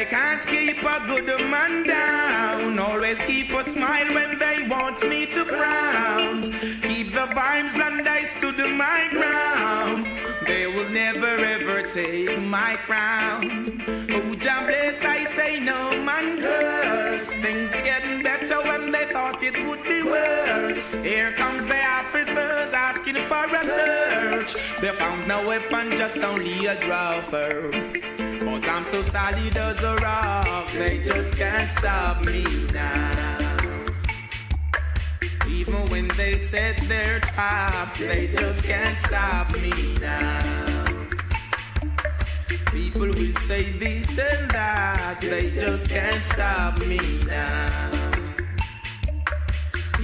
can't keep a good man down. Always keep a smile when they want me to frown. Keep the vibes and I stood my ground. They will never ever take my crown. Oh, Jah bless, I say no man curse. Things getting better when they thought it would be worse. Here comes the officers asking for a search. They found no weapon, just only a draw first. But I'm so solid as a rock, they just can't stop me now. Even when they set their traps, they just can't stop me now. People will say this and that, they just can't stop me now.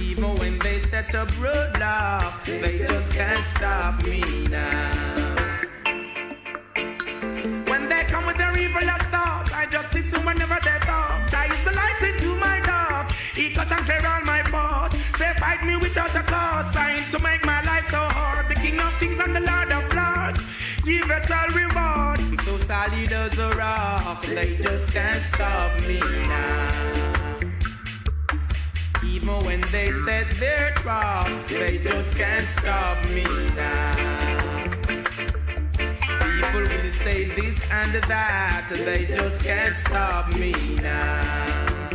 Even when they set up roadblocks, they just can't stop me now. When they come with their evil thoughts, I just listen whenever they talk. I used to light into my dark. He cut and clear all my faults. They fight me without a cause, trying to make my life so hard. The King of Kings and the Lord of Lords, give it all reward. I'm so solid as a rock, they just can't stop me now. Even when they set their traps, they just can't stop me now. People will say this and that, they just can't stop me now.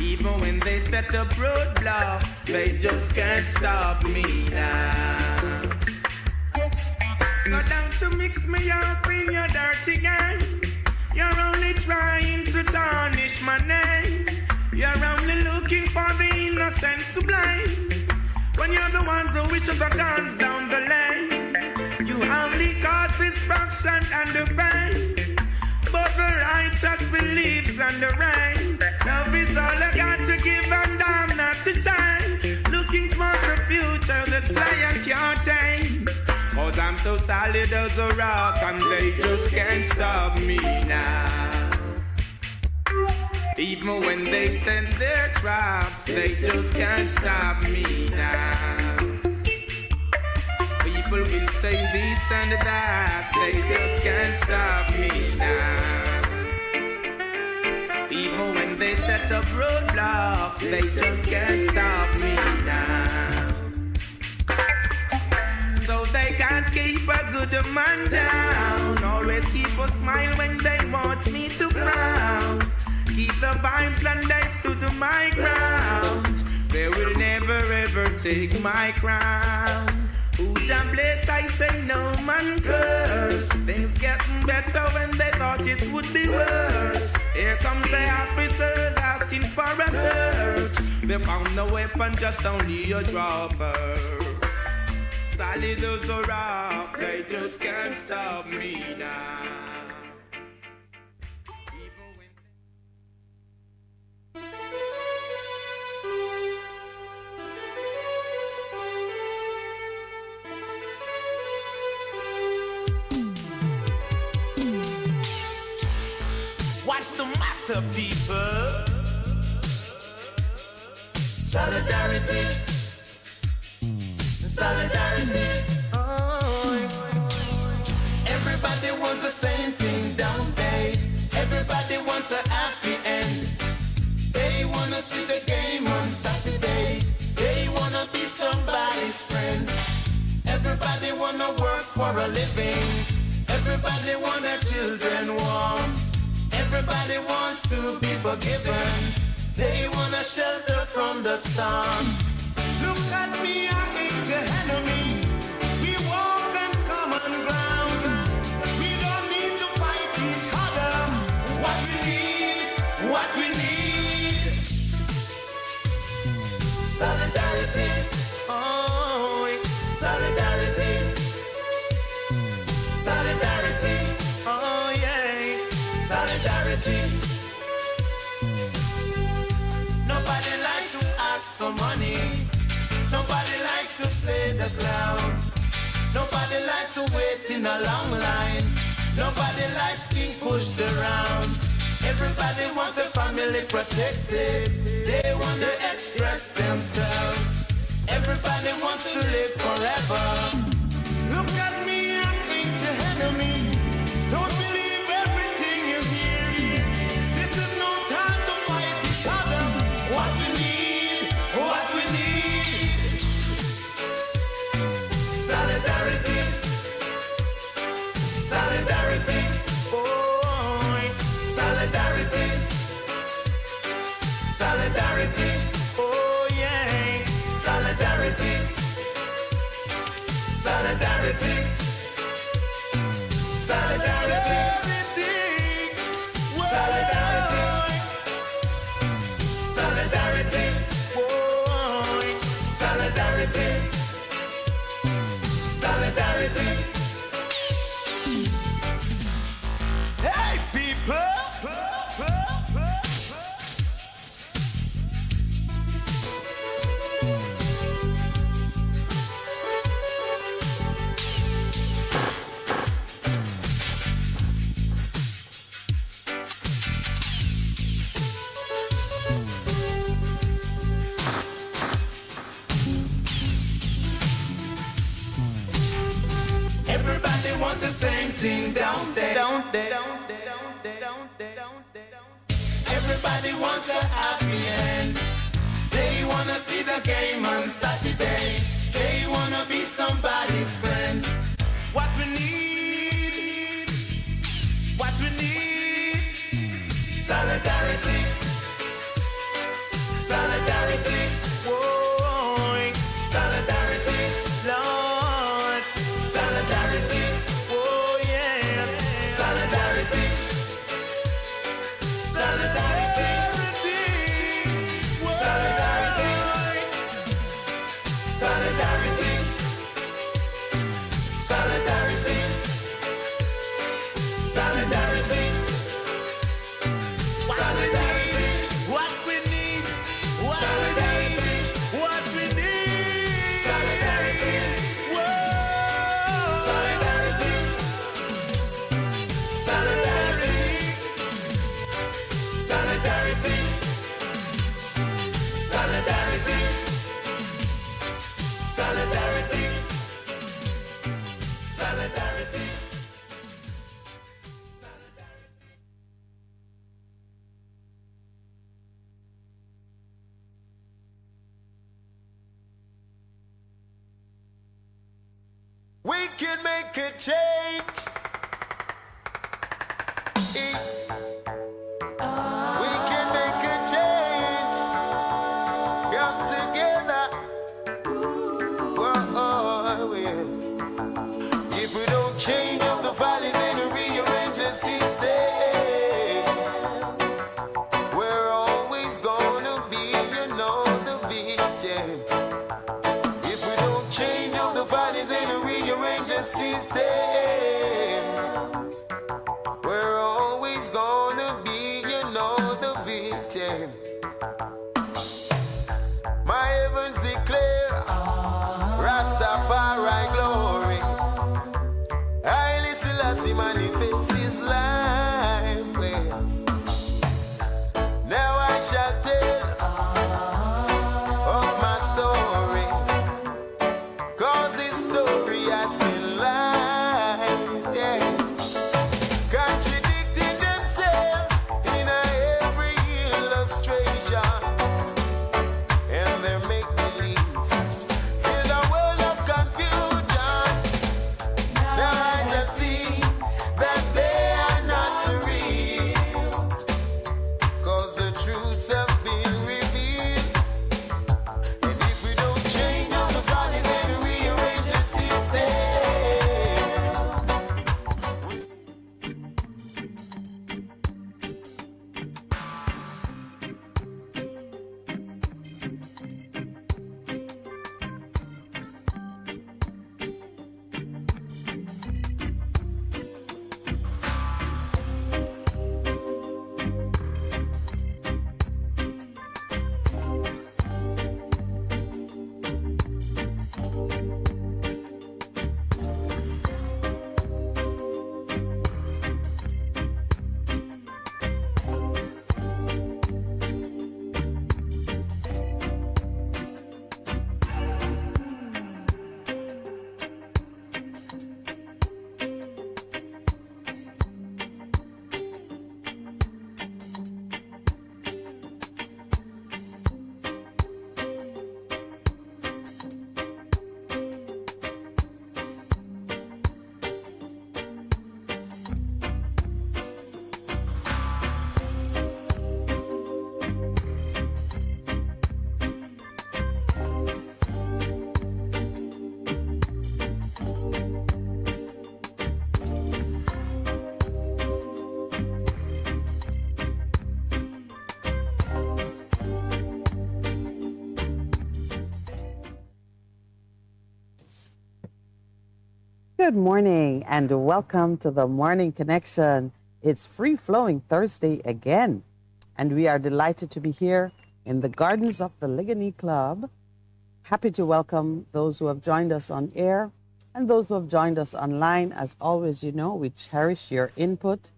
Even when they set up roadblocks, they just can't stop me now. So down to mix me up in your dirty game. You're only trying to tarnish my name. You're only looking for the innocent to blame. When you're the ones who wish the guns down the lane. You only cause destruction and the pain. But the righteous believes in the rain. Love is all I got to give and I'm not to shine. Looking for the future, the sky can't tame. Cause I'm so solid as a rock and they just can't stop me now. Even when they send their traps, they just can't stop me now. People will say this and that, they just can't stop me now. Even when they set up roadblocks, they just can't stop me now. So they can't keep a good man down. Always keep a smile when they want me to frown. Keep the vibes and I stood my ground. They will never ever take my crown. Who's Jah bless, I say no man curse. Things getting better when they thought it would be worse. Here comes the officers asking for a search. They found no weapon, just only a draw first. Solid as a rock, they just can't stop me now. What's the matter, people? Solidarity. Solidarity. Oh. Everybody wants the same thing, don't they? Everybody wants a happy end. They wanna see the game on Saturday. They wanna be somebody's friend. Everybody wanna work for a living. Everybody want their children warm. Everybody wants to be forgiven. They want a shelter from the storm. Look at me, I ain't your enemy. We walk on common ground. We don't need to fight each other. What we need. Solidarity. Oh, solidarity. Solidarity. Oh, yeah. Solidarity. Nobody likes to ask for money. Nobody likes to play the clown. Nobody likes to wait in a long line. Nobody likes being pushed around. Everybody wants a family protected. They want to express themselves. Everybody wants to live forever. Look at me, I ain't your enemy. Don't believe everything you hear. Solidarity. Solidarity. Solidarity. Solidarity. Solidarity. Hey, people. Everybody wants the same thing down there. Everybody wants a happy end. They wanna see the game on Saturday. They wanna be somebody's friend. What we need, solidarity, solidarity, whoa, solidarity, Lord, solidarity, oh yes, solidarity, solidarity, solidarity, solidarity, solidarity, solidarity, solidarity. What we need, solidarity. What we need, solidarity. Whoa, solidarity, solidarity, solidarity, solidarity, solidarity, solidarity. We can make a change. We can make a change. Come together. Whoa, yeah. If we don't change up the valleys and rearrange the system, we're always gonna be, the victim. If we don't change up the valleys and rearrange the system, we're always gonna be, the victim. My heavens declare Rastafari glory. Haile Selassie manifests his life. Well, now I shall tell of my story, 'cause this story has been lies, yeah. Contradicting themselves. Good morning and welcome to the Morning Connection. It's Free Flowing Thursday again, and we are delighted to be here in the gardens of the Ligani Club. Happy to welcome those who have joined us on air and those who have joined us online. As always, you know, we cherish your input.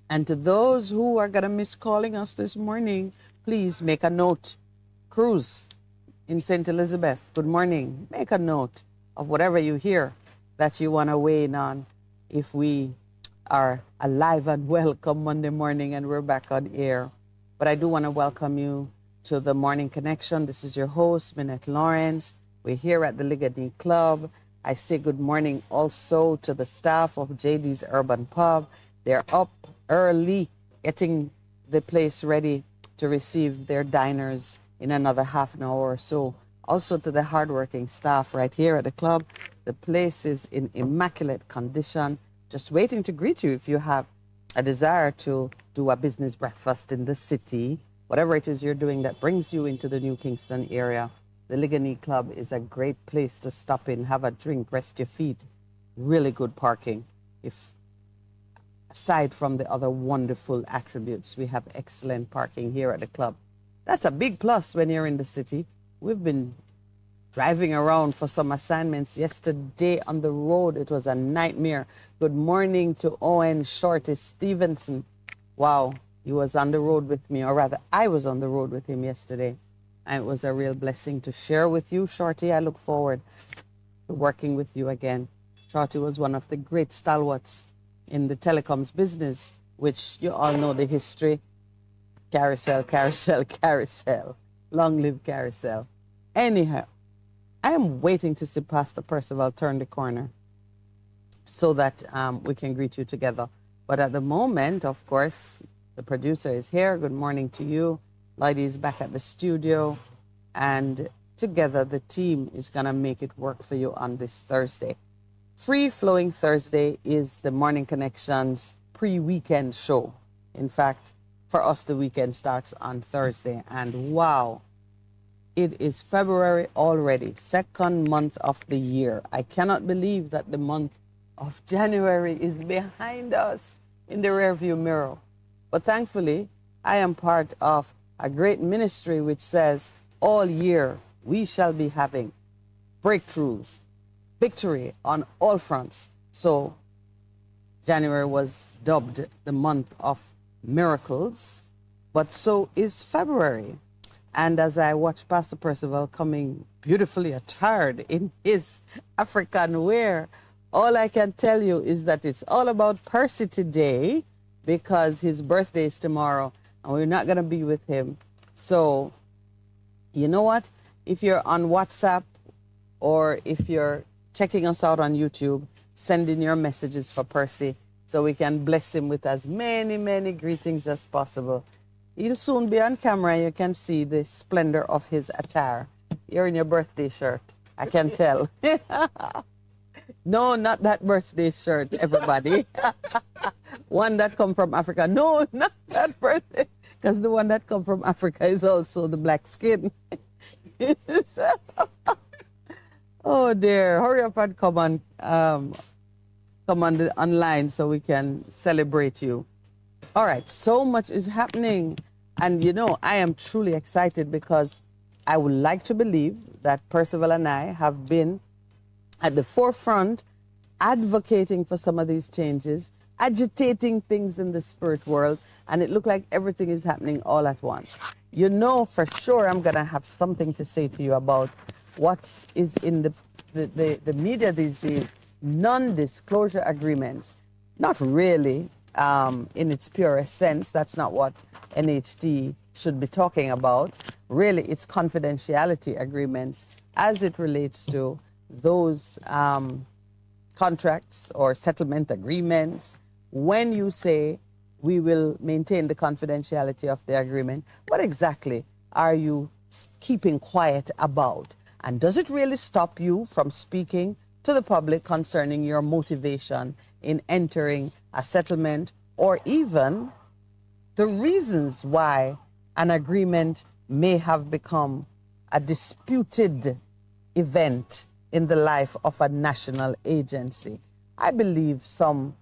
And to those who are going to miss calling us this morning, please make a note. Cruz in St. Elizabeth, good morning. Make a note of whatever you hear that you want to weigh in on if we are alive and well come Monday morning and we're back on air. But I do want to welcome you to the Morning Connection. This is your host, Minett Lawrence. We're here at the Ligani Club. I say good morning also to the staff of JD's Urban Pub. They're up early getting the place ready to receive their diners in another half an hour or so. Also to the hardworking staff right here at the club. The place is in immaculate condition, just waiting to greet you if you have a desire to do a business breakfast in the city. Whatever it is you're doing that brings you into the New Kingston area, the Ligani Club is a great place to stop in, have a drink, rest your feet. Really good parking. If aside from the other wonderful attributes, we have excellent parking here at the club. That's a big plus when you're in the city. We've been driving around for some assignments yesterday on the road. It was a nightmare. Good morning to Owen Shorty Stevenson. Wow, he was on the road with me, or rather I was on the road with him yesterday. And it was a real blessing to share with you, Shorty. I look forward to working with you again. Shorty was one of the great stalwarts in the telecoms business, which you all know the history. Carousel, carousel, carousel. Long live carousel. Anyhow, I am waiting to see Pastor Percival turn the corner so that we can greet you together. But at the moment, of course, the producer is here. Good morning to you. Lydie is back at the studio. And together, the team is going to make it work for you on this Thursday. Free Flowing Thursday is the Morning Connection's pre-weekend show. In fact, for us, the weekend starts on Thursday. And wow, it is February already, second month of the year. I cannot believe that the month of January is behind us in the rearview mirror. But thankfully, I am part of a great ministry which says all year we shall be having breakthroughs, victory on all fronts. So January was dubbed the month of miracles, but so is February. And as I watch Pastor Percival coming beautifully attired in his African wear, all I can tell you is that it's all about Percy today because his birthday is tomorrow and we're not going to be with him. So, you know what? If you're on WhatsApp or if you're checking us out on YouTube, send in your messages for Percy so we can bless him with as many, many greetings as possible. He'll soon be on camera. You can see the splendor of his attire. You're in your birthday shirt. I can tell. No, not that birthday shirt, everybody. One that come from Africa. No, not that birthday. Because the one that come from Africa is also the black skin. Oh, dear. Hurry up and come on online so we can celebrate you. All right, so much is happening. And, you know, I am truly excited because I would like to believe that Percival and I have been at the forefront advocating for some of these changes, agitating things in the spirit world, and it looked like everything is happening all at once. You know, for sure, I'm going to have something to say to you about what is in the media these days, non-disclosure agreements. Not really. In its purest sense, that's not what NHT should be talking about. Really, it's confidentiality agreements as it relates to those contracts or settlement agreements. When you say we will maintain the confidentiality of the agreement, what exactly are you keeping quiet about? And does it really stop you from speaking to the public concerning your motivation in entering a settlement, or even the reasons why an agreement may have become a disputed event in the life of a national agency. I believe some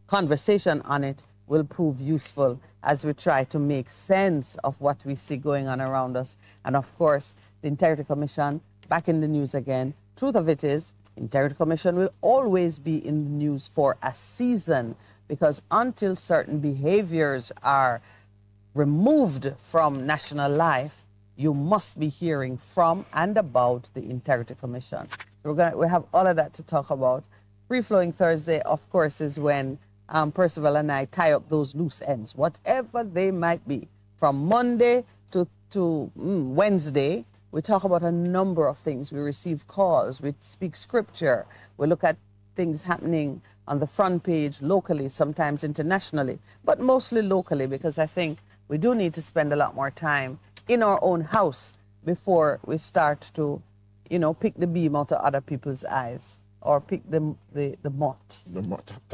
conversation on it will prove useful as we try to make sense of what we see going on around us. And of course, the Integrity Commission back in the news again. Truth of it is, Integrity Commission will always be in the news for a season, because until certain behaviors are removed from national life, you must be hearing from and about the Integrity Commission. We have all of that to talk about. Free Flowing Thursday, of course, is when Percival and I tie up those loose ends, whatever they might be. From Monday to Wednesday, we talk about a number of things. We receive calls, we speak scripture, we look at things happening on the front page locally, sometimes internationally, but mostly locally, because I think we do need to spend a lot more time in our own house before we start to, pick the beam out of other people's eyes, or pick the moth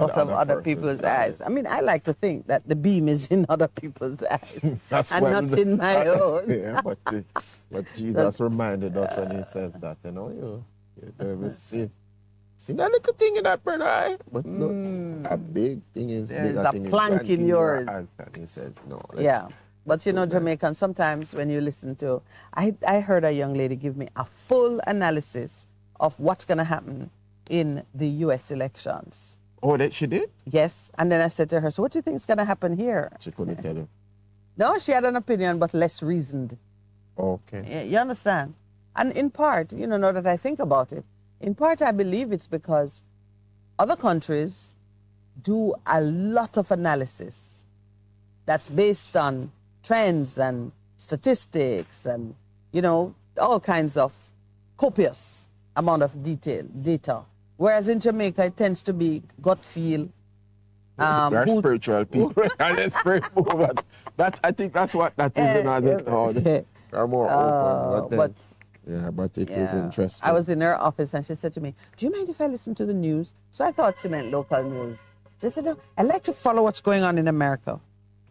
out of other people's eyes. I mean, I like to think that the beam is in other people's eyes and not in my own. Yeah, but Jesus reminded us when he says that, you will see that little thing in that bird eye, but no, a big thing is there's a plank in yours. And he says, no. Yeah. But Jamaican, sometimes when you listen to, I heard a young lady give me a full analysis of what's going to happen in the U.S. elections. Oh, that she did? Yes. And then I said to her, so what do you think is going to happen here? She couldn't tell you. No, she had an opinion, but less reasoned. Okay. You understand? And in part, now that I think about it, in part I believe it's because other countries do a lot of analysis that's based on trends and statistics and, all kinds of copious amount of data. Whereas in Jamaica, it tends to be gut feel. They're spiritual people. And they're spiritual, but I think that's what that is. They're more open. But it is interesting. I was in her office and she said to me, do you mind if I listen to the news? So I thought she meant local news. She said, no, I like to follow what's going on in America.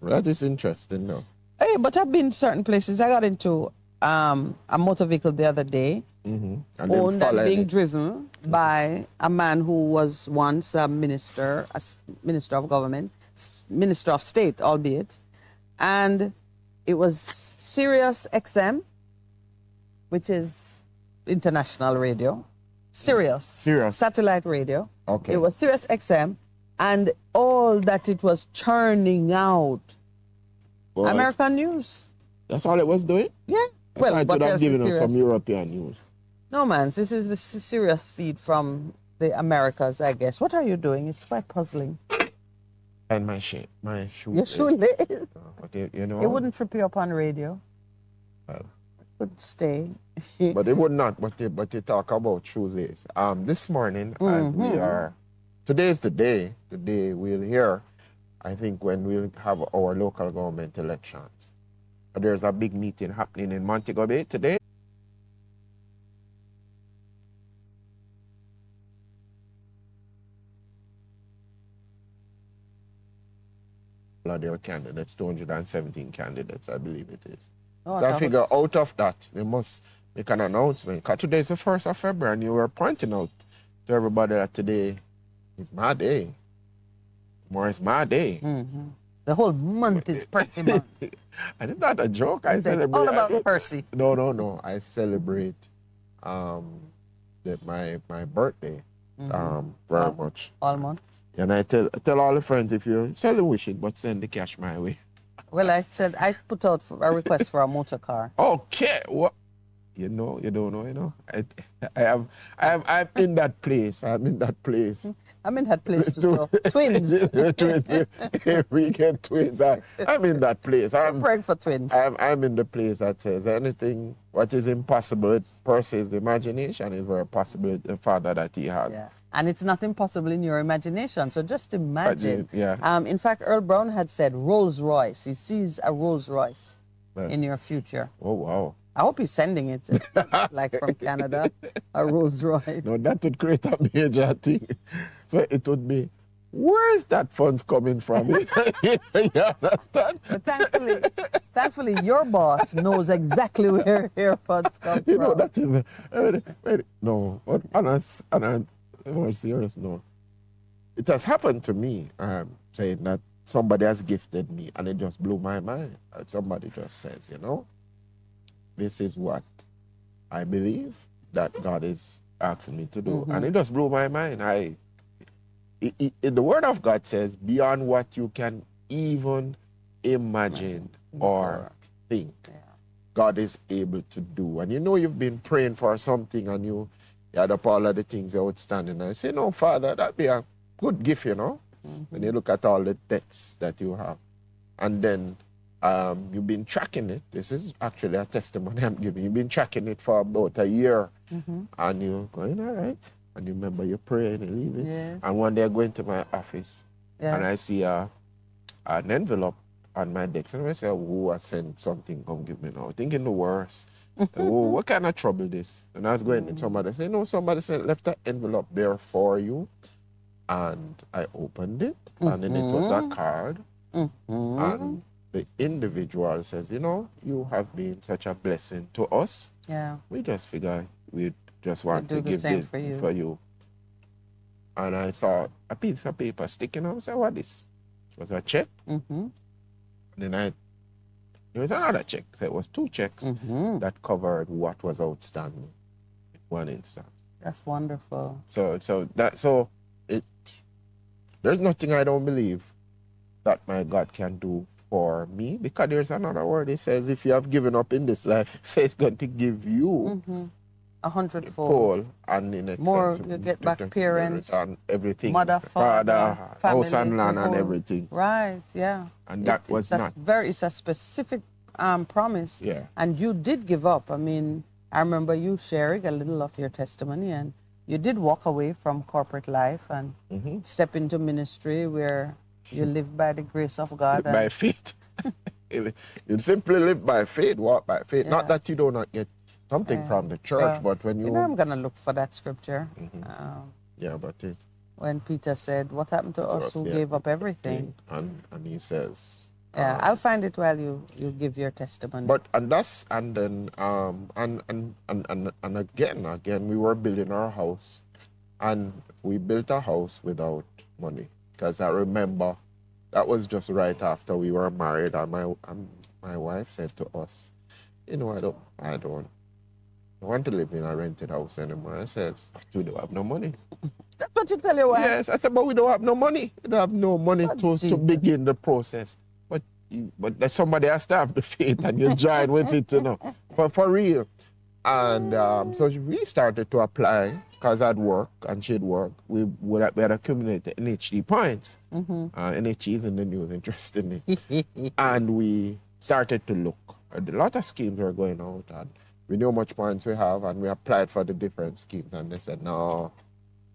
Well, that is interesting, no? Hey, but I've been certain places. I got into a motor vehicle the other day, owned and being driven by a man who was once a minister of government, minister of state, albeit. And it was Sirius XM, which is international radio. Sirius. Satellite radio. Okay. It was Sirius XM, and all that it was churning out. American news. That's all it was doing? Yeah. I thought have given us some European news. No, man. This is the serious feed from the Americas, I guess. What are you doing? It's quite puzzling. And my shoe. Your shoelace. But it wouldn't trip you up on radio. Well, it would stay. But it would not. But they talk about shoelace. This morning, as we are, today's the day we'll hear, I think, when we'll have our local government elections. There's a big meeting happening in Montego Bay today. Their candidates, 217 candidates, I believe it is. So I figure out of that, they must make an announcement. Because today is the 1st of February, and you were pointing out to everybody that today is my day. Tomorrow is my day. Mm-hmm. The whole month is Percy month. And it's not a joke. I celebrate. All about Percy. No. I celebrate my birthday very much. All month. And I tell all the friends, if you seldom wish it, but send the cash my way. Well, I put out a request for a motor car. Okay, what? You don't know. I'm in that place. I'm in that place. I'm in that place too. Twins. We get twins. I'm in that place. I'm praying for twins. I'm in the place that says anything what is impossible, Percy's imagination is very possible. The Father that he has. Yeah. And it's not impossible in your imagination. So just imagine. Yeah. In fact, Earl Brown had said Rolls Royce. He sees a Rolls Royce in your future. Oh, wow. I hope he's sending it, like from Canada, a Rolls Royce. No, that would create a major thing. So it would be where is that funds coming from? You understand? But thankfully, your boss knows exactly where your funds come from. You know, that is, no, but on a more serious note, it has happened to me, saying that somebody has gifted me, and it just blew my mind. Somebody just says, you know, this is what I believe that God is asking me to do. And it just blew my mind. The Word of God says, beyond what you can even imagine or think, God is able to do. And you know, you've been praying for something, and you add up all of the things outstanding. And I say, no, Father, that'd be a good gift, you know. When you look at all the debts that you have. And then you've been tracking it. This is actually a testimony I'm giving. You've been tracking it for about a year. And you're going, all right. And you remember you pray and you leave it. Yes. And one day I go into my office and I see an envelope on my desk. And I say, oh, I sent something, come give me now. Thinking the worst. Oh, what kind of trouble this? And I was going and somebody said, no, somebody left an envelope there for you. And I opened it, and then it was a card. And the individual says, you know, you have been such a blessing to us. Yeah. We just figure we just want to give this for you. And I saw a piece of paper sticking out. I said, what is this? It was a check. And then there was another check. So it was 2 checks that covered what was outstanding in one instance. That's wonderful. There's nothing I don't believe that my God can do for me, because there's another word. It says, if you have given up in this life, it says it's going to give you 100-fold. And in more, you get back parents, and everything, mother, father, family, house and land and everything. Right, yeah. And that was not. It's a specific promise. Yeah. And you did give up. I mean, I remember you sharing a little of your testimony, and you did walk away from corporate life and step into ministry where you live by the grace of God. By faith. You simply live by faith, walk by faith. Not that you do not get something from the church, but when you... I'm going to look for that scripture. When Peter said, what happened to us who gave up everything? And he says... I'll find it while you give your testimony. And again, we were building our house, and we built a house without money, because I remember that was just right after we were married, and my wife said to us, you know, I don't want to live in a rented house anymore. I said, we don't have no money. That's what you tell your wife? Yes, I said, but we don't have no money. We don't have no money to begin the process. But somebody has to have the faith, and you join with it, you know, for real. And so we started to apply, because I'd work and she'd work. We had accumulated NHD points. NHD is in the news, interestingly. And we started to look. A lot of schemes were going out, and we knew how much points we have, and we applied for the different schemes. And they said, no,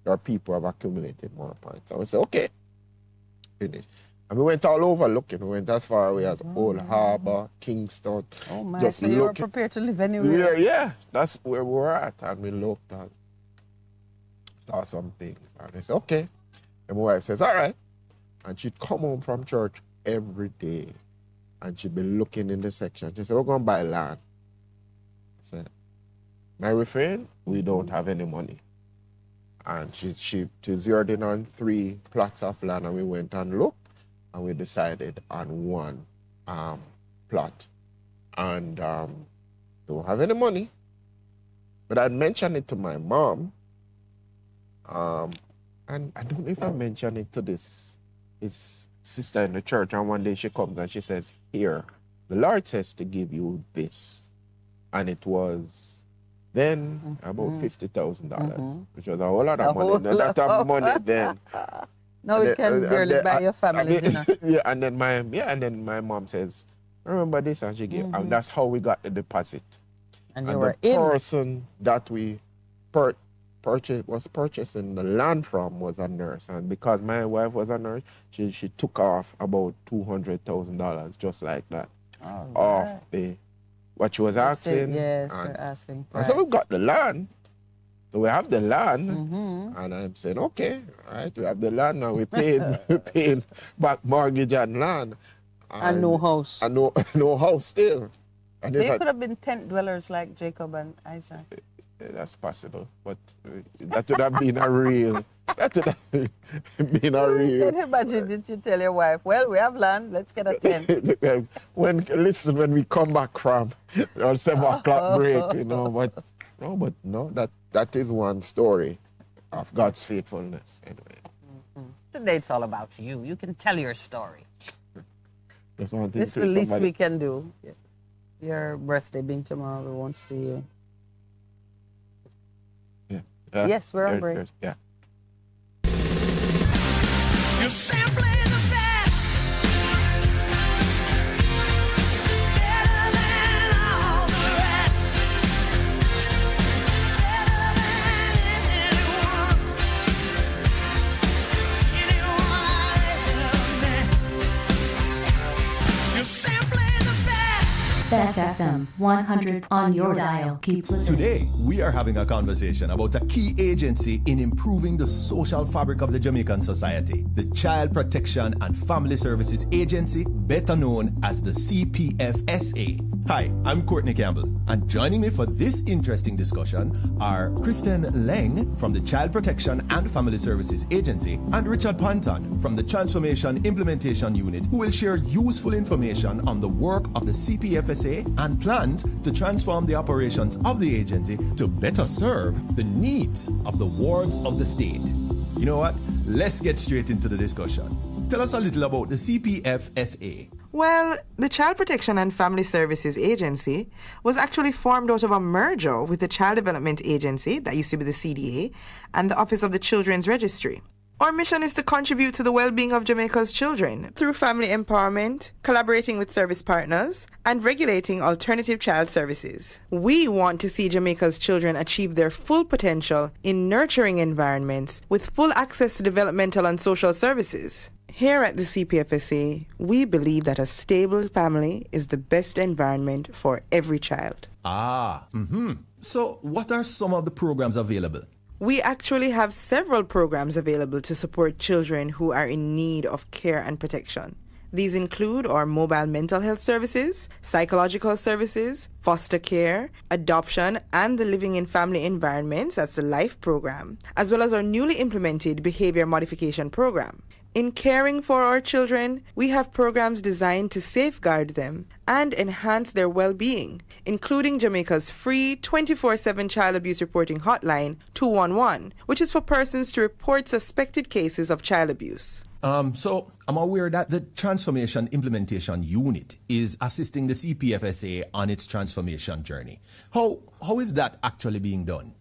your people have accumulated more points. So we said, okay, finish. And we went all over looking. We went as far away as Old Harbor, Kingston. Oh, my. So you were prepared to live anywhere? Yeah, that's where we were at. And we looked and saw some things. And I said, okay. And my wife says, all right. And she'd come home from church every day. And she'd be looking in the section. She said, we're going to buy land. I said, my refrain, we don't have any money. And she zeroed in on 3 plots of land, and we went and looked. And we decided on 1 plot. And don't have any money. But I mentioned it to my mom. And I don't know if I mentioned it to this sister in the church. And one day she comes and she says, here, the Lord says to give you this. And it was then about $50,000, which was a whole lot of money. A lot of money then. No, you can barely buy your family dinner. And then my mom says, remember this, and she gave, and that's how we got the deposit. And you were in. The person that we was purchasing the land from was a nurse, and because my wife was a nurse, she took off about $200,000 just like that off what she was asking. Yes, you're asking. And so we got the land, So we have the land, and I'm saying, okay, all right, we have the land now. We're paying back mortgage and land. And no house. And no house still. And They could have been tent dwellers like Jacob and Isaac. That's possible, but that would have been a real. That would have been a real. Can you imagine? Did you tell your wife, well, we have land, let's get a tent? when we come back from our 7 o'clock break, you know, but no, that is one story of God's faithfulness. Anyway. Today it's all about you. You can tell your story. That's one thing. This is the least we can do. Your birthday being tomorrow, we won't see you. Yeah. Yes, we're on break. Yeah. You're simply the best. Better than all the rest. Better than anyone. Anyone I ever met. You're simply the best. Bess FM 100 on your dial. Keep listening. Today, we are having a conversation about a key agency in improving the social fabric of the Jamaican society, the Child Protection and Family Services Agency, better known as the CPFSA. Hi, I'm Courtney Campbell, and joining me for this interesting discussion are Kristen Leng from the Child Protection and Family Services Agency and Richard Panton from the Transformation Implementation Unit, who will share useful information on the work of the CPFSA and plans to transform the operations of the agency to better serve the needs of the wards of the state. You know what? Let's get straight into the discussion. Tell us a little about the CPFSA. Well, the Child Protection and Family Services Agency was actually formed out of a merger with the Child Development Agency, that used to be the CDA, and the Office of the Children's Registry. Our mission is to contribute to the well-being of Jamaica's children through family empowerment, collaborating with service partners, and regulating alternative child services. We want to see Jamaica's children achieve their full potential in nurturing environments with full access to developmental and social services. Here at the CPFSA, we believe that a stable family is the best environment for every child. So, what are some of the programs available? We actually have several programs available to support children who are in need of care and protection. These include our mobile mental health services, psychological services, foster care, adoption, and the Living in Family Environments, that's the LIFE program, as well as our newly implemented behavior modification program. In caring for our children, we have programs designed to safeguard them and enhance their well-being, including Jamaica's free 24/7 child abuse reporting hotline 211, which is for persons to report suspected cases of child abuse. So I'm aware that the Transformation Implementation Unit is assisting the CPFSA on its transformation journey. How is that actually being done?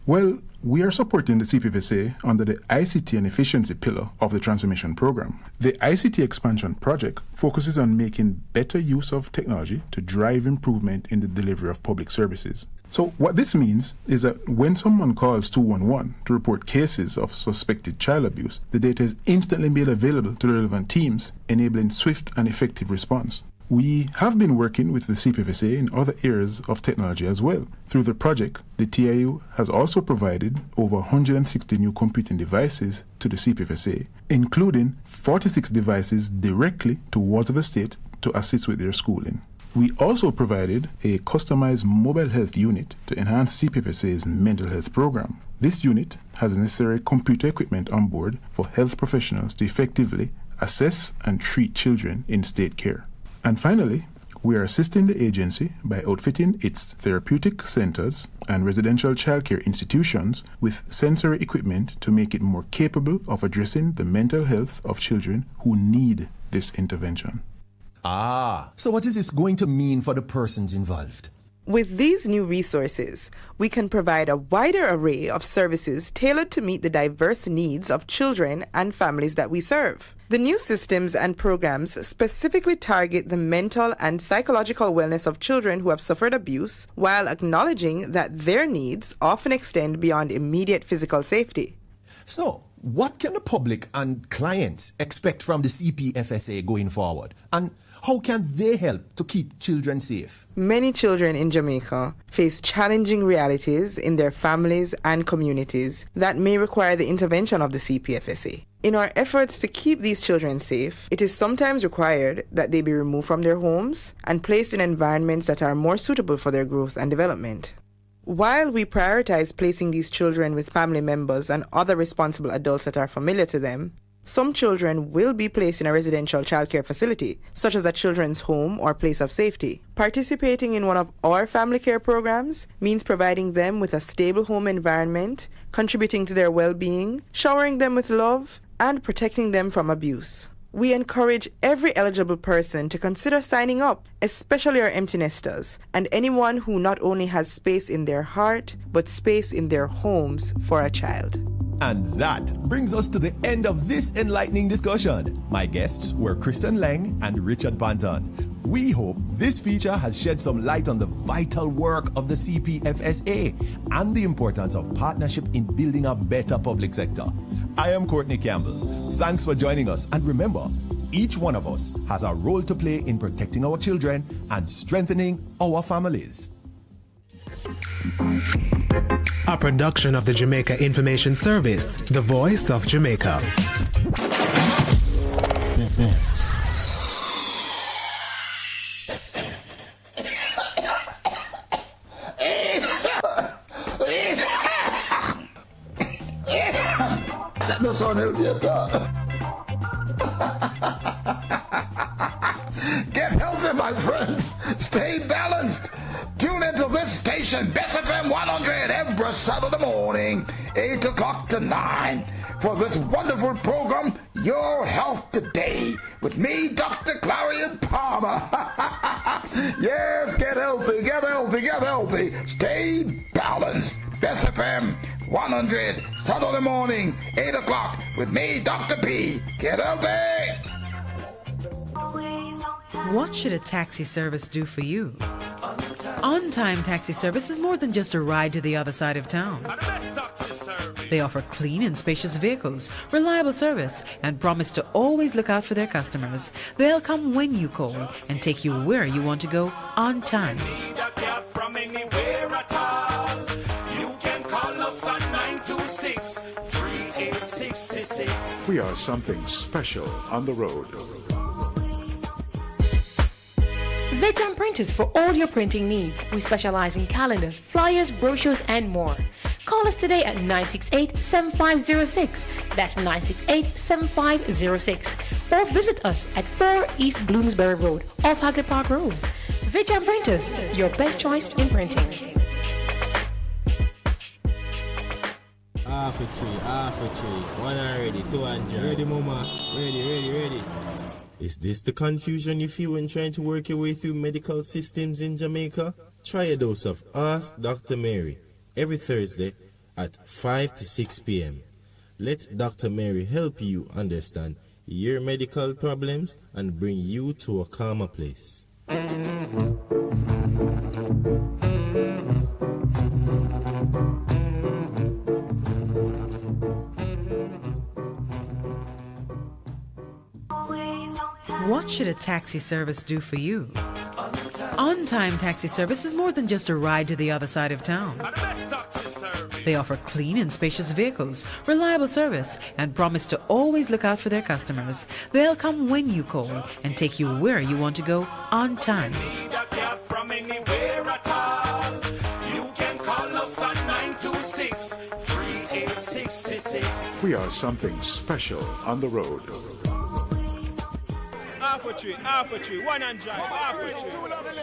Well, we are supporting the CPFSA under the ICT and efficiency pillar of the transformation program. The ICT expansion project focuses on making better use of technology to drive improvement in the delivery of public services. So what this means is that when someone calls 211 to report cases of suspected child abuse, the data is instantly made available to the relevant teams, enabling swift and effective response. We have been working with the CPFSA in other areas of technology as well. Through the project, the TIU has also provided over 160 new computing devices to the CPFSA, including 46 devices directly to wards of the state to assist with their schooling. We also provided a customized mobile health unit to enhance CPFSA's mental health program. This unit has the necessary computer equipment on board for health professionals to effectively assess and treat children in state care. And finally, we are assisting the agency by outfitting its therapeutic centers and residential childcare institutions with sensory equipment to make it more capable of addressing the mental health of children who need this intervention. So what is this going to mean for the persons involved? With these new resources, we can provide a wider array of services tailored to meet the diverse needs of children and families that we serve. The new systems and programs specifically target the mental and psychological wellness of children who have suffered abuse, while acknowledging that their needs often extend beyond immediate physical safety. So, what can the public and clients expect from the CPFSA going forward? And how can they help to keep children safe? Many children in Jamaica face challenging realities in their families and communities that may require the intervention of the CPFSA. In our efforts to keep these children safe, it is sometimes required that they be removed from their homes and placed in environments that are more suitable for their growth and development. While we prioritize placing these children with family members and other responsible adults that are familiar to them, some children will be placed in a residential childcare facility, such as a children's home or place of safety. Participating in one of our family care programs means providing them with a stable home environment, contributing to their well-being, showering them with love, and protecting them from abuse. We encourage every eligible person to consider signing up, especially our empty nesters and anyone who not only has space in their heart, but space in their homes for a child. And that brings us to the end of this enlightening discussion. My guests were Kristen Lang and Richard Panton. We hope this feature has shed some light on the vital work of the CPFSA and the importance of partnership in building a better public sector. I am Courtney Campbell. Thanks for joining us, and remember, each one of us has a role to play in protecting our children and strengthening our families. A production of the Jamaica Information Service, the voice of Jamaica. That no sound healthy at all. Get healthy, my friends. Stay balanced. Tune into this station, Bess FM 100, every Saturday morning, 8 o'clock to 9, for this wonderful program, Your Health Today, with me, Dr. Clarion Palmer. Yes, get healthy, get healthy, get healthy. Stay balanced. Bess FM 100, Saturday morning, 8 o'clock, with me, Dr. P. Get healthy. What should a taxi service do for you? On-time taxi service is more than just a ride to the other side of town. They offer clean and spacious vehicles, reliable service, and promise to always look out for their customers. They'll come when you call and take you where you want to go on time. We are something special on the road. Vejan Printers for all your printing needs. We specialize in calendars, flyers, brochures, and more. Call us today at 968-7506. That's 968-7506. Or visit us at 4 East Bloomsbury Road, off Hagley Park Road. Vejan Printers, your best choice in printing. Half a tree, one already, 200. Ready, mama? Ready. Is this the confusion you feel when trying to work your way through medical systems in Jamaica? Try a dose of Ask Dr. Mary every Thursday at 5 to 6 p.m. Let Dr. Mary help you understand your medical problems and bring you to a calmer place. What should a taxi service do for you? On-time taxi service is more than just a ride to the other side of town. They offer clean and spacious vehicles, reliable service, and promise to always look out for their customers. They'll come when you call and take you where you want to go on time. We are something special on the road. Half a tree, one and drive, half a tree.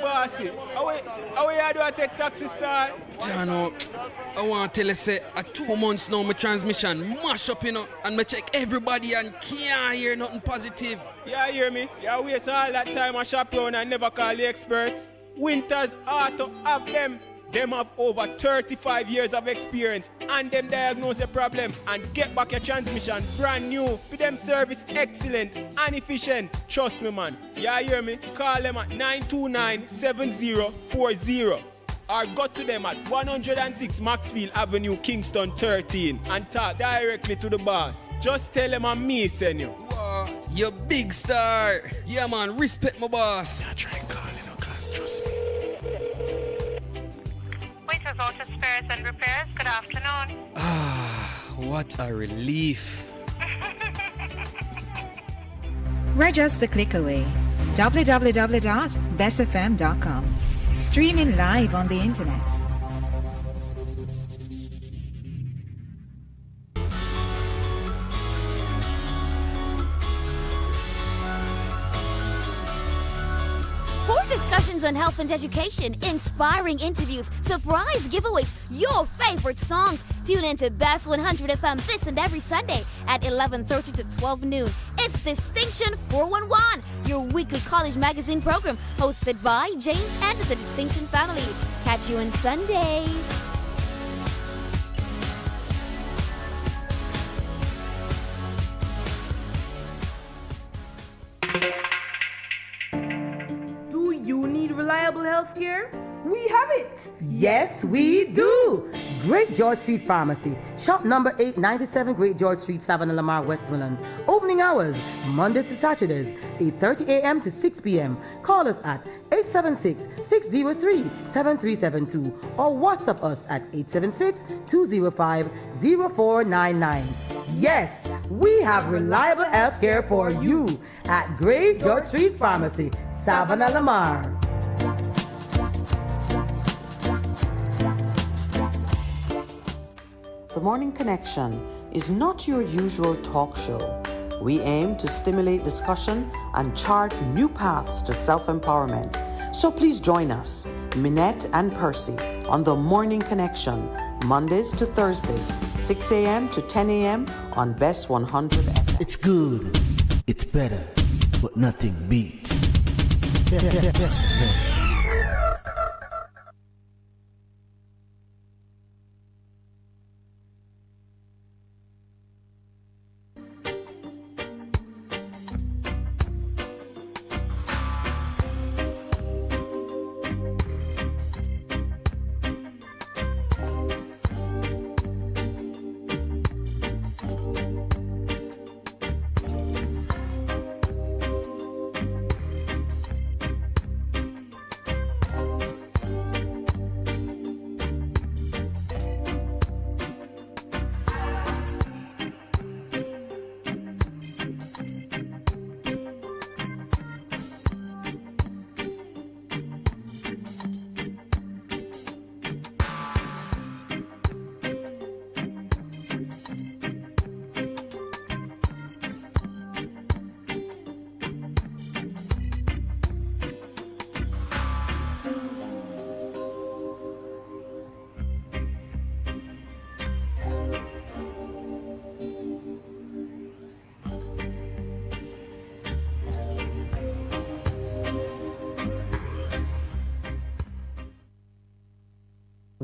Bossy, how you do I take taxi star? Jano, I want to tell you, say, 2 months now, my transmission mash up, and I check everybody and can't hear nothing positive. Yeah, hear me? You waste all that time I shop around and never call the experts. Winters Auto have them. Them have over 35 years of experience and them diagnose the problem and get back your transmission brand new. For them service excellent and efficient. Trust me, man. Yeah, hear me? Call them at 929-7040. or go to them at 106 Maxfield Avenue, Kingston 13 and talk directly to the boss. Just tell them I'm me, send you. Wow, you big star. Yeah, man, respect my boss. I try and call you, cause trust me. Winter Auto Spares and Repairs, good afternoon. What a relief. We're just a click away. www.bestfm.com. Streaming live on the internet. Discussions on health and education, inspiring interviews, surprise giveaways, your favorite songs. Tune in to Best 100 FM this and every Sunday at 11:30 to 12 noon. It's Distinction 411, your weekly college magazine program hosted by James and the Distinction family. Catch you on Sunday. Reliable health care? We have it! Yes, we do! Great George Street Pharmacy. Shop number 897 Great George Street, Savannah, Lamar, Westmoreland. Opening hours, Mondays to Saturdays, 8:30 a.m. to 6 p.m. Call us at 876-603-7372 or WhatsApp us at 876-205-0499. Yes, we have reliable health care for you at Great George Street Pharmacy, Savannah, Lamar. The Morning Connection is not your usual talk show. We aim to stimulate discussion and chart new paths to self-empowerment. So please join us, Minett and Percy, on The Morning Connection, Mondays to Thursdays, 6 a.m. to 10 a.m. on Best 100 FM. It's good, it's better, but nothing beats.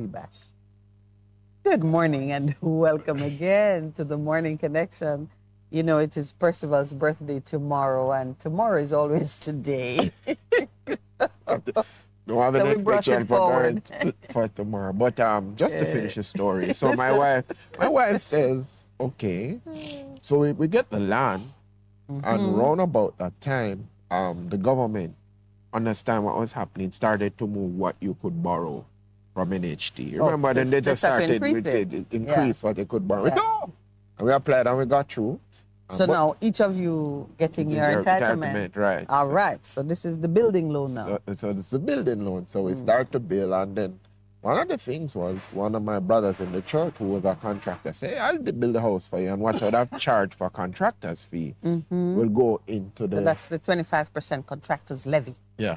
Back. Good morning and welcome again to the Morning Connection. You know, it is Percival's birthday tomorrow, and tomorrow is always today. No, I have an expectation for tomorrow. But just to finish the story. So my wife says, okay, so we get the land, and round about that time, the government understand what was happening, started to move what you could borrow from NHT. Remember, then they just started with increase what they could borrow. Yeah. No! And we applied and we got through. So now each of you getting your entitlement. Right. All right. So this is the building loan now. So it's the building loan. So we start to build, and then one of the things was one of my brothers in the church who was a contractor say, I'll build a house for you, and what I would have charged for contractor's fee will go into the... So that's the 25% contractor's levy. Yeah.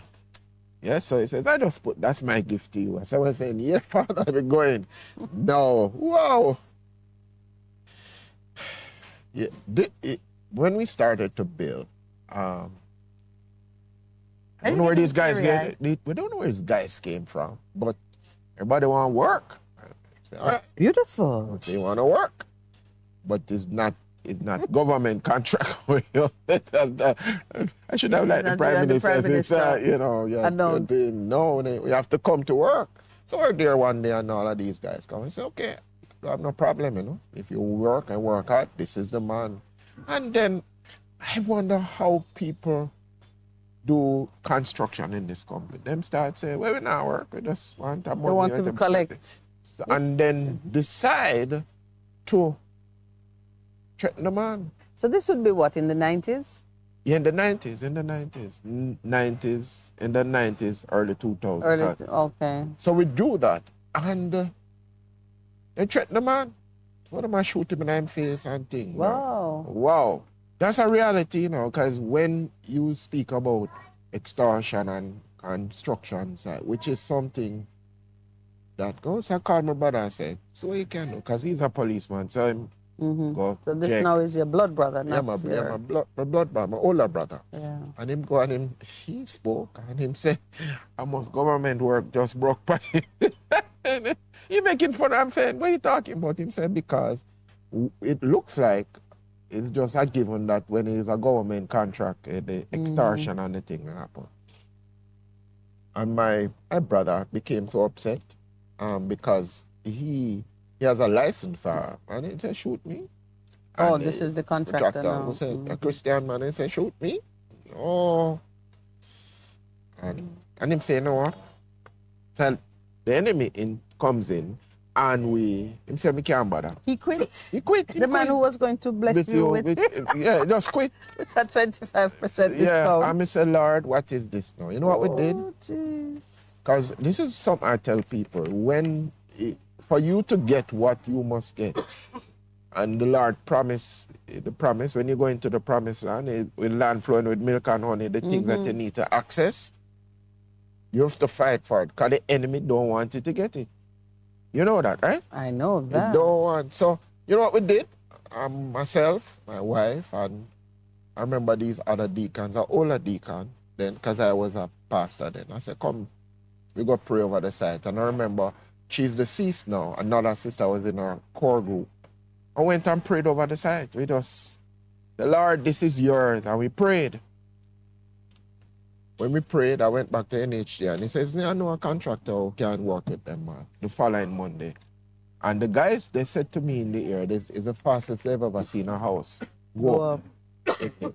Yeah, so he says, I just put, that's my gift to you. So I was saying, yeah, Father, we're going. No, whoa. Yeah, when we started to build, I don't know where these guys we don't know where these guys came from, but everybody want to work. That's beautiful. They want to work, but it's not government contract. I should have like the Prime Minister. We have to come to work. So we're there one day and all of these guys come and say, okay, I have no problem, you know. If you work and work hard, this is the man. And then I wonder how people do construction in this company. Them start saying, well, we not work, we just want our money. They want to collect. And then decide to threaten the man. So this would be what, in the 90s? Yeah, in the 90s, early 2000s. Okay. So we do that, and they threaten the man. What am I shooting him in the face and things? Wow. Wow. That's a reality, you know, because when you speak about extortion and construction site, which is something that goes, I called my brother and said, so what you can do, because he's a policeman, so him go So this check. now is your blood brother, not my blood brother, my older brother. Yeah. And him go and he spoke and him say, almost government work just broke by him. He making fun. I'm saying, what are you talking about? Him said, because it looks like it's just a given that when it's a government contract, the extortion and the thing happen. And my brother became so upset because he has a license for and he said, shoot me. Oh, and this is the contractor now. Who said, a Christian man, he said, shoot me. Oh. And him say, you know what? So the enemy comes in and him say, me can't bother. He quit. He quit. The man who was going to bless you with yeah, just quit. With a 25% discount. Yeah, and I said, Lord, what is this now? You know what we did? Oh, jeez. Because this is something I tell people. For you to get what you must get, and the Lord promise, when you go into the promised land, with land flowing with milk and honey, the things that you need to access, you have to fight for it, because the enemy don't want you to get it. You know that, right? I know that. They don't want. So, you know what we did? Myself, my wife, and I remember these other deacons, an older deacon, then, because I was a pastor then. I said, come, we go pray over the site. And I remember, she's deceased now. Another sister was in our core group. I went and prayed over the site with us. The Lord, this is yours. And we prayed. When we prayed, I went back to NHD and he says, I know a contractor who can work with them the following Monday. And the guys, they said to me in the ear, this is the fastest they've ever seen a house. Go up.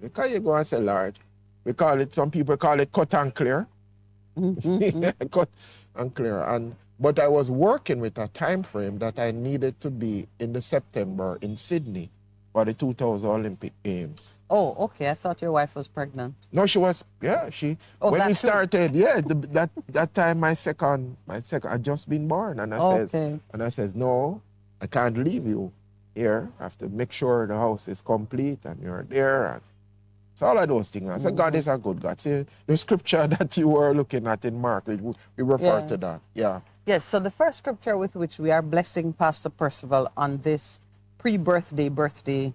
Because you go and say, Lord, some people call it cut and clear. Cut and clear. But I was working with a time frame that I needed to be in the September in Sydney for the 2000 Olympic Games. Oh, okay. I thought your wife was pregnant. No, she was. Yeah, when we started, that time my second had just been born, and I says, no, I can't leave you here. I have to make sure the house is complete and you're there. And so all of those things. I said, God is a good God. See, the scripture that you were looking at in Mark, we refer to that. Yeah. Yes. So the first scripture with which we are blessing Pastor Percival on this birthday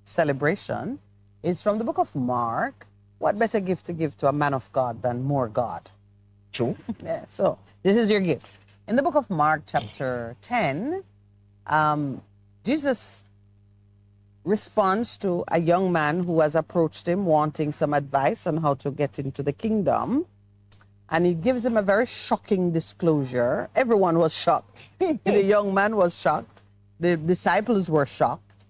celebration is from the book of Mark. What better gift to give to a man of God than more God? True. Yeah, so this is your gift. In the book of Mark chapter 10, Jesus responds to a young man who has approached him wanting some advice on how to get into the kingdom. And he gives him a very shocking disclosure. Everyone was shocked. The young man was shocked. The disciples were shocked.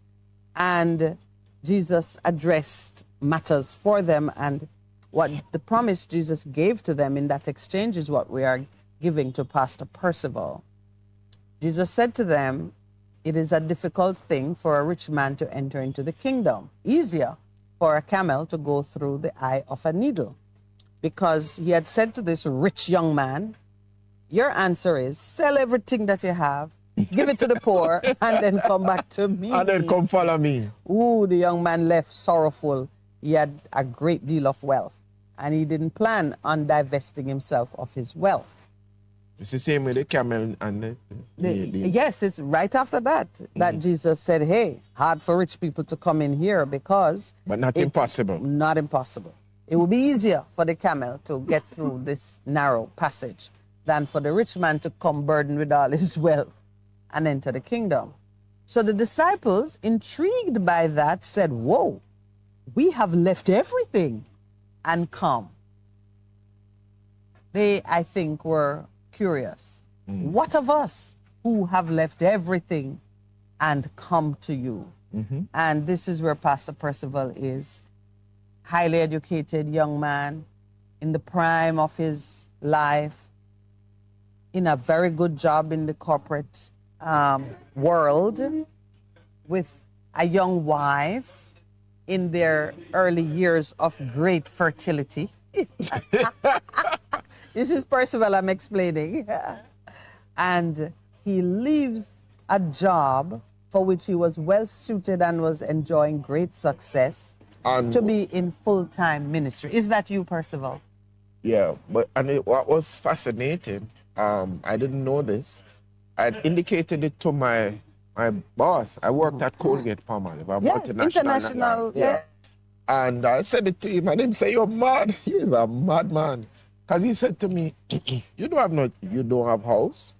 And Jesus addressed matters for them, and what the promise Jesus gave to them in that exchange is what we are giving to Pastor Percival. Jesus said to them, it is a difficult thing for a rich man to enter into the kingdom, easier for a camel to go through the eye of a needle. Because he had said to this rich young man, your answer is sell everything that you have, give it to the poor, and then come back to me. And then come follow me. Ooh, the young man left sorrowful. He had a great deal of wealth, and he didn't plan on divesting himself of his wealth. It's the same with the camel and Yes, it's right after that Jesus said, hey, hard for rich people to come in here because... But not impossible. Not impossible. It will be easier for the camel to get through this narrow passage than for the rich man to come burdened with all his wealth and enter the kingdom. So the disciples, intrigued by that, said, whoa, we have left everything and come. They, I think, were curious. What of us who have left everything and come to you? And this is where Pastor Percival is. Highly educated young man in the prime of his life, in a very good job in the corporate world, with a young wife in their early years of great fertility. This is Percival I'm explaining. And he leaves a job for which he was well suited and was enjoying great success to be in full-time ministry. Is that you, Percival? Yeah, but what was fascinating, I didn't know this. I indicated it to my boss. I worked at Colgate Palmolive. Yes, international. Yeah. And I said it to him, and him say, "You're mad." He is a madman. Because he said to me, you don't have house.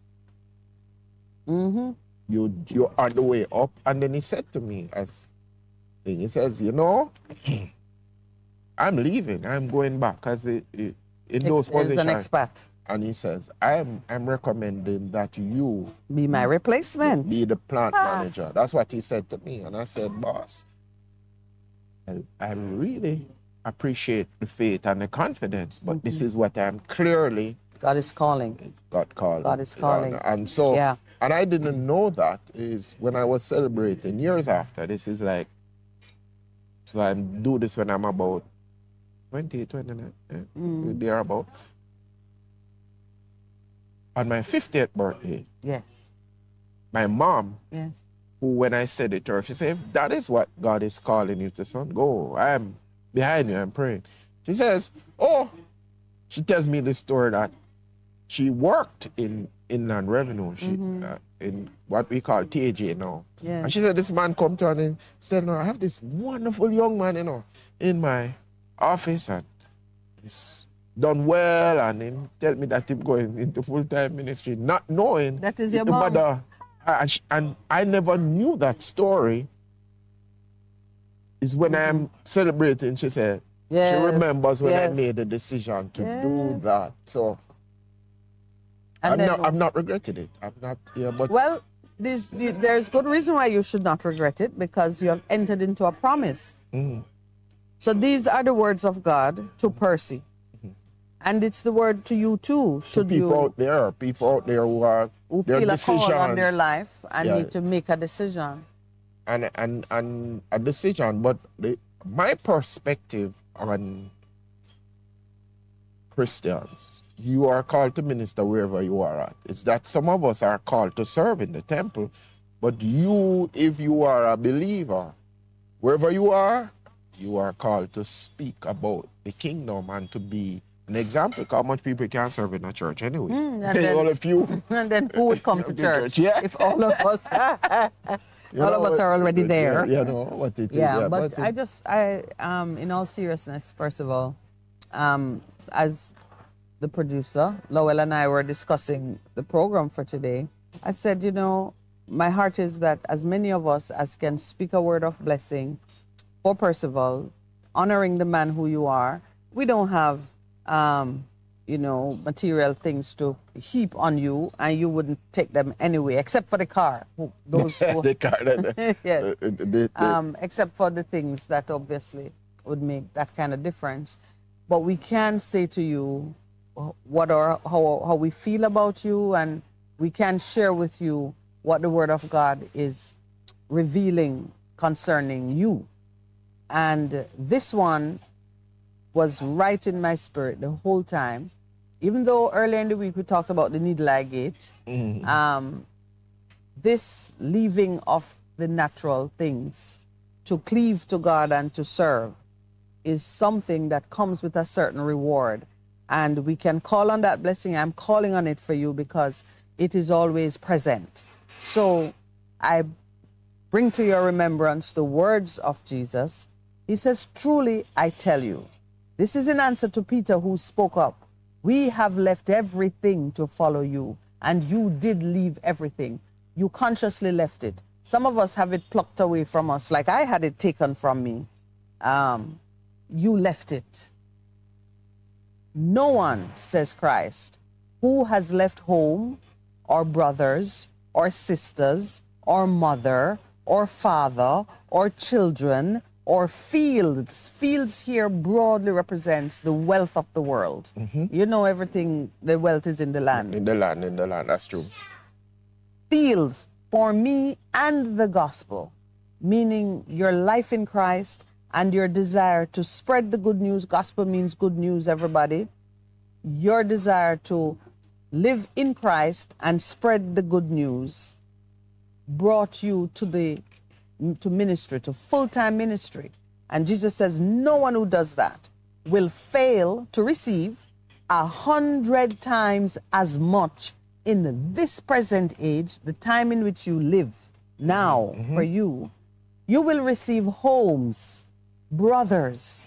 You're on the way up. And then he said to me, he says, I'm leaving. I'm going back. Because in those positions. An expat. And he says, I'm recommending that you be my replacement. Be the plant manager. That's what he said to me. And I said, boss, I really appreciate the faith and the confidence, but this is what I'm clearly... God is calling. God is calling. And so, and I didn't know that is when I was celebrating years after. This is like, so I do this when I'm about 28, 29, there about. On my 50th birthday. Yes. My mom, yes, who when I said it to her, she said, if that is what God is calling you to, son, go. I am behind you, I'm praying. She says, she tells me the story that she worked in Inland Revenue, in what we call TAJ now. Yes. And she said, this man come to her and said, no, I have this wonderful young man, in my office, and he's done well, and he tell me that he's going into full-time ministry, not knowing that is your mom. Mother. And I never knew that story. Is when I'm celebrating, she said, she remembers when I made the decision to do that. So I've not regretted it. I'm not, but... Well, there's good reason why you should not regret it, because you have entered into a promise. So these are the words of God to Percy. And it's the word to you too. Should people out there who feel a call on their life and need to make a decision. And a decision, but my perspective on Christians, you are called to minister wherever you are at. It's that some of us are called to serve in the temple, but you, if you are a believer, wherever you are called to speak about the kingdom and to be an example. How much people can serve in a church anyway? All of you. And then who would come to church? Yeah. If all of us... all of us are already there. What it is. Yeah, but I in all seriousness, Percival, as the producer, Lowell and I were discussing the program for today, I said, my heart is that as many of us as can speak a word of blessing for Percival, honoring the man who you are, we don't have, material things to heap on you, and you wouldn't take them anyway, except for the car. The car. Yes. Except for the things that obviously would make that kind of difference. But we can say to you how we feel about you, and we can share with you what the Word of God is revealing concerning you. And this one was right in my spirit the whole time. Even though earlier in the week we talked about the needle eye gate, this leaving of the natural things to cleave to God and to serve is something that comes with a certain reward. And we can call on that blessing. I'm calling on it for you because it is always present. So I bring to your remembrance the words of Jesus. He says, truly, I tell you. This is in answer to Peter, who spoke up. We have left everything to follow you, and you did leave everything. You consciously left it. Some of us have it plucked away from us, like I had it taken from me. You left it. No one, says Christ, who has left home, or brothers, or sisters, or mother, or father, or children, or fields. Fields here broadly represents the wealth of the world. You know everything, the wealth is in the land. In the land, that's true. Fields for me and the gospel, meaning your life in Christ and your desire to spread the good news. Gospel means good news, everybody. Your desire to live in Christ and spread the good news brought you to ministry, to full-time ministry. And Jesus says no one who does that will fail to receive 100 times as much in this present age, the time in which you live now. For you will receive homes, brothers,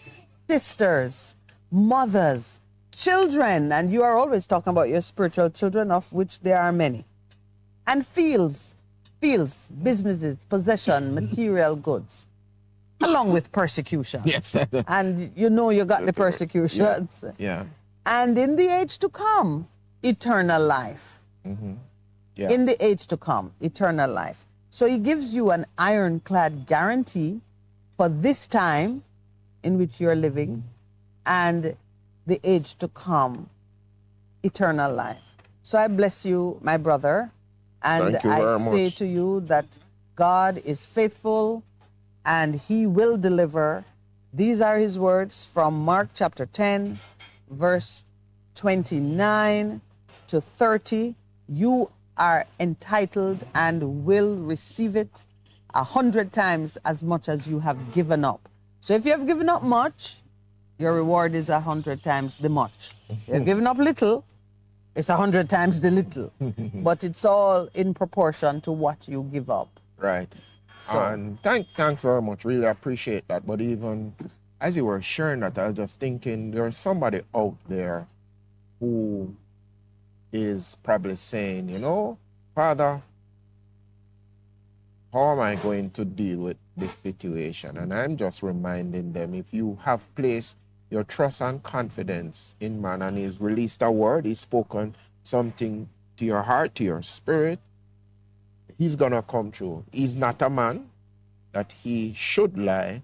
sisters, mothers, children, and you are always talking about your spiritual children, of which there are many, and fields, businesses, possession, material goods, along with persecution. Yes. And you know you got the persecutions. Yeah. And in the age to come, eternal life. Yeah. In the age to come, eternal life. So he gives you an ironclad guarantee for this time in which you're living and the age to come, eternal life. So I bless you, my brother, and I say to you that God is faithful and he will deliver. These are his words from Mark chapter 10, verse 29 to 30. You are entitled and will receive it 100 times as much as you have given up. So if you have given up much, your reward is 100 times the much. You've given up little, it's 100 times the little. But it's all in proportion to what you give up. Right. So, and thanks very much. Really appreciate that. But even as you were sharing that, I was just thinking there's somebody out there who is probably saying, you know, Father, how am I going to deal with this situation? And I'm just reminding them, if you have placed your trust and confidence in man and he's released a word, he's spoken something to your heart, to your spirit, he's gonna come true. He's not a man that he should lie,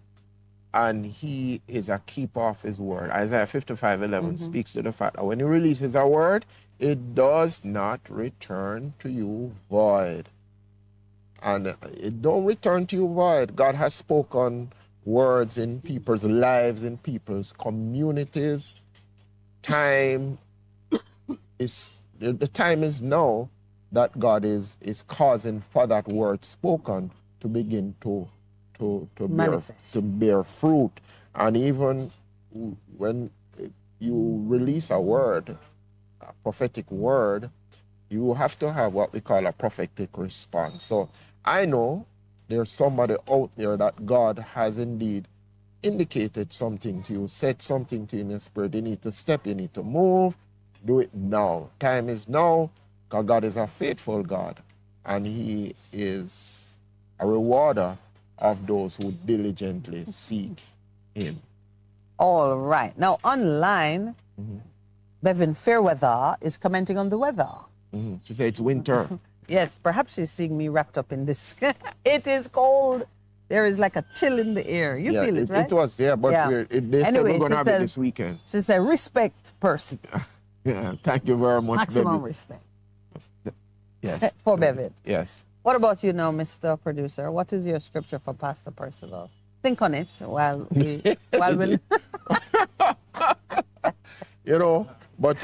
and he is a keeper of his word. Isaiah 55:11 speaks to the fact that when he releases a word, it does not return to you void. And it don't return to you void. God has spoken words in people's lives, in people's communities. The time is now that God is causing for that word spoken to begin to bear fruit. And even when you release a word, a prophetic word, you have to have what we call a prophetic response. So I know there's somebody out there that God has indeed indicated something to you, said something to you in the spirit. You need to step, you need to move, do it now. Time is now, because God is a faithful God, and he is a rewarder of those who diligently seek him. All right. Now, online, Bevan Fairweather is commenting on the weather. She said it's winter. Yes, perhaps she's seeing me wrapped up in this. It is cold. There is like a chill in the air. You feel it, right? It was, but anyway, we're going to have it this weekend. She said, respect, Percy. Yeah, thank you very much, Maximum baby. respect. Yes. For Bevan. Yes. What about you now, Mr. Producer? What is your scripture for Pastor Percival? Think on it while we... You know, but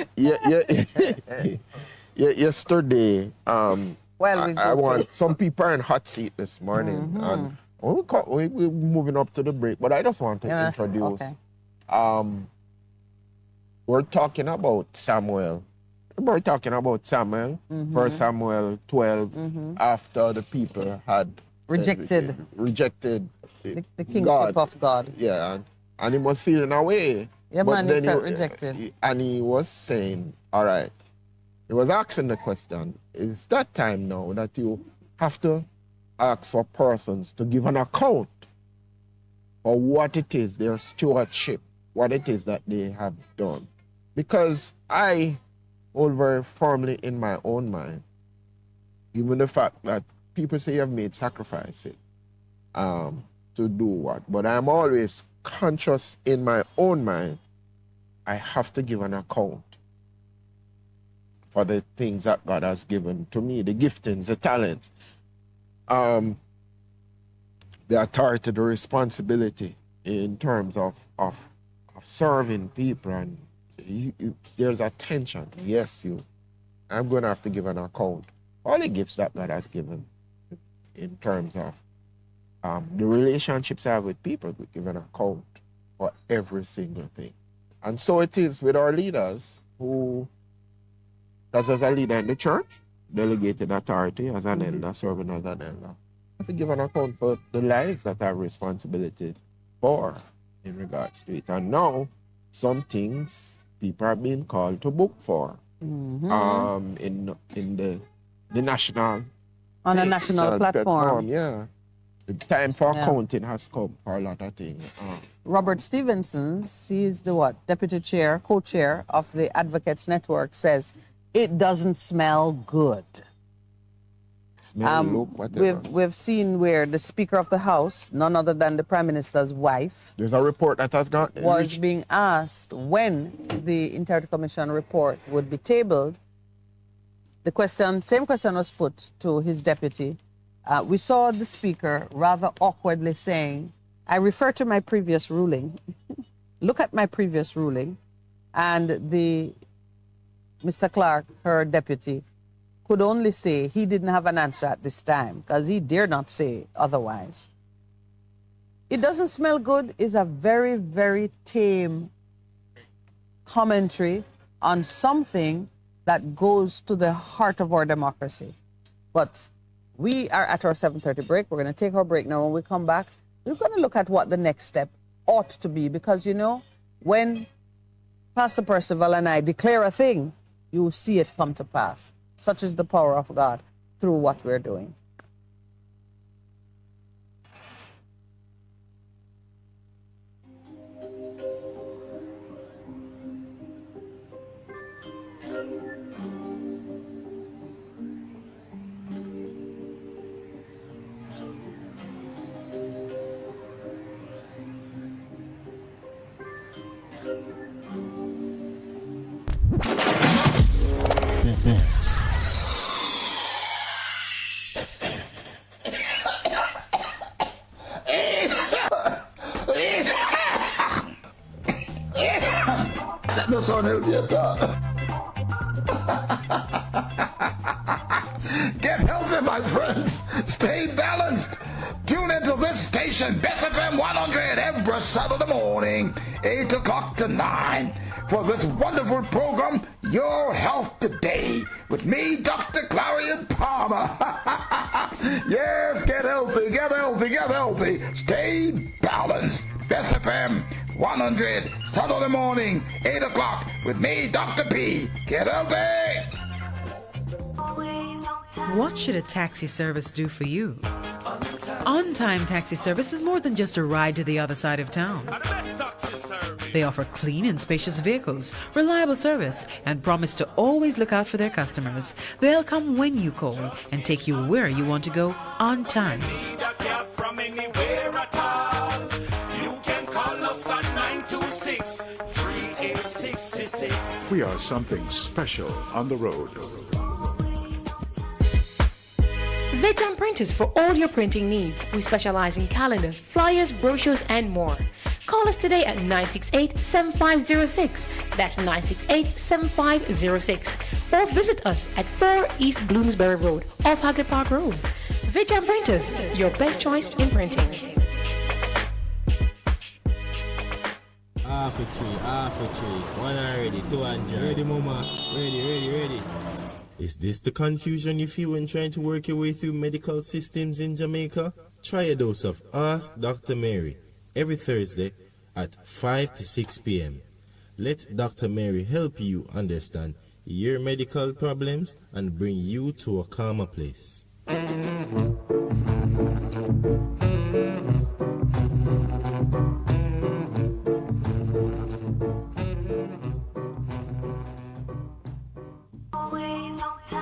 yesterday, I want some people are in hot seat this morning, and we're moving up to the break. But I just want to introduce. We're talking about Samuel. We're talking about Samuel, 1 Samuel 12, after the people had rejected the kingship of God. Yeah, and he was feeling away. Yeah, but man, he felt rejected. And he was saying, all right, he was asking the question, is that time now that you have to ask for persons to give an account for what it is, their stewardship, what it is that they have done? Because I hold very firmly in my own mind, even the fact that people say I've made sacrifices to do what, but I'm always conscious in my own mind, I have to give an account for the things that God has given to me, the giftings, the talents, the authority, the responsibility in terms of serving people. And there's a tension. Yes, I'm going to have to give an account for all the gifts that God has given in terms of the relationships I have with people. We give an account for every single thing. And so it is with our leaders who, as a leader in the church, delegated authority as an elder, serving as an elder, I have to give an account for the lives that I have responsibility for in regards to it. And now, some things people are being called to book for in the national... On a national platform. Yeah. The time for accounting has come for a lot of things. Robert Stevenson, he's the deputy chair, co-chair of the Advocates Network, says it doesn't smell good. We've seen where the Speaker of the House, none other than the Prime Minister's wife, there's a report that has gone, was being asked when the Integrity Commission report would be tabled. The same question was put to his deputy. We saw the Speaker rather awkwardly saying, I refer to my previous ruling. Look at my previous ruling. And Mr. Clark, her deputy, could only say he didn't have an answer at this time because he dare not say otherwise. It doesn't smell good is a very, very tame commentary on something that goes to the heart of our democracy. But we are at our 7:30 break. We're going to take our break now. When we come back, we're going to look at what the next step ought to be. Because, when Pastor Percival and I declare a thing, you see it come to pass. Such is the power of God through what we're doing. That no sound healthy at all. Get healthy, my friends. Stay balanced. Tune into this station, Bess FM 100, every Saturday morning, 8 o'clock to 9, for this wonderful program, Your Health Today, with me, Dr. Clarion Palmer. Yes, get healthy, get healthy, get healthy. Stay balanced. Bess FM 100, Saturday morning, 8 o'clock, with me, Dr. P. Get healthy. What should a taxi service do for you? On-Time Taxi Service is more than just a ride to the other side of town. They offer clean and spacious vehicles, reliable service, and promise to always look out for their customers. They'll come when you call and take you where you want to go on time. We are something special on the road. Vision Printers for all your printing needs. We specialize in calendars, flyers, brochures, and more. Call us today at 968-7506. That's 968-7506. Or visit us at 4 East Bloomsbury Road, off Hagley Park Road. Vision Printers, your best choice in printing. Half a tree. 100, 200. Ready, mama? Ready. Is this the confusion you feel when trying to work your way through medical systems in Jamaica? Try a dose of Ask Dr. Mary every Thursday at 5 to 6 p.m. Let Dr. Mary help you understand your medical problems and bring you to a calmer place.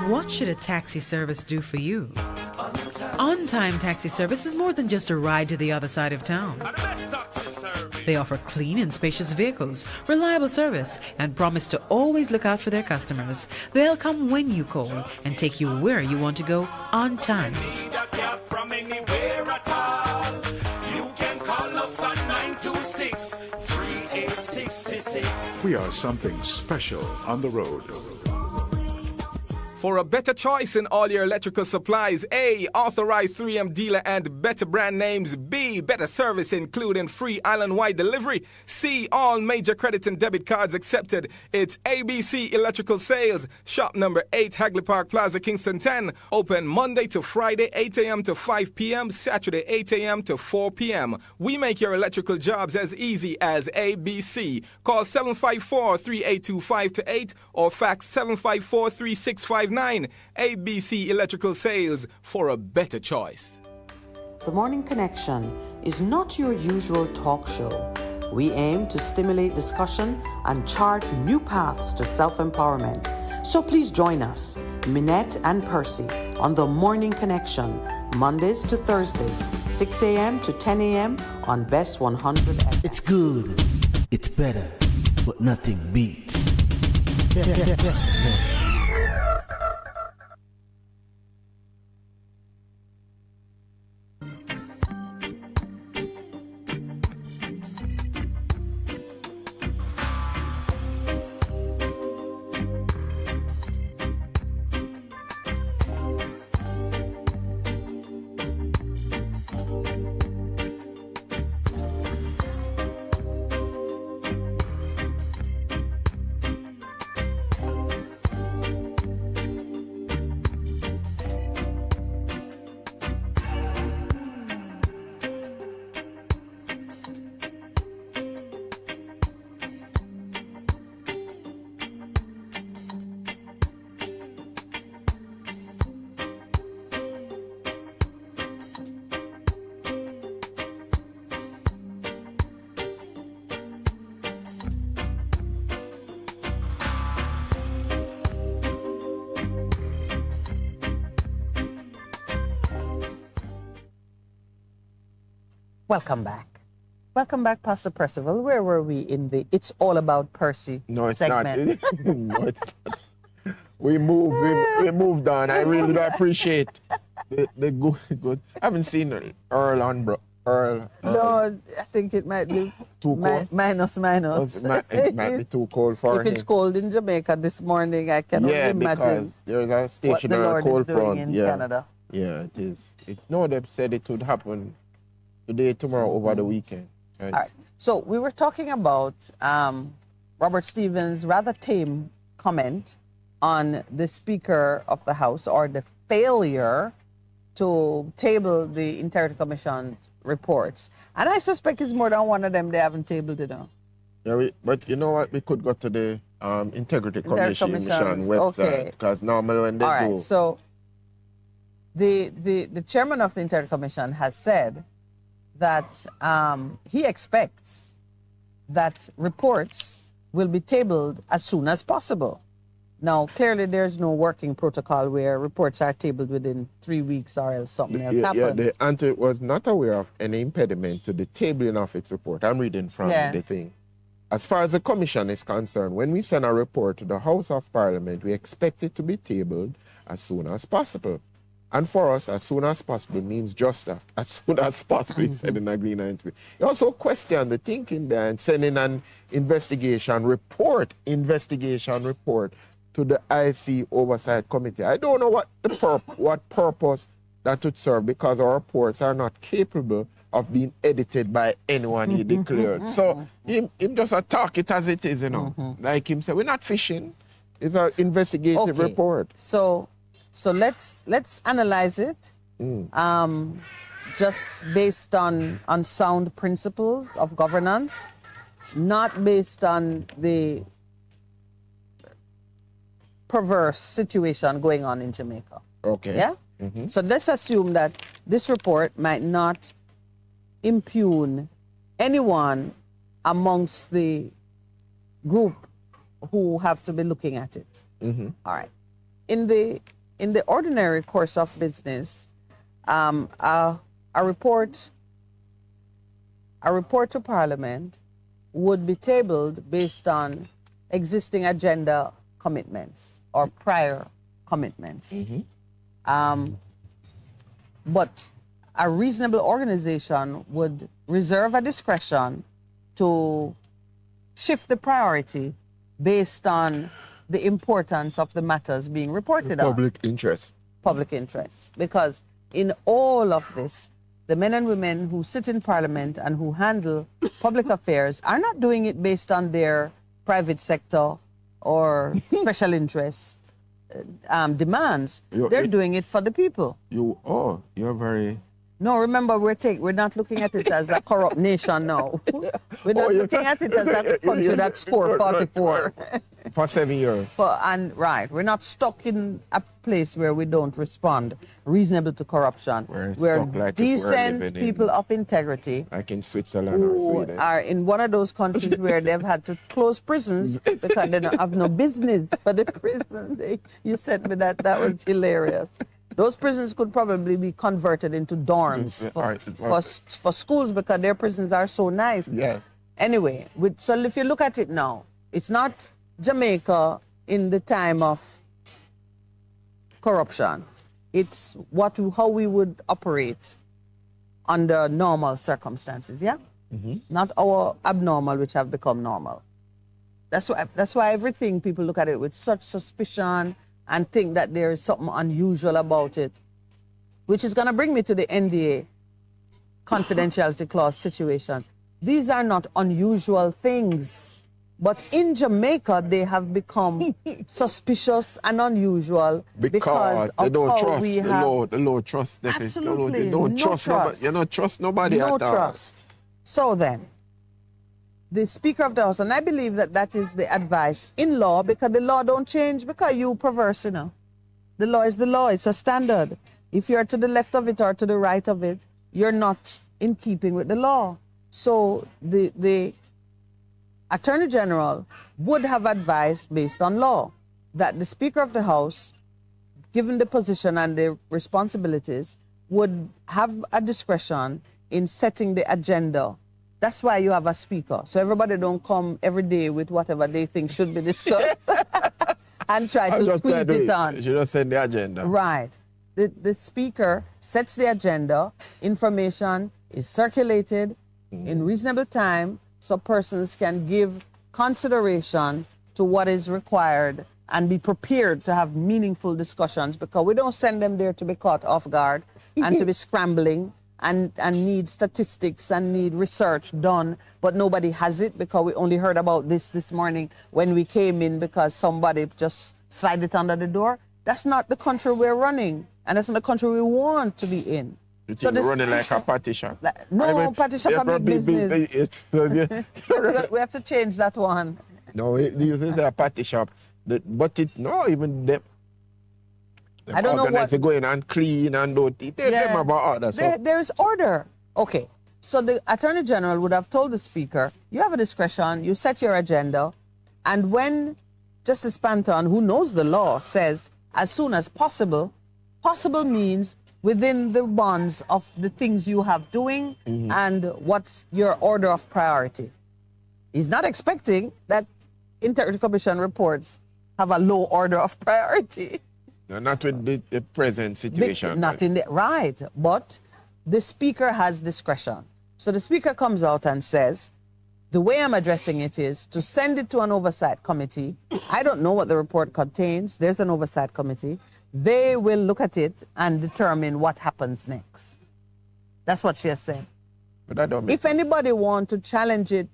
What should a taxi service do for you? On-time taxi service is more than just a ride to the other side of town. They offer clean and spacious vehicles, reliable service, and promise to always look out for their customers. They'll come when you call and take you where you want to go on time. From anywhere at all. You can call us at 926-3866. We are something special on the road. For a better choice in all your electrical supplies, A, authorized 3M dealer and better brand names. B, better service including free island-wide delivery. C, all major credit and debit cards accepted. It's ABC Electrical Sales. Shop number 8, Hagley Park Plaza, Kingston 10. Open Monday to Friday, 8 a.m. to 5 p.m., Saturday, 8 a.m. to 4 p.m. We make your electrical jobs as easy as ABC. Call 754-382-528 or fax 754-3659. ABC Electrical Sales, for a better choice. The Morning Connection is not your usual talk show. We aim to stimulate discussion and chart new paths to self-empowerment. So please join us, Minett and Percy, on The Morning Connection, Mondays to Thursdays, 6 a.m. to 10 a.m. on Bess 100 FM. It's good, it's better, but nothing beats. Welcome back. Welcome back, Pastor Percival. Where were we in the It's All About Percy segment? No, it's not. We moved on. I really do appreciate the good. I haven't seen Earl on, bro. Earl. No, I think it might be too cold. Minus. It might be too cold for him. If it's cold in Jamaica this morning, I cannot imagine there's a station what the on Lord cold is doing front. in Canada. Yeah, it is. No, they said it would happen today, tomorrow, over the weekend. All right. So we were talking about Robert Stevens' rather tame comment on the Speaker of the House, or the failure to table the Integrity Commission reports. And I suspect it's more than one of them they haven't tabled it on. Yeah, but you know what? We could go to the Integrity Commission website, because normally when they All right. So the chairman of the Integrity Commission has said that he expects that reports will be tabled as soon as possible. Now, clearly, there's no working protocol where reports are tabled within 3 weeks or else something else happens. The ANTE was not aware of any impediment to the tabling of its report. I'm reading from the thing. As far as the commission is concerned, when we send a report to the House of Parliament, we expect it to be tabled as soon as possible. And for us, as soon as possible means just that. As soon as possible, he said in a green interview. He also questioned the thinking there and sending an investigation report to the IC Oversight Committee. I don't know what purpose that would serve, because our reports are not capable of being edited by anyone, he declared. So him just talk it as it is, you know. Like him said, we're not fishing. It's an investigative report. So let's analyze it just based on sound principles of governance, not based on the perverse situation going on in Jamaica. Okay. Yeah? So let's assume that this report might not impugn anyone amongst the group who have to be looking at it. All right. In the in the ordinary course of business, a report to Parliament would be tabled based on existing agenda commitments or prior commitments. But a reasonable organization would reserve a discretion to shift the priority based on the importance of the matters being reported on. Public interest. Public interest. Because in all of this, the men and women who sit in Parliament and who handle public affairs are not doing it based on their private sector or special interest demands. They're doing it for the people. You're very... No, remember, we're not looking at it as a corrupt nation now. We're not looking at it as a country that scored 44. For 7 years. We're not stuck in a place where we don't respond reasonable to corruption. We're decent people of integrity. Like in Switzerland or Sweden. Are in one of those countries where they've had to close prisons because they don't have no business for the prison. You said me that was hilarious. Those prisons could probably be converted into dorms for schools because their prisons are so nice. Yes. Anyway, so if you look at it now, it's not Jamaica in the time of corruption. It's how we would operate under normal circumstances, yeah? Not our abnormal, which have become normal. That's why everything people look at it with such suspicion and think that there is something unusual about it, which is going to bring me to the NDA confidentiality clause situation. These are not unusual things, but in Jamaica, they have become suspicious and unusual because they of don't how trust we the have... law. The law trusts them. Absolutely, They don't trust nobody. You don't trust nobody at all. No trust. So then, the Speaker of the House, and I believe that is the advice in law, because the law don't change because you perverse, you know. The law is the law. It's a standard. If you're to the left of it or to the right of it, you're not in keeping with the law. So the Attorney General would have advised based on law that the Speaker of the House, given the position and the responsibilities, would have a discretion in setting the agenda. That's why you have a speaker. So everybody don't come every day with whatever they think should be discussed and try to squeeze it on. You just send the agenda. Right. The speaker sets the agenda. Information is circulated in reasonable time so persons can give consideration to what is required and be prepared to have meaningful discussions, because we don't send them there to be caught off guard and to be scrambling and need statistics and need research done, but nobody has it because we only heard about this morning when we came in because somebody just slid it under the door. That's not the country we're running, and that's not the country we want to be in. You think we're running like a party shop? No, party shop are big business. We have to change that one. No, this is a party shop. But even them. I don't know what. They go in and clean and don't eat. Them about order. So. There's order. Okay. So the Attorney General would have told the Speaker, you have a discretion, you set your agenda, and when Justice Panton, who knows the law, says as soon as possible, possible means within the bonds of the things you have doing and what's your order of priority. He's not expecting that Integrity Commission reports have a low order of priority. No, not with the present situation. Right. But the Speaker has discretion. So the Speaker comes out and says, the way I'm addressing it is to send it to an oversight committee. I don't know what the report contains. There's an oversight committee. They will look at it and determine what happens next. That's what she has said. But I don't. If anybody wants to challenge it,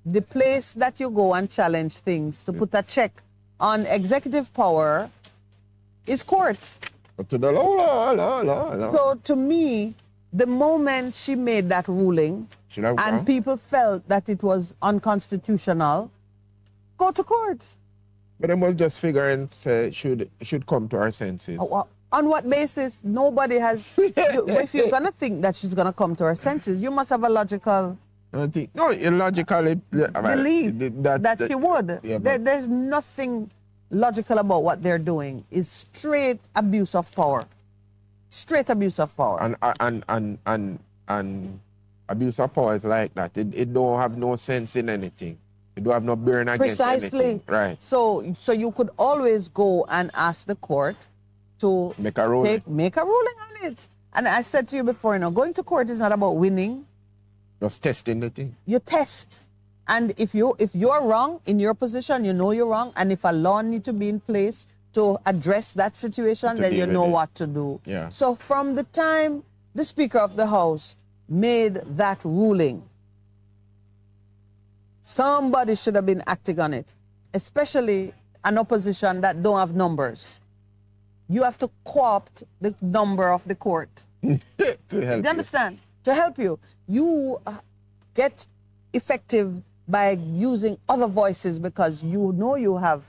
the place that you go and challenge things to put a check on executive power is court. But to the law. So to me, the moment she made that ruling and people felt that it was unconstitutional, go to court. But they must just figure and say should come to our senses. On what basis? Nobody has. If you're going to think that she's going to come to her senses, you must have a logical... No, illogically believe that she would. Yeah, there's nothing logical about what they're doing is straight abuse of power. Straight abuse of power. And abuse of power is like that. It don't have no sense in anything. It don't have no bearing against anything. Right. So you could always go and ask the court to make a ruling. Make a ruling on it. And I said to you before, going to court is not about winning. Just testing the thing. You test. And if you're wrong in your position, you know you're wrong. And if a law need to be in place to address that situation, then you know what to do. Yeah. So from the time the Speaker of the House made that ruling, somebody should have been acting on it, especially an opposition that don't have numbers. You have to co-opt the number of the court. To help you understand? To help you. You get effective by using other voices because you know you have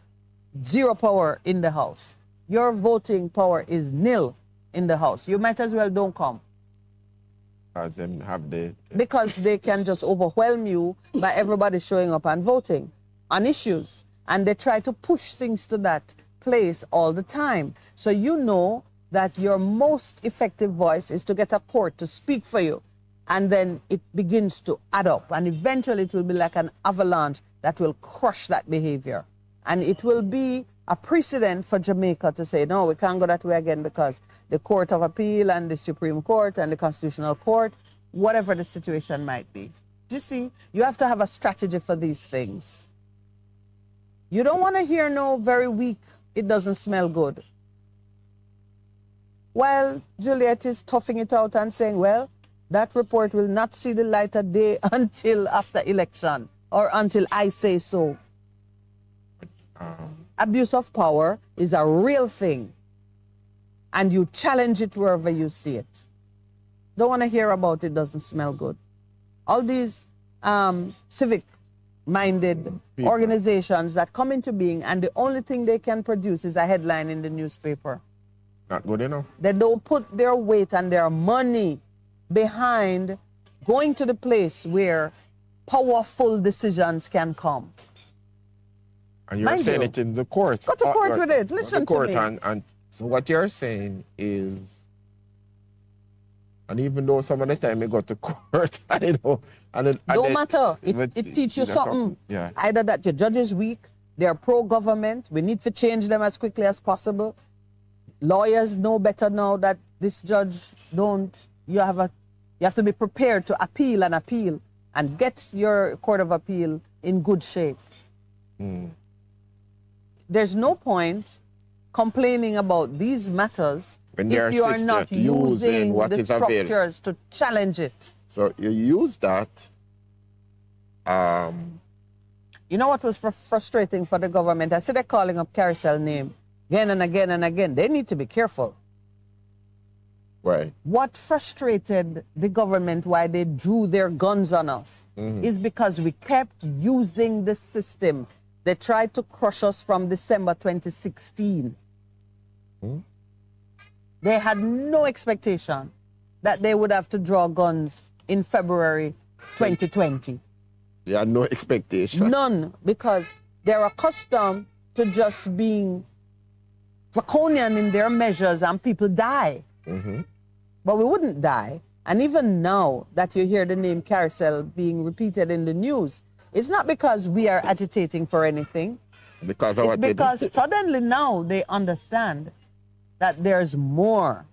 zero power in the House. Your voting power is nil in the House. You might as well don't come. As them have because they can just overwhelm you by everybody showing up and voting on issues. And they try to push things to that place all the time. So you know that your most effective voice is to get a court to speak for you. And then it begins to add up. And eventually it will be like an avalanche that will crush that behavior. And it will be a precedent for Jamaica to say, no, we can't go that way again because the Court of Appeal and the Supreme Court and the Constitutional Court, whatever the situation might be. Do you see? You have to have a strategy for these things. You don't want to hear no very weak, it doesn't smell good. While Juliet is toughing it out and saying, well, that report will not see the light of day until after election or until I say so. Abuse of power is a real thing. And you challenge it wherever you see it. Don't want to hear about it, doesn't smell good. All these civic-minded organizations that come into being and the only thing they can produce is a headline in the newspaper. Not good enough. They don't put their weight and their money behind going to the place where powerful decisions can come. And you're saying it in the court. Go to court with it. Listen to me. And so what you're saying is, and even though some of the time you go to court, don't matter. It teaches you something. Yeah. Either that your judge is weak, they're pro-government, we need to change them as quickly as possible. Lawyers know better now that this judge don't. You have to be prepared to appeal and get your court of appeal in good shape. There's no point complaining about these matters if you are not using the structures to challenge it. So you use that. You know what was frustrating for the government? I see they're calling up Carousel name again and again and again. They need to be careful. Right. What frustrated the government why they drew their guns on us is because we kept using the system. They tried to crush us from December 2016. They had no expectation that they would have to draw guns in February 2020. They had no expectation. None, because they're accustomed to just being draconian in their measures and people die. But we wouldn't die. And even now that you hear the name Carousel being repeated in the news, it's not because we are agitating for anything. Because suddenly now they understand that there's more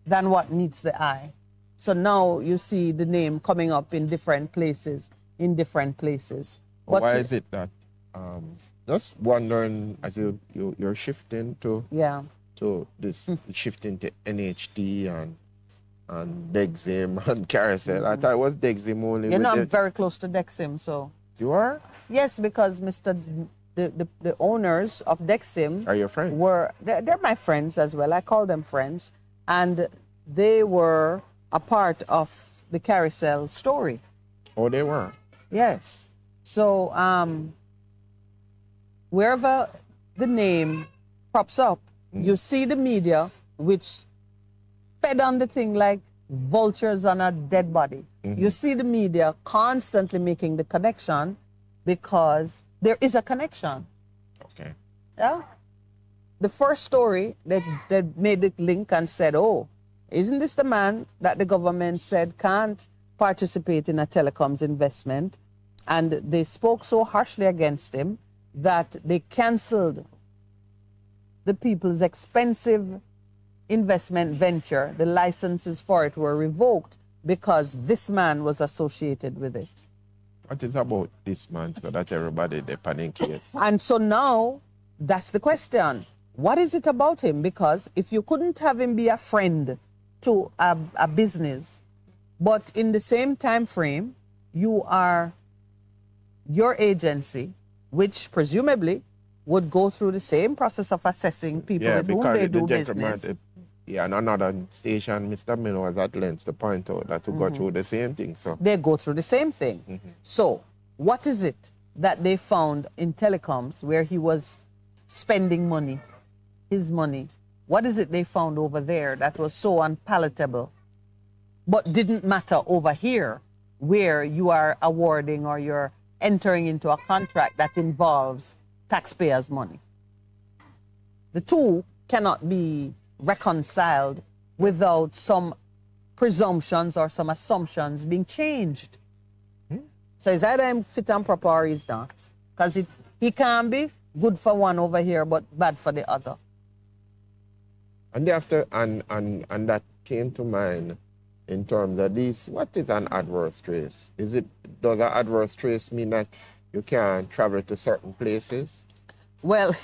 than what meets the eye. So now you see the name coming up in different places, Why is it that? Just wondering, as you're shifting to this shifting to NHD and Dexim and Carousel. I thought it was Dexim only. You know, I'm very close to Dexim, so. You are? Yes, because the owners of Dexim are your friends. They're my friends as well. I call them friends, and they were a part of the Carousel story. Oh, they were. Yes. So wherever the name pops up, you see the media which fed on the thing like vultures on a dead body. You see the media constantly making the connection because there is a connection. Yeah. The first story that made it link and said, oh, isn't this the man that the government said can't participate in a telecoms investment? And they spoke so harshly against him that they canceled the people's expensive investment venture. The licenses for it were revoked because this man was associated with it. What is about this man so that everybody they panic case? And so now, that's the question. What is it about him? Because if you couldn't have him be a friend to a business, but in the same time frame, you are your agency, which presumably would go through the same process of assessing people with whom they do business. Yeah, and another station, Mr. Miller was at length to point out that we go through the same thing. So they go through the same thing. So what is it that they found in telecoms where he was spending money, his money? What is it they found over there that was so unpalatable, but didn't matter over here, where you are awarding or you're entering into a contract that involves taxpayers' money? The two cannot be reconciled without some presumptions or some assumptions being changed. So it's either him fit and proper or he's not. Because he can be good for one over here but bad for the other. And and that came to mind in terms of this. What is an adverse trace? Does an adverse trace mean that you can't travel to certain places? Well,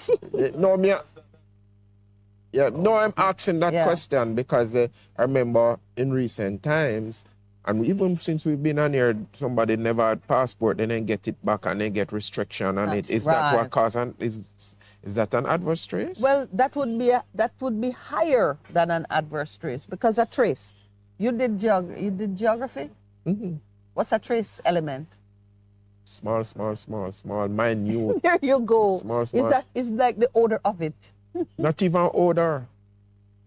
I'm asking that question because I remember in recent times, and even since we've been on here, somebody never had passport, then they get it back and they get restriction on it. Is that what causing? Is that an adverse trace? Well, that would be higher than an adverse trace, because a trace. You did geography. What's a trace element? Small, minute. There you go. Small. Is like the odor of it? Not even odor.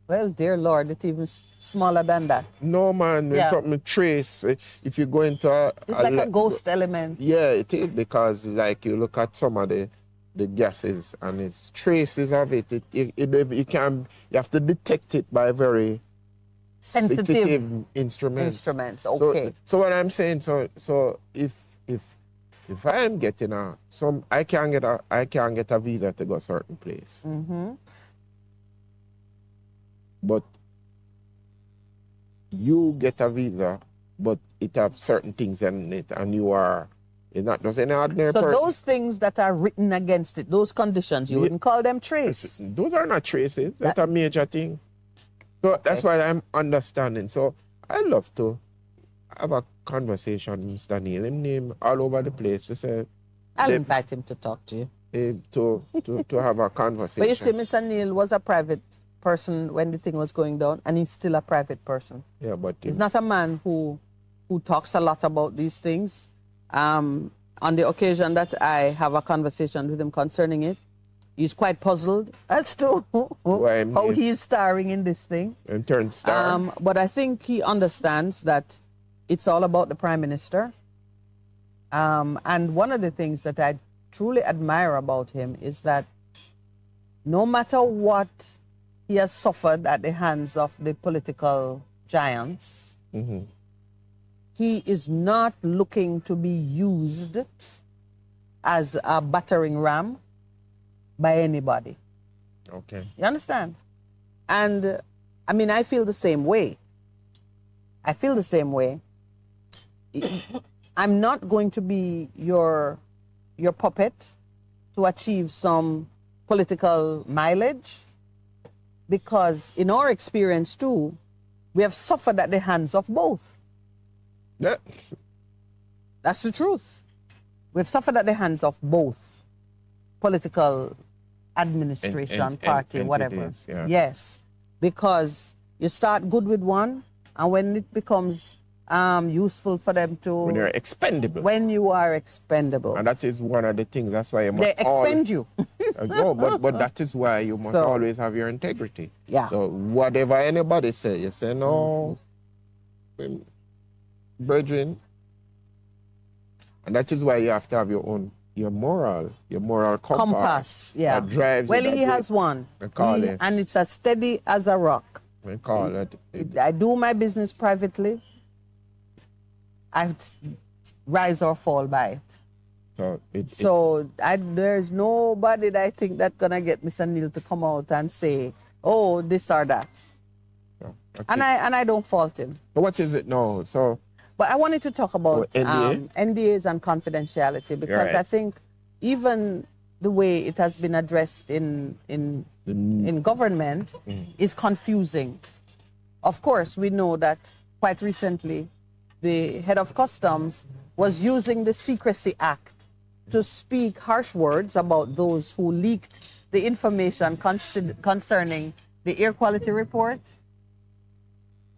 Well, dear Lord, it's even smaller than that. No, man. We're talking trace. If you go into it's like a ghost element. Yeah, it is, because like you look at some of the gases and it's traces of it. You have to detect it by very sensitive instruments. Okay. So what I'm saying, so if I am getting I can get a visa to go a certain place. But you get a visa, but it have certain things in it, and it's not just any ordinary person. So those things that are written against it, those conditions, you wouldn't call them trace. Those are not traces. That's a major thing. So that's why I'm understanding. So I love to have a conversation with Mr. Neil. Him name all over the place to say. I'll invite him to talk to you. To have a conversation. But you see, Mr. Neil was a private person when the thing was going down, and he's still a private person. Yeah, but he's not a man who talks a lot about these things. On the occasion that I have a conversation with him concerning it, he's quite puzzled as to how he's starring in this thing. In turn, star. But I think he understands that it's all about the Prime Minister. And one of the things that I truly admire about him is that no matter what he has suffered at the hands of the political giants, he is not looking to be used as a battering ram by anybody. Okay. You understand? And I mean, I feel the same way. I'm not going to be your puppet to achieve some political mileage, because in our experience too, we have suffered at the hands of both. Yeah. That's the truth. We've suffered at the hands of both political administration, party, whatever. Yeah. Yes, because you start good with one, and when it becomes useful for them to... When you're expendable. When you are expendable. And that is one of the things, that's why you must... They expend you. No, but that is why you must always have your integrity. Yeah. So whatever anybody say, you say, no, brethren. And that is why you have to have your own your moral compass. Yeah. That drives well, you, he has one. They call it. And it's as steady as a rock. We call it. I do my business privately. I rise or fall by it. So there's nobody that I think that's gonna get Mr. Neil to come out and say, "Oh, this or that." And I don't fault him. But what is it now? But I wanted to talk about NDAs and confidentiality, because I think even the way it has been addressed in government is confusing. Of course, we know that quite recently the head of customs was using the Secrecy Act to speak harsh words about those who leaked the information concerning the air quality report.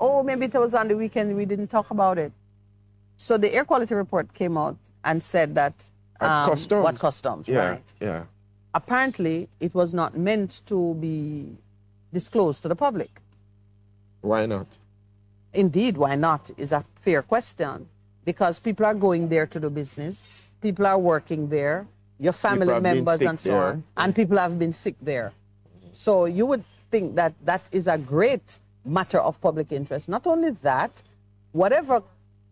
Oh, maybe it was on the weekend, we didn't talk about it. So the air quality report came out and said that customs, right? Yeah. Apparently, it was not meant to be disclosed to the public. Why not? Indeed, why not is a fair question, because people are going there to do business. People are working there, your family members and so on, and people have been sick there. So you would think that that is a great matter of public interest. Not only that, whatever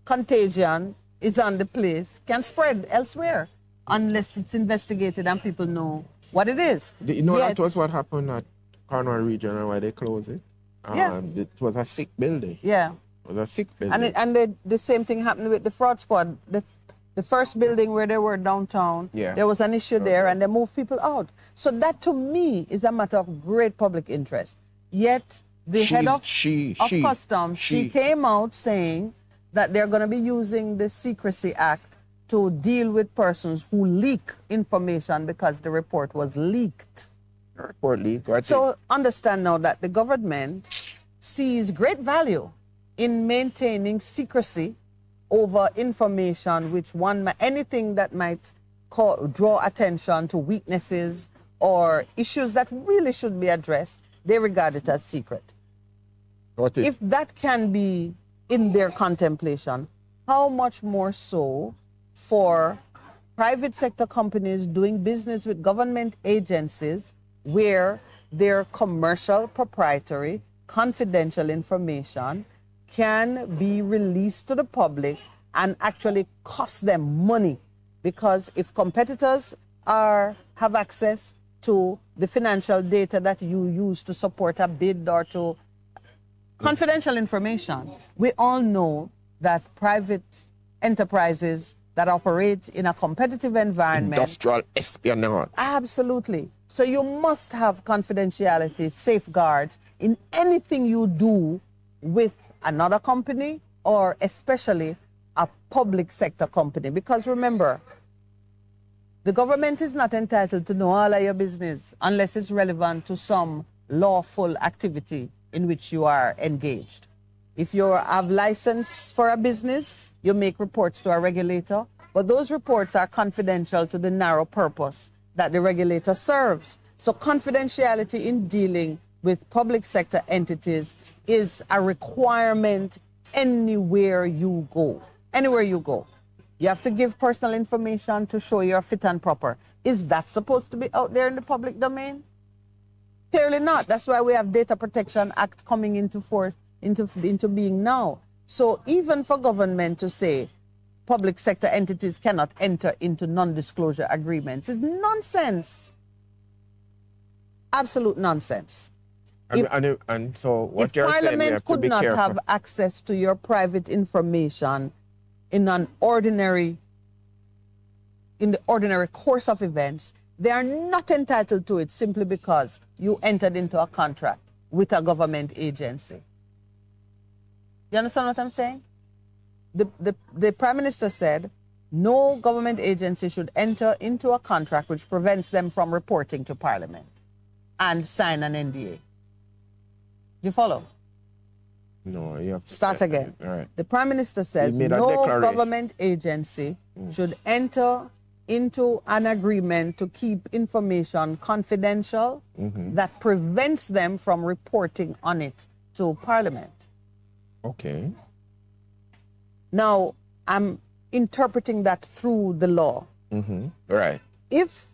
contagion is on the place can spread elsewhere unless it's investigated and people know what it is. You know, that was what happened at Cornwall Region and why they closed it. It was a sick building. Yeah. It was a sick building. And the same thing happened with the fraud squad. The first building where they were downtown, there was an issue there and they moved people out. So that to me is a matter of great public interest. Yet the head of customs, she came out saying that they're going to be using the Secrecy Act to deal with persons who leak information because the report was leaked. Report leak. So understand now that the government sees great value in maintaining secrecy over information which anything that might draw attention to weaknesses or issues that really should be addressed, they regard it as secret. If that can be in their contemplation, how much more so for private sector companies doing business with government agencies where their commercial, proprietary, confidential information can be released to the public and actually cost them money. Because if competitors have access to the financial data that you use to support a bid or to confidential information, we all know that private enterprises that operate in a competitive environment. Industrial espionage. Absolutely. So you must have confidentiality safeguards in anything you do with another company or especially a public sector company. Because remember, the government is not entitled to know all of your business unless it's relevant to some lawful activity in which you are engaged. If you have license for a business, you make reports to a regulator, but those reports are confidential to the narrow purpose that the regulator serves. So confidentiality in dealing with public sector entities is a requirement anywhere you go. Anywhere you go. You have to give personal information to show you're fit and proper. Is that supposed to be out there in the public domain? Clearly not. That's why we have Data Protection Act coming into being now. So even for government to say public sector entities cannot enter into non-disclosure agreements is nonsense. Absolute nonsense. And so what you're saying, Parliament could not have access to your private information in the ordinary course of events, they are not entitled to it simply because you entered into a contract with a government agency. You understand what I'm saying? The Prime Minister said no government agency should enter into a contract which prevents them from reporting to Parliament and sign an NDA. You follow? No, you have to start again. All right. The Prime Minister says no government agency should enter into an agreement to keep information confidential that prevents them from reporting on it to Parliament. Okay. Now, I'm interpreting that through the law. Right. If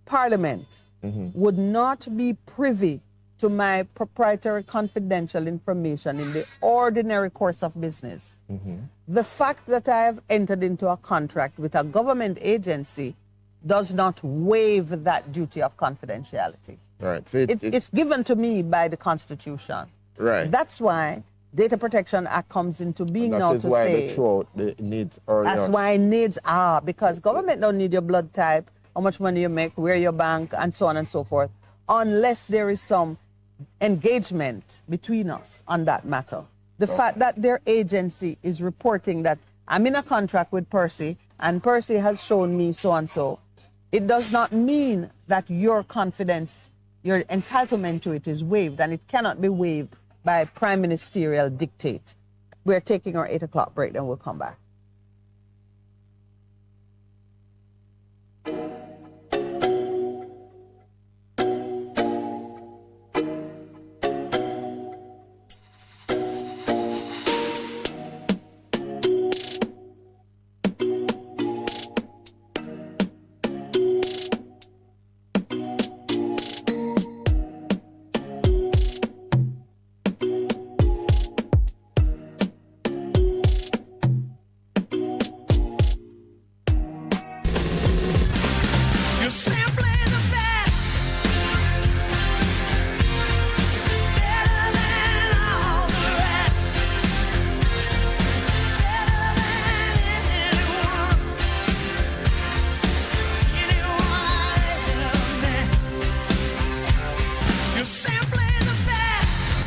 Parliament would not be privy to my proprietary confidential information in the ordinary course of business, the fact that I have entered into a contract with a government agency does not waive that duty of confidentiality. Right. So it's given to me by the Constitution. Right. That's why Data Protection Act comes into being now to say. That is why they throw out the needs early That's on. why needs are, because government don't need your blood type, how much money you make, where your bank, and so on and so forth, unless there is some engagement between us on that matter. The fact that their agency is reporting that I'm in a contract with Percy and Percy has shown me so and so, it does not mean that your confidence, your entitlement to it is waived, and it cannot be waived by prime ministerial dictate. We're taking our 8 o'clock break, then we'll come back.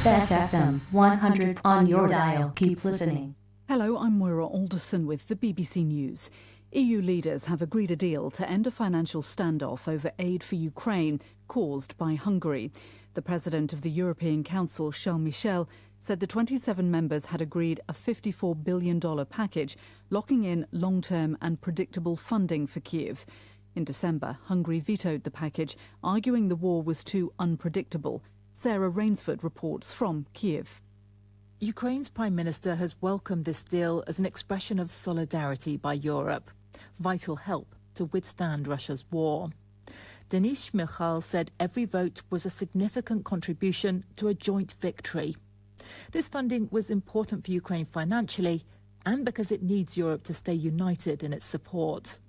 Bess FM 100 on your dial. Keep listening. Hello, I'm Moira Alderson with the BBC News. EU leaders have agreed a deal to end a financial standoff over aid for Ukraine caused by Hungary. The president of the European Council, Charles Michel, said the 27 members had agreed a $54 billion package, locking in long-term and predictable funding for Kyiv. In December, Hungary vetoed the package, arguing the war was too unpredictable. Sarah Rainsford reports from Kyiv. Ukraine's Prime Minister has welcomed this deal as an expression of solidarity by Europe, vital help to withstand Russia's war. Denis Shmyhal said every vote was a significant contribution to a joint victory. This funding was important for Ukraine financially and because it needs Europe to stay united in its support.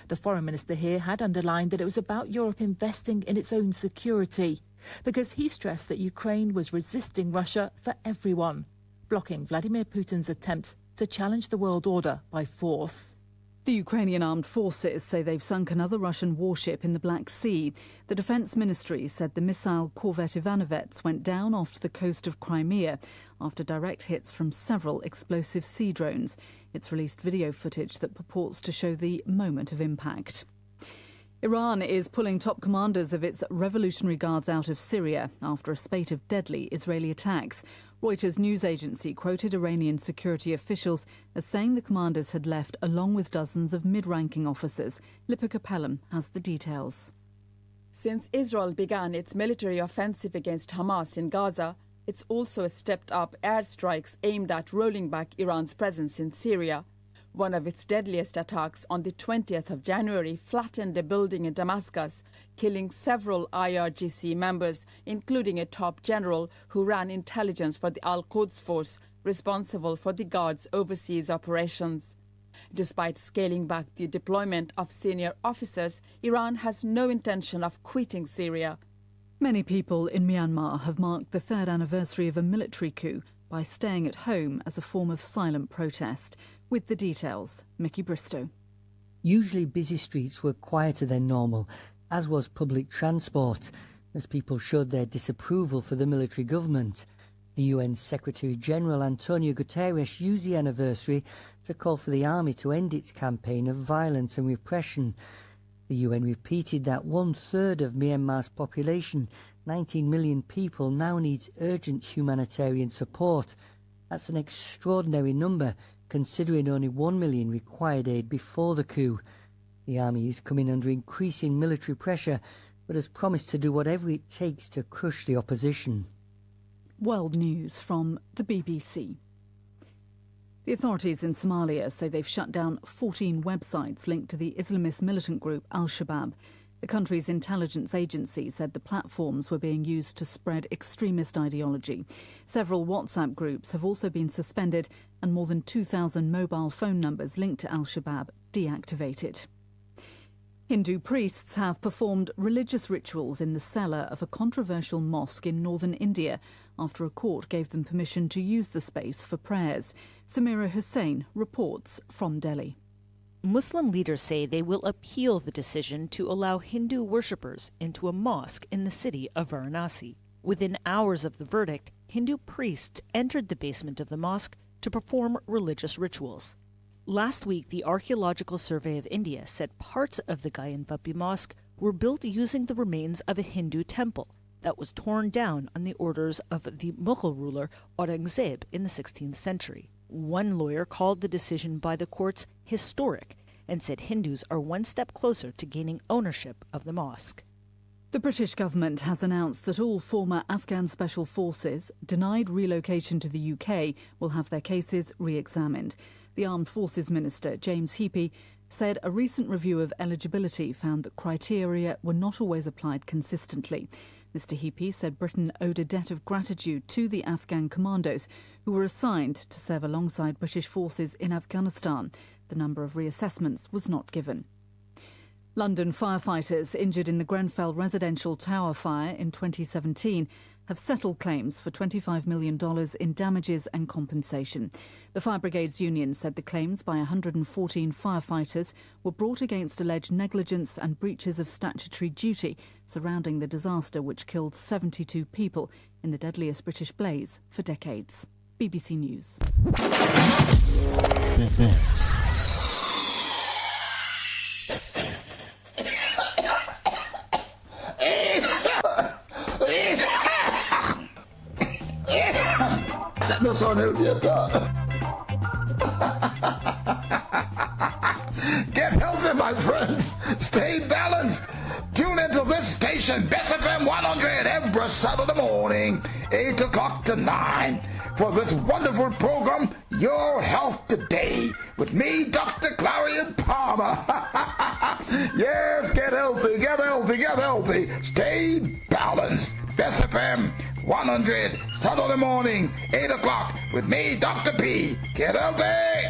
The foreign minister here had underlined that it was about Europe investing in its own security, because he stressed that Ukraine was resisting Russia for everyone, blocking Vladimir Putin's attempt to challenge the world order by force. The Ukrainian armed forces say they've sunk another Russian warship in the Black Sea. The Defence Ministry said the missile corvette Ivanovets went down off the coast of Crimea after direct hits from several explosive sea drones. It's released video footage that purports to show the moment of impact. Iran is pulling top commanders of its Revolutionary Guards out of Syria after a spate of deadly Israeli attacks. Reuters news agency quoted Iranian security officials as saying the commanders had left along with dozens of mid-ranking officers. Lipika Pelham has the details. Since Israel began its military offensive against Hamas in Gaza, it's also stepped up airstrikes aimed at rolling back Iran's presence in Syria. One of its deadliest attacks on the 20th of January flattened a building in Damascus, killing several IRGC members, including a top general who ran intelligence for the Al-Quds force responsible for the Guard's overseas operations. Despite scaling back the deployment of senior officers, Iran has no intention of quitting Syria. Many people in Myanmar have marked the third anniversary of a military coup by staying at home as a form of silent protest. With the details, Mickey Bristow. Usually busy streets were quieter than normal, as was public transport, as people showed their disapproval for the military government. The UN Secretary-General Antonio Guterres used the anniversary to call for the army to end its campaign of violence and repression. The UN repeated that 1/3 of Myanmar's population, 19 million people, now needs urgent humanitarian support. That's an extraordinary number, considering only 1 million required aid before the coup. The army is coming under increasing military pressure, but has promised to do whatever it takes to crush the opposition. World News from the BBC. The authorities in Somalia say they've shut down 14 websites linked to the Islamist militant group Al-Shabaab. The country's intelligence agency said the platforms were being used to spread extremist ideology. Several WhatsApp groups have also been suspended and more than 2,000 mobile phone numbers linked to Al-Shabaab deactivated. Hindu priests have performed religious rituals in the cellar of a controversial mosque in northern India after a court gave them permission to use the space for prayers. Samira Hussain reports from Delhi. Muslim leaders say they will appeal the decision to allow Hindu worshippers into a mosque in the city of Varanasi. Within hours of the verdict, Hindu priests entered the basement of the mosque to perform religious rituals. Last week, the Archaeological Survey of India said parts of the Gayanvapi Mosque were built using the remains of a Hindu temple that was torn down on the orders of the Mughal ruler Aurangzeb in the 16th century. One lawyer called the decision by the courts historic and said Hindus are one step closer to gaining ownership of the mosque. The British government has announced that all former Afghan special forces denied relocation to the UK will have their cases re-examined. The Armed Forces Minister, James Heappey, said a recent review of eligibility found that criteria were not always applied consistently. Mr. Heappey said Britain owed a debt of gratitude to the Afghan commandos who were assigned to serve alongside British forces in Afghanistan. The number of reassessments was not given. London firefighters injured in the Grenfell residential tower fire in 2017 have settled claims for $25 million in damages and compensation. The Fire Brigades Union said the claims by 114 firefighters were brought against alleged negligence and breaches of statutory duty surrounding the disaster which killed 72 people in the deadliest British blaze for decades. BBC News. That doesn't sound healthy at all. Get healthy, my friends. Stay balanced. Tune into this station, Bess FM 100, every Saturday morning, 8 o'clock to 9, for this wonderful program, Your Health Today, with me, Dr. Clarion Palmer. Yes, get healthy, get healthy, get healthy. Stay balanced. Bess FM 100, Saturday morning, 8 o'clock, with me, Dr. P. Get healthy!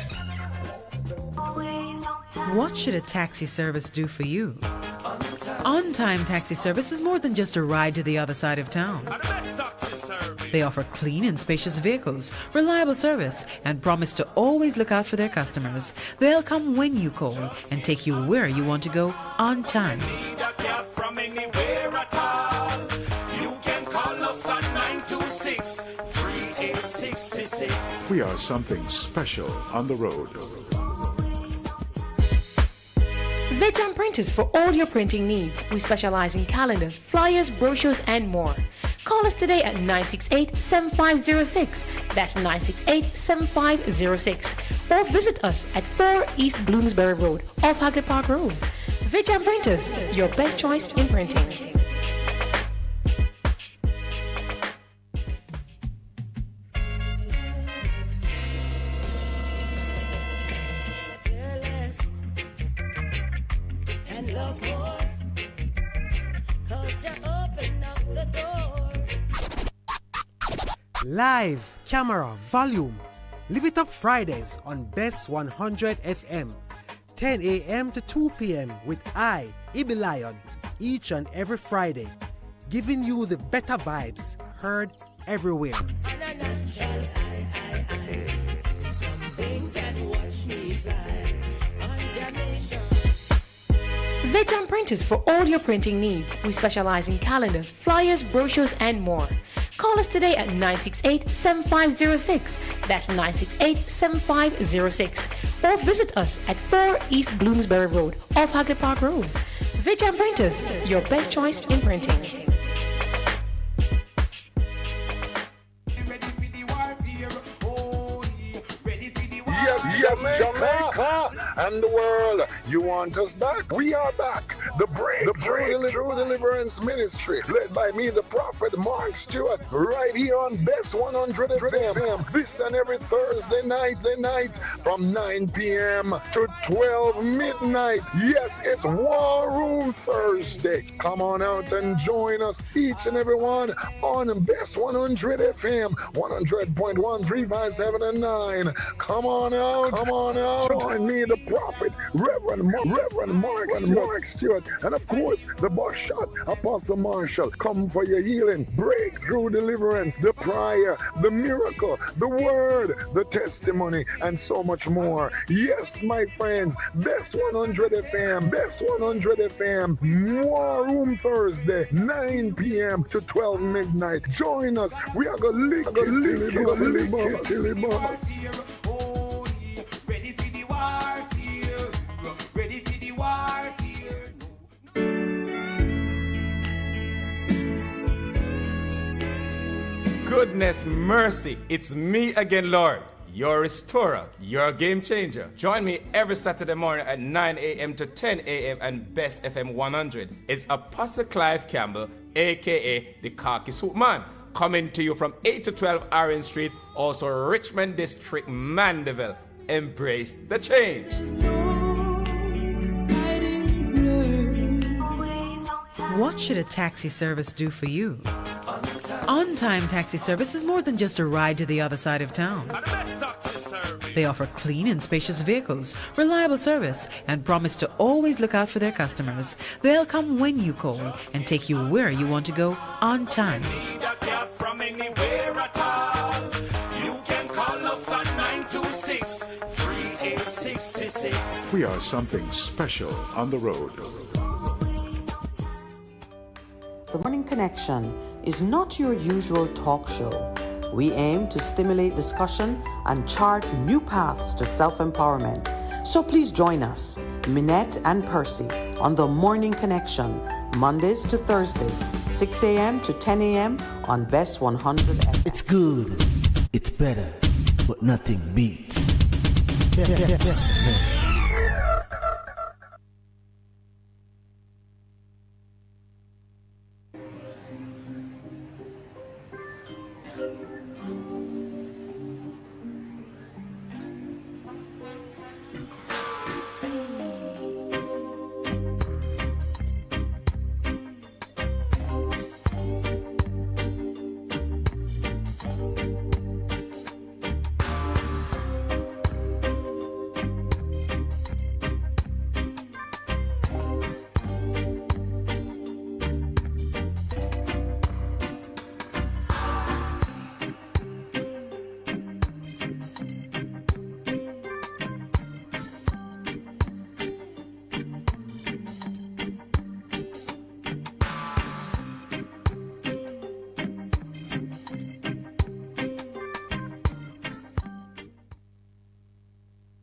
What should a taxi service do for you? On-time taxi service is more than just a ride to the other side of town. They offer clean and spacious vehicles, reliable service, and promise to always look out for their customers. They'll come when you call and take you where you want to go on time. We are something special on the road. Vejan Printers for all your printing needs. We specialize in calendars, flyers, brochures, and more. Call us today at 968-7506. That's 968-7506. Or visit us at 4 East Bloomsbury Road, off Hagley Park Road. Vejan Printers, your best choice in printing. Live, camera, volume. Live it up Fridays on Bess 100 FM. 10 a.m. to 2 p.m. with I, Ibi Lion, each and every Friday. Giving you the better vibes, heard everywhere. Vejan Printers for all your printing needs. We specialize in calendars, flyers, brochures, and more. Call us today at 968-7506. That's 968-7506. Or visit us at 4 East Bloomsbury Road, off Hagley Park Road. Vejan Printers, your best choice in printing. Yes, Jamaica and the world. You want us back? We are back. The Breakthrough Deliverance Ministry, led by me, the prophet Mark Stewart, right here on Best 100 FM. This and every Thursday night from 9 p.m. to 12 midnight. Yes, it's War Room Thursday. Come on out and join us, each and every one, on Best 100 FM, 100.1, 3, 5, 7, and 9. Come on out. Join me, the prophet, Reverend Mark Stewart, and of course, the boss shot, Apostle Marshall. Come for your healing, breakthrough, deliverance, the prayer, the miracle, the word, the testimony, and so much more. Yes, my friends, Best 100 FM, Best 100 FM, War Room Thursday, 9 p.m. to 12 midnight. Join us. We are going to lick it. Ready for the war here. Ready for the war here. Goodness mercy, it's me again, Lord, your restorer, your game changer. Join me every Saturday morning at 9 a.m. to 10 a.m. and Best FM 100. It's Apostle Clive Campbell, a.k.a. the Khaki Suit Man, coming to you from 8 to 12 Arion Street, also Richmond District, Mandeville. Embrace the change. What should a taxi service do for you? On-time taxi service is more than just a ride to the other side of town. They offer clean and spacious vehicles, reliable service, and promise to always look out for their customers. They'll come when you call and take you where you want to go on time. We are something special on the road. The Morning Connection is not your usual talk show. We aim to stimulate discussion and chart new paths to self-empowerment. So please join us, Minett and Percy, on The Morning Connection, Mondays to Thursdays, 6 a.m. to 10 a.m. on Best 100 FM. It's good, it's better, but nothing beats.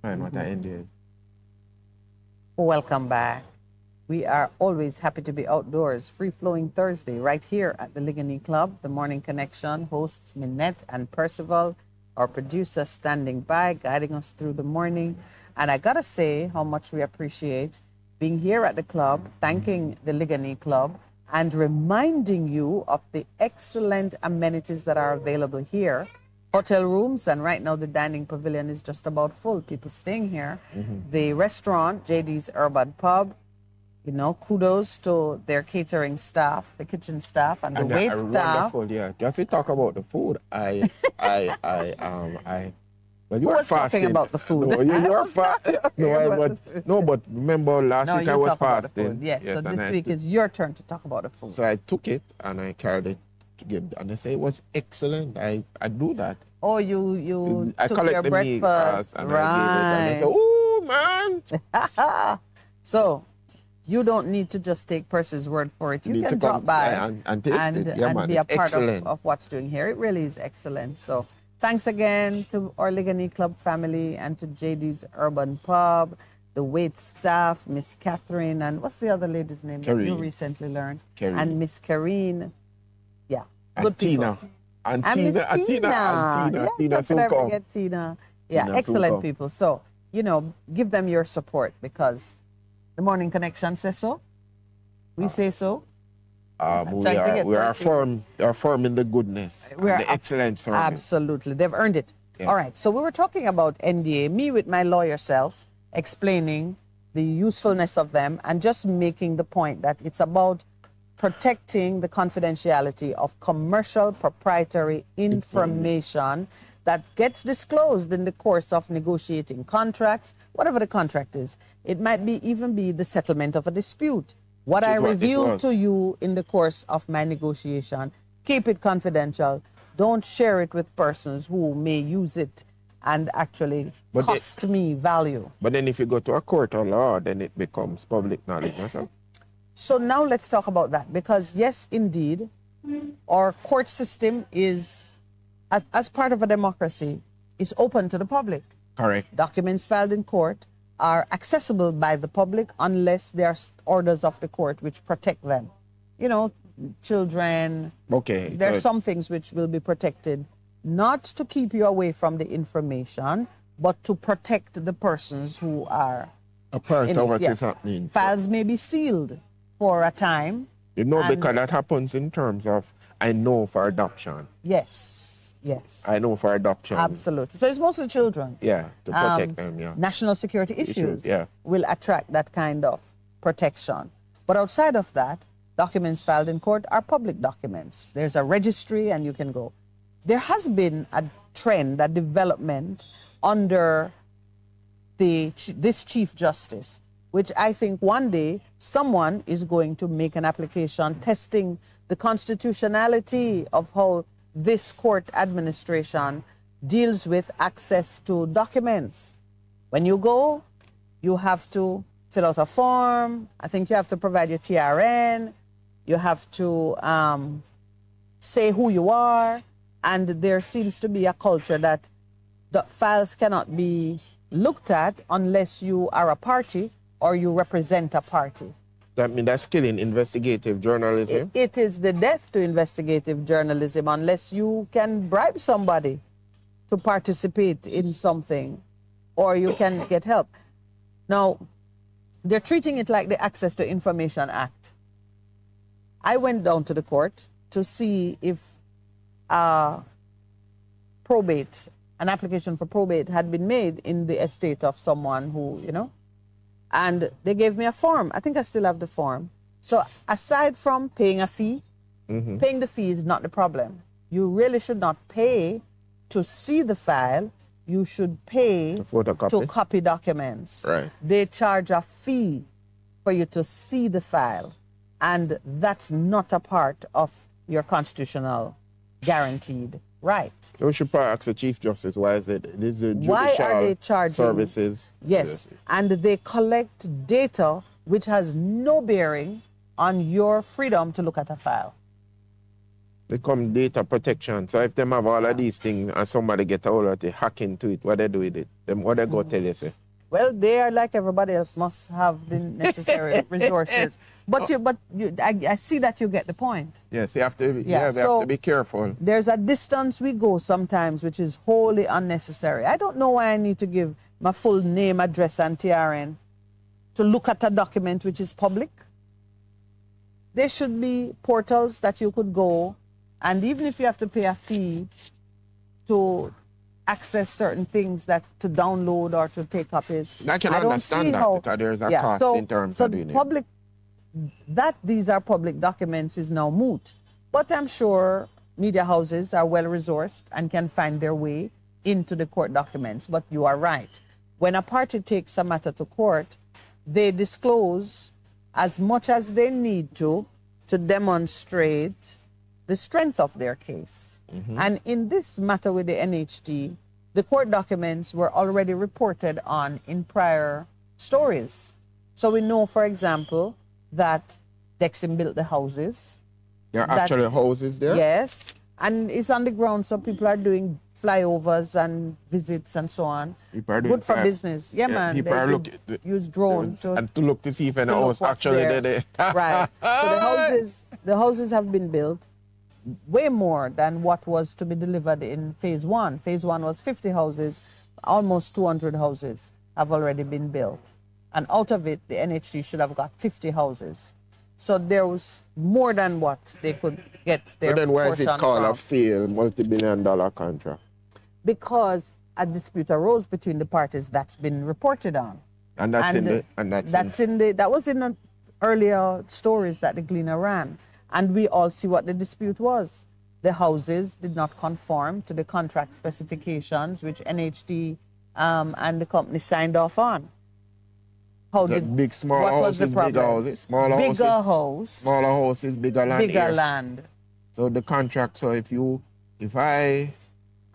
What I ended. Welcome back. We are always happy to be outdoors. Free Flowing Thursday right here at the Ligani Club. The Morning Connection hosts Minett and Percival, our producer, standing by, guiding us through the morning. And I gotta say how much we appreciate being here at the club, thanking the Ligani Club, and reminding you of the excellent amenities that are available here. Hotel rooms, and right now the dining pavilion is just about full, people staying here. The restaurant, JD's Urban Pub, you know, kudos to their catering staff, the kitchen staff, and the wait staff. Yeah, just to talk about the food, well, you Who were was fasting. talking about the food? No, you were fasting. But remember last week I was fasting. Yes, so this week is your turn to talk about the food. So I took it and I carried it to give, and they say it was excellent. I do that. Oh, you I took your breakfast, and right? I gave it, and they say, "Oh man!" So you don't need to just take Percy's word for it. You can drop by and taste it. Yeah, and be a part of what's doing here. It really is excellent. So thanks again to our Ligani Club family and to JD's Urban Pub, the wait staff, Miss Catherine, and what's the other lady's name that you recently learned? And Miss Karine. Yeah, good people. And Tina. Yes, Tina, could I forget Tina? Yeah, Tina excellent Suko. people. So, you know, give them your support because the Morning Connection says so. We say so. We are firm in the goodness, and the excellent service. Absolutely, they've earned it. Yes. All right, so we were talking about NDA, me with my lawyer self, explaining the usefulness of them and just making the point that it's about protecting the confidentiality of commercial proprietary information that gets disclosed in the course of negotiating contracts, whatever the contract is. It might even be the settlement of a dispute. What I revealed to you in the course of my negotiation, keep it confidential. Don't share it with persons who may use it and actually cost me value. But then if you go to a court of law, then it becomes public knowledge. So now let's talk about that, because yes, indeed, our court system is, as part of a democracy, is open to the public. Correct. Documents filed in court are accessible by the public unless there are orders of the court which protect them. You know, children. Okay. There are some things which will be protected, not to keep you away from the information, but to protect the persons who are a part of what is happening. Files may be sealed for a time. You know, because that happens in terms of, I know for adoption. Yes. I know for adoption. Absolutely. So it's mostly children. Yeah, to protect them, yeah. National security issues will attract that kind of protection. But outside of that, documents filed in court are public documents. There's a registry and you can go. There has been a trend, a development under this Chief Justice, which I think one day someone is going to make an application testing the constitutionality of how this court administration deals with access to documents. When you go, you have to fill out a form. I think you have to provide your TRN. You have to say who you are. And there seems to be a culture that the files cannot be looked at unless you are a party or you represent a party. That means that's killing investigative journalism? It is the death to investigative journalism unless you can bribe somebody to participate in something or you can get help. Now, they're treating it like the Access to Information Act. I went down to the court to see if probate, an application for probate had been made in the estate of someone who, you know, and they gave me a form. I think I still have the form. So aside from paying a fee, paying the fee is not the problem. You really should not pay to see the file. You should pay to copy documents. Right. They charge a fee for you to see the file. And that's not a part of your constitutional guaranteed right. So we should probably ask the Chief Justice, why is it? This is why are they charging services? Yes, and they collect data which has no bearing on your freedom to look at a file. They come data protection. So if them have all of these things and somebody get a hold of it, hack into it, what they do with it? Them what they go tell you, say? Well, they are like everybody else, must have the necessary resources. But I see that you get the point. Yes, you have to be, have to be careful. There's a distance we go sometimes which is wholly unnecessary. I don't know why I need to give my full name, address, and TRN to look at a document which is public. There should be portals that you could go, and even if you have to pay a fee to access certain things that to download or to take copies. I can understand that because there's a cost in terms of doing public, that these are public documents is now moot. But I'm sure media houses are well resourced and can find their way into the court documents. But you are right. When a party takes a matter to court, they disclose as much as they need to demonstrate the strength of their case. And in this matter with the NHT, the court documents were already reported on in prior stories. So we know, for example, that Dexim built the houses. There are actually houses there? Yes, and it's on the ground, so people are doing flyovers and visits and so on. Good for business. Yeah, man. People use drones and to look to see if any house actually there. Right. So the houses have been built. Way more than what was to be delivered in phase one. Phase one was 50 houses, almost 200 houses have already been built. And out of it, the NHT should have got 50 houses. So there was more than what they could get their So then why is it portion called from. a failed multi-billion-dollar contract? Because a dispute arose between the parties that's been reported on. And that's that was in the earlier stories that the Gleaner ran. And we all see what the dispute was. The houses did not conform to the contract specifications which NHD and the company signed off on. What was the problem? Smaller houses, smaller houses, bigger land. Bigger land. So the contract, so if I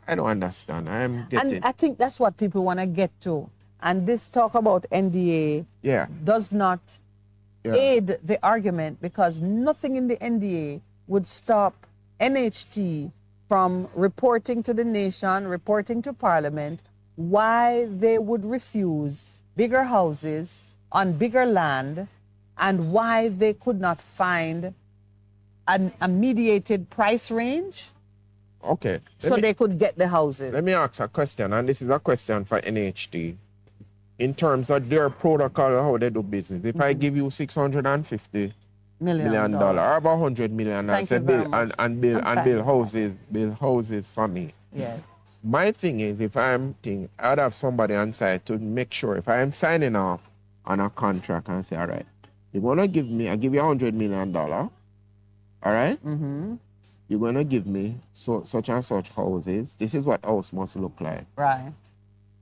don't understand. And I think that's what people want to get to. And this talk about NDA does not aid the argument, because nothing in the NDA would stop NHT from reporting to the nation, reporting to Parliament, why they would refuse bigger houses on bigger land, and why they could not find a mediated price range. Okay. So they could get the houses. Let me ask a question, and this is a question for NHT. In terms of their protocol, how they do business, if I give you $650 million or about $100 million, I say build houses for me. Yes. My thing is, I'd have somebody on site to make sure if I am signing off on a contract and say, all right, you're gonna give me, I give you $100 million, all right? Mm-hmm. You're gonna give me such and such houses. This is what house must look like. Right.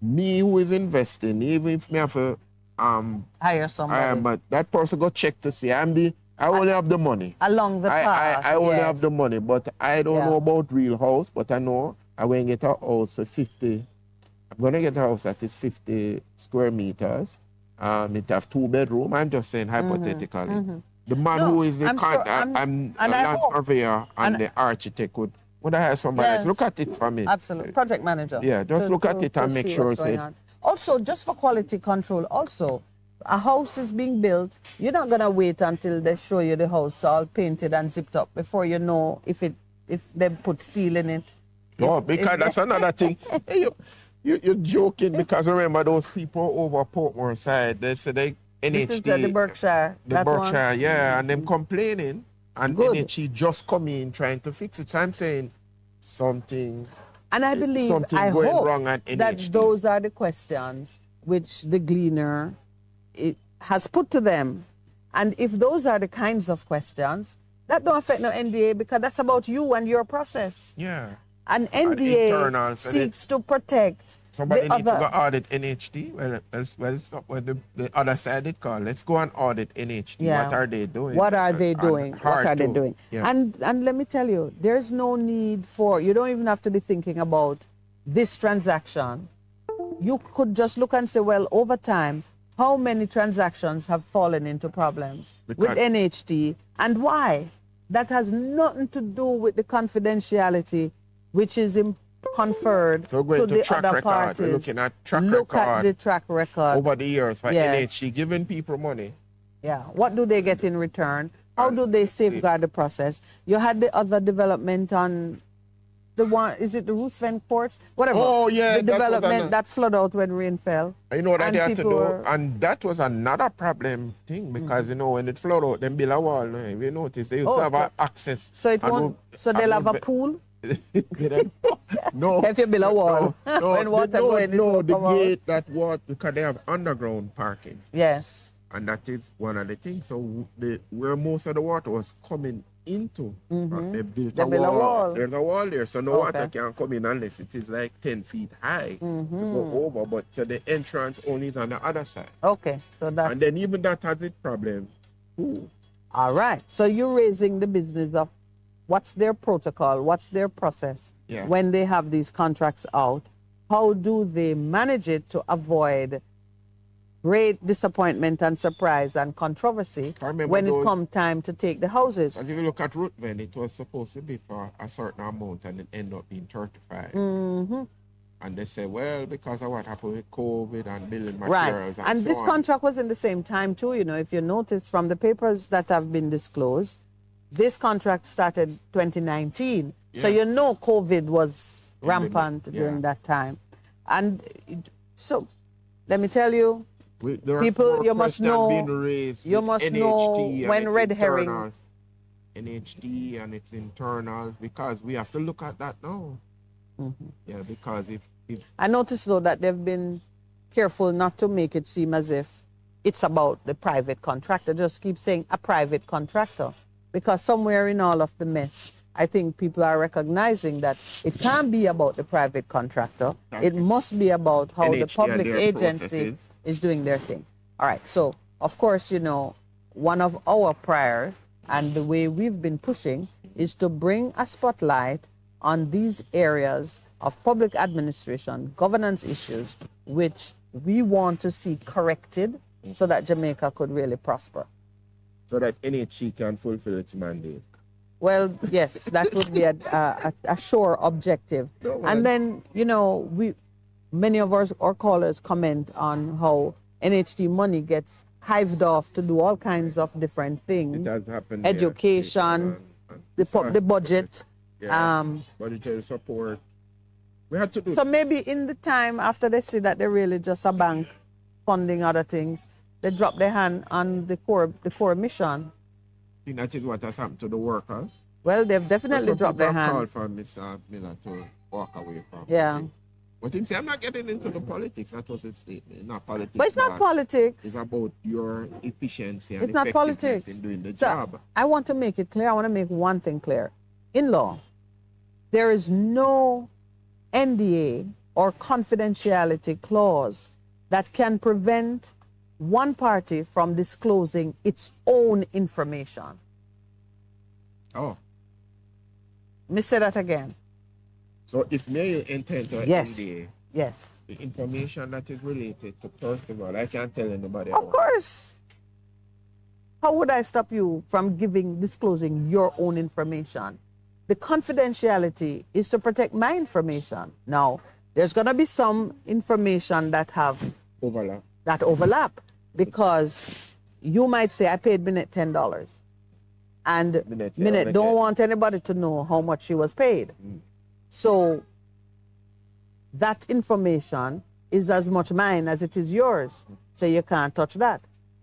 Me who is investing, even if me have to hire somebody, but that person go check to see I only have the money along the path. I only have the money, but I don't know about real house. But I know I will get a house for 50. I'm gonna get a house that is 50 square meters. It have 2 bedrooms. I'm just saying hypothetically. Mm-hmm. The man who is the land surveyor and the architect would I have somebody else look at it for me? Absolutely. Project manager. Yeah, just look at it and make sure it's on. Also, just for quality control, also, a house is being built. You're not going to wait until they show you the house all painted and zipped up before you know if they put steel in it. No, because that's another thing. You're joking, because remember those people over Portmore side, they said NHD. This is the Berkshire. The Berkshire, and them complaining. And NHD just come in trying to fix it. So I'm saying something. And I believe, I hope that those are the questions which the Gleaner has put to them. And if those are the kinds of questions, that don't affect no NDA, because that's about you and your process. Yeah. An NDA seeks to protect somebody needs to go audit NHD. Well, the other side it called. Let's go and audit NHD. Yeah. What are they doing? What are they doing? Yeah. And let me tell you, there's no need for, you don't even have to be thinking about this transaction. You could just look and say, well, over time, how many transactions have fallen into problems with NHD, and why? That has nothing to do with the confidentiality which is conferred to the other parties. We're looking at Look at the track record over the years for NHD giving people money. Yeah. What do they get in return? How do they safeguard the process? You had the other development on the one, is it the Ruthven Courts? Whatever. Oh, yeah. The development that flooded out when rain fell. You know what they had to do? And that was another problem thing, because, you know, when it flooded out, then build a wall. You notice they used to have access. So it won't, so they'll have a pool? No. If you build a wall, when water goes in, the gate that water, because they have underground parking. Yes. And that is one of the things. So where most of the water was coming into, they built a wall. There's a wall there, so no water can come in unless it is like 10 feet high to go over. But so the entrance only is on the other side. Okay, so that. And then even that has its problem. Ooh. All right. So you're raising the business of what's their protocol, what's their process when they have these contracts out. How do they manage it to avoid great disappointment and surprise and controversy when it comes time to take the houses? As if you look at Ruthven, it was supposed to be for a certain amount and it ended up being 35. And they say, well, because of what happened with COVID and building materials and so this on. contract was in the same time too, you know, if you notice from the papers that have been disclosed, this contract started 2019. So you know COVID was rampant during that time. And so let me tell you, People, you must know. You must know when red herrings. NHD and its internals, because we have to look at that now. Yeah, because if I noticed though that they've been careful not to make it seem as if it's about the private contractor. Just keep saying a private contractor, because somewhere in all of the mess, I think people are recognizing that it can't be about the private contractor. It must be about how the public agency is doing their thing. All right. So, of course, you know, one of our prior and the way we've been pushing is to bring a spotlight on these areas of public administration, governance issues, which we want to see corrected so that Jamaica could really prosper. So that NHC can fulfill its mandate. Well, yes, that would be a sure objective. And then, you know, many of our callers comment on how NHT money gets hived off to do all kinds of different things. It has happened. Education, the budget. Yeah, budgetary support. We had to do. So maybe in the time after they see that they're really just a bank funding other things, they drop their hand on the core mission. I think that is what has happened to the workers. Well, they've definitely dropped their hand. Called for Mr. Miller to walk away from. Yeah. But him say, I'm not getting into the politics. That was his statement. It's not politics. But it's not politics. It's about your efficiency and it's not politics. In doing the so job. I want to make it clear. I want to make one thing clear. In law, there is no NDA or confidentiality clause that can prevent one party from disclosing its own information. Oh. Let me say that again. So if may intend to NDA, yes, the information that is related to Percival, I can't tell anybody. Of course. How would I stop you from disclosing your own information? The confidentiality is to protect my information. Now, there's going to be some information that overlap because you might say, I paid Minett $10. And Minett don't want anybody to know how much she was paid. So that information is as much mine as it is yours. So you can't touch that.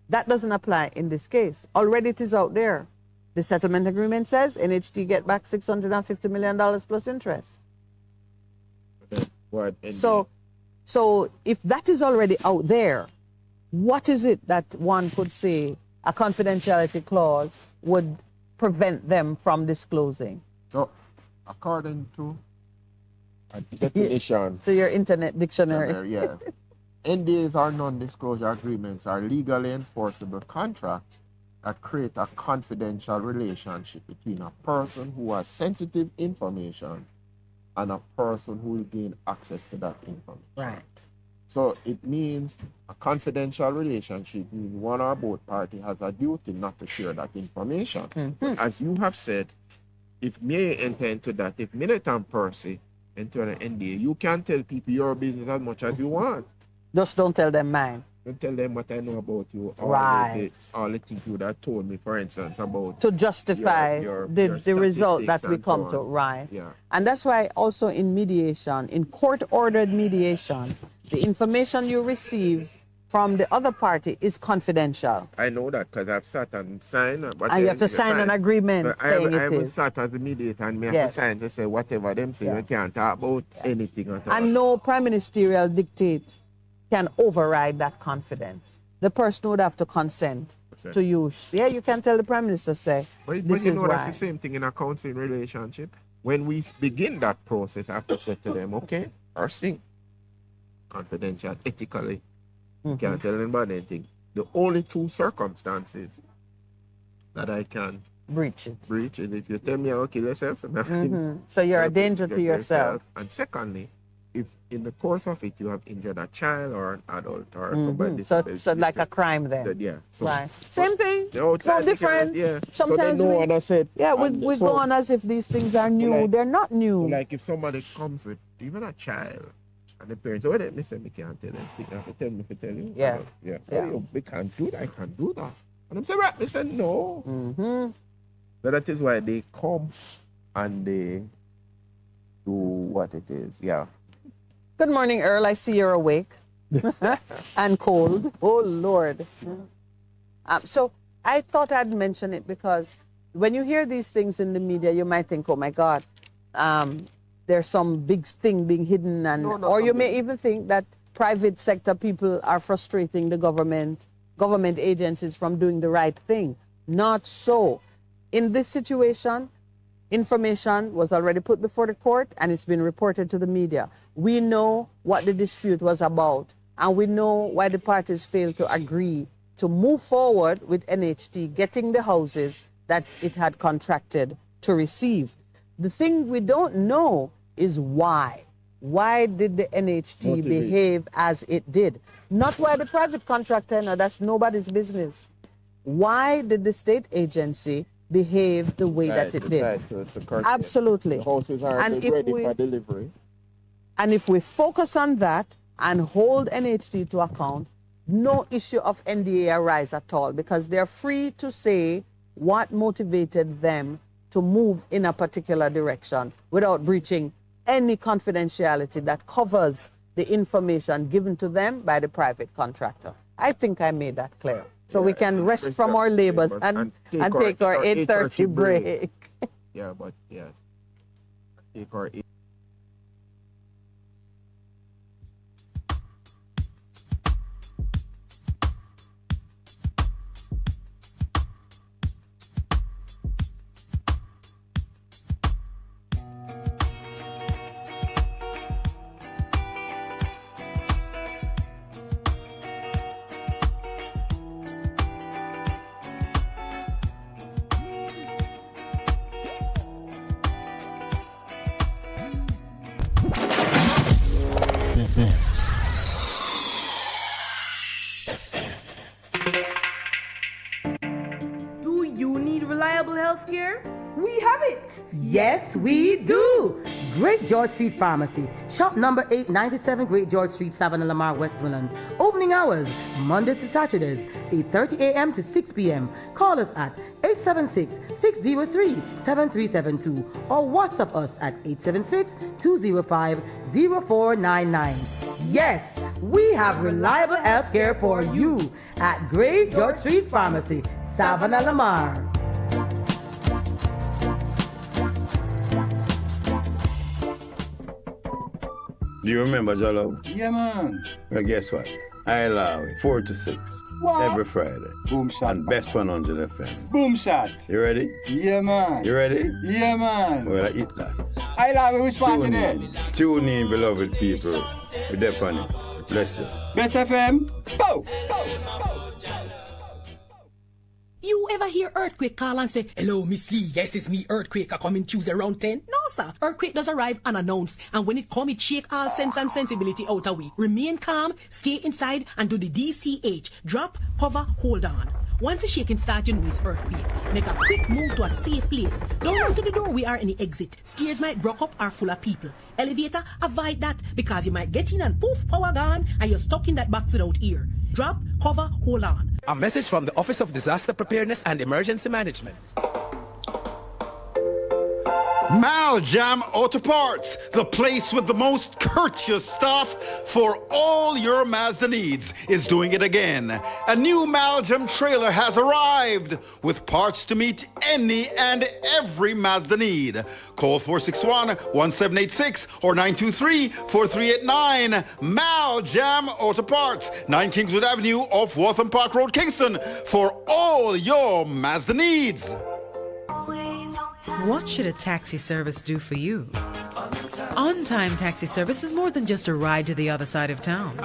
That doesn't apply in this case. Already it is out there. The settlement agreement says NHT get back $650 million plus interest. So if that is already out there, what is it that one could say a confidentiality clause would prevent them from disclosing? So according to a definition. To your internet dictionary. Yeah. NDAs or non-disclosure agreements are legally enforceable contracts that create a confidential relationship between a person who has sensitive information and a person who will gain access to that information. Right. So it means a confidential relationship means one or both parties has a duty not to share that information. Mm-hmm. As you have said, if may enter into that, if Minett and Percy enter an NDA, you can tell people your business as much as you want. Just don't tell them mine. Don't tell them what I know about you. All the things you would have told me, for instance, about... To justify the result that we come to. Right. Yeah. And that's why also in mediation, in court-ordered mediation, the information you receive from the other party is confidential. I know that because I've sat and signed. And you have to sign an agreement saying I haven't sat as a mediator and have to sign to say whatever them say. You can't talk about anything at all. And no prime ministerial dictate can override that confidence. The person would have to consent to you. Yeah, you can tell the prime minister, say, but you know that's the same thing in a counseling relationship. When we begin that process, I have to say to them, okay, first thing, confidential, ethically, you can't tell anybody anything. The only two circumstances that I can breach it is if you tell me I'll kill yourself. So you're a danger to yourself. And secondly, if in the course of it you have injured a child or an adult or somebody, so like a crime then. Yeah. So, right. Same thing. So different. Yeah. Sometimes so they know what I said. Yeah, we go on as if these things are new. They're not new. Like if somebody comes with even a child and the parents, oh, they say me can't tell them. You have to tell me to tell you. Yeah. So we can't do that. I can't do that. And I'm saying, right, they said no. So that is why they come and they do what it is. Yeah. Good morning, Earl. I see you're awake. and cold. Oh, Lord. So I thought I'd mention it because when you hear these things in the media, you might think, oh, my God, there's some big thing being hidden. Or you may even think that private sector people are frustrating the government agencies from doing the right thing. Not so. In this situation, information was already put before the court and it's been reported to the media. We know what the dispute was about and we know why the parties failed to agree to move forward with NHT getting the houses that it had contracted to receive. The thing we don't know is why. Why did the NHT behave as it did? Not why the private contractor, no, that's nobody's business. Why did the state agency behave the way that it did? Absolutely. The houses are ready for delivery. And if we focus on that and hold NHT to account, no issue of NDA arise at all because they're free to say what motivated them to move in a particular direction without breaching any confidentiality that covers the information given to them by the private contractor. I think I made that clear. So we can rest from our labors and take our 8:30 break. Yeah, but yes. Take our Do you need reliable health care? We have it! Yes, we do! Great George Street Pharmacy. Shop number 897 Great George Street, Savannah, Lamar, Westmoreland. Opening hours, Mondays to Saturdays, 8:30 a.m. to 6 p.m. Call us at 876-603-7372 or WhatsApp us at 876-205-0499. Yes, we have reliable health care for you at Great George Street Pharmacy, Savannah, Lamar. Do you remember, Jolo? Yeah, man. Well, guess what? I allow it 4 to 6 every Friday. Boom shot. And Best 100 FM. Boom shot. You ready? Yeah, man. You ready? Yeah, man. Well, I eat that. I love it. Which part of it? Tune in, beloved people. We're there for it. Bless you. Best FM. Go! You ever hear Earthquake call and say, "Hello, Miss Lee, yes, it's me, Earthquake, I coming Tuesday around 10? No, sir. Earthquake does arrive unannounced, and when it come, it shake all sense and sensibility out of way. Remain calm, stay inside, and do the DCH. Drop, cover, hold on. Once the shaking starts, you know it's earthquake. Make a quick move to a safe place. Don't run to the door, we are in the exit. Stairs might block up or full of people. Elevator, avoid that, because you might get in and poof, power gone, and you're stuck in that box without ear. Drop, cover, hold on. A message from the Office of Disaster Preparedness and Emergency Management. Maljam Auto Parts, the place with the most courteous staff for all your Mazda needs, is doing it again. A new Maljam trailer has arrived with parts to meet any and every Mazda need. Call 461-1786 or 923-4389. Maljam Auto Parts, 9 Kingswood Avenue off Waltham Park Road, Kingston, for all your Mazda needs. What should a taxi service do for you? On-time taxi service is more than just a ride to the other side of town.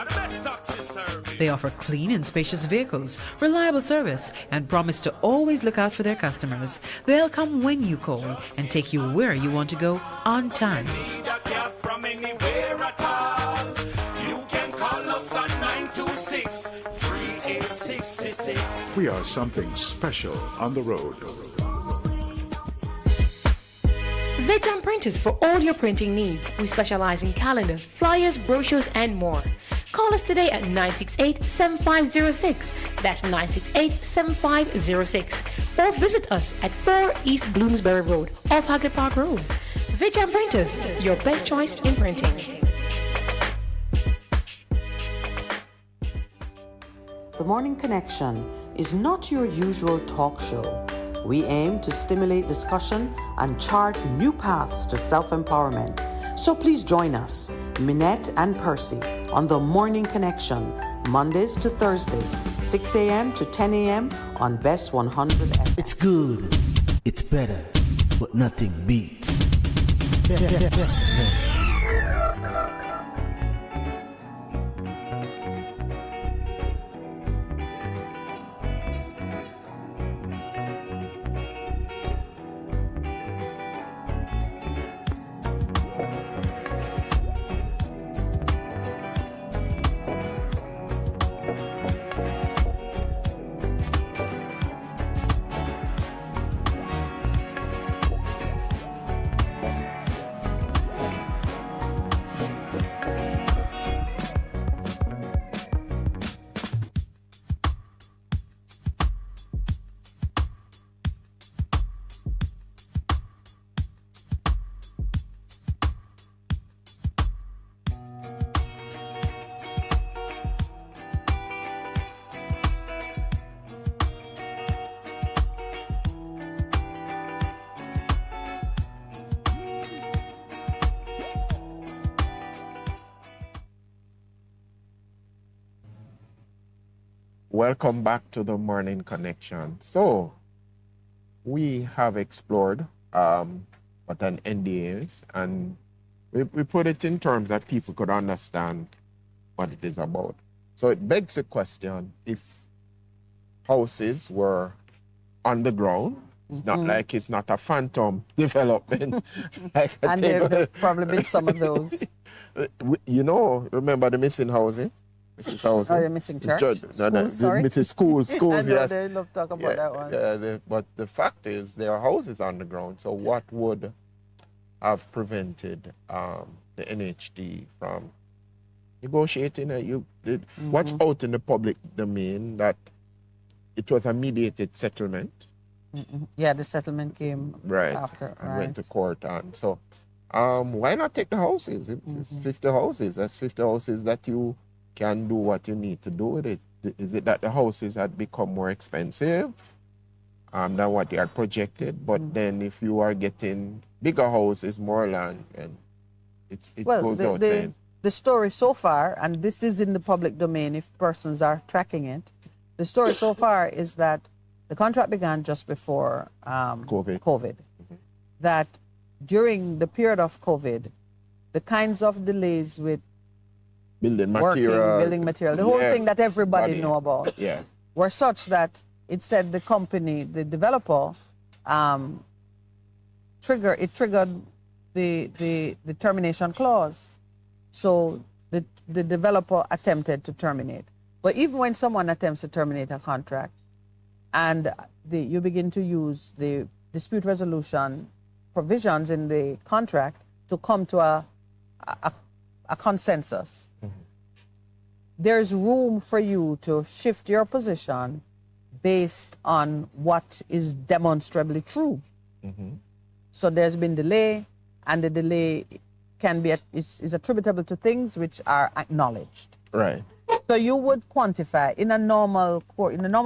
They offer clean and spacious vehicles, reliable service, and promise to always look out for their customers. They'll come when you call and take you where you want to go on time. We are something special on the road. Vejan Printers for all your printing needs. We specialize in calendars, flyers, brochures, and more. Call us today at 968-7506. That's 968-7506. Or visit us at 4 East Bloomsbury Road, off Hagley Park Road. Vejan Printers, your best choice in printing. The Morning Connection is not your usual talk show. We aim to stimulate discussion and chart new paths to self-empowerment. So please join us, Minett and Percy, on The Morning Connection, Mondays to Thursdays, 6 a.m. to 10 a.m. on BES 100 FM. It's good, it's better, but nothing beats. Welcome back to the Morning Connection. So, we have explored what an NDA is, and we put it in terms that people could understand what it is about. So it begs the question, if houses were on the ground, it's not like it's not a phantom development. And there've probably been some of those. You know, remember the missing housing? Mrs. Housing. Oh, the missing church? Mrs. Schools, I know, yes. they love to talk about that one. But the fact is, there are houses on the ground. So what would have prevented the NHD from negotiating? What's out in the public domain that it was a mediated settlement? Yeah, the settlement came after. And went to court. And so why not take the houses? It's 50 houses. That's 50 houses that you can do what you need to do with it. Is it that the houses had become more expensive than what they had projected? But then if you are getting bigger houses, more land, and it goes out saying. The story so far, and this is in the public domain if persons are tracking it, the story so far is that the contract began just before COVID. That during the period of COVID, the kinds of delays with building material, the whole thing that everybody know about, were such that it said the company, the developer, triggered the termination clause. So the developer attempted to terminate. But even when someone attempts to terminate a contract, and you begin to use the dispute resolution provisions in the contract to come to a consensus, there's room for you to shift your position based on what is demonstrably true. So there's been delay, and the delay can be is attributable to things which are acknowledged. Right. So you would quantify in a normal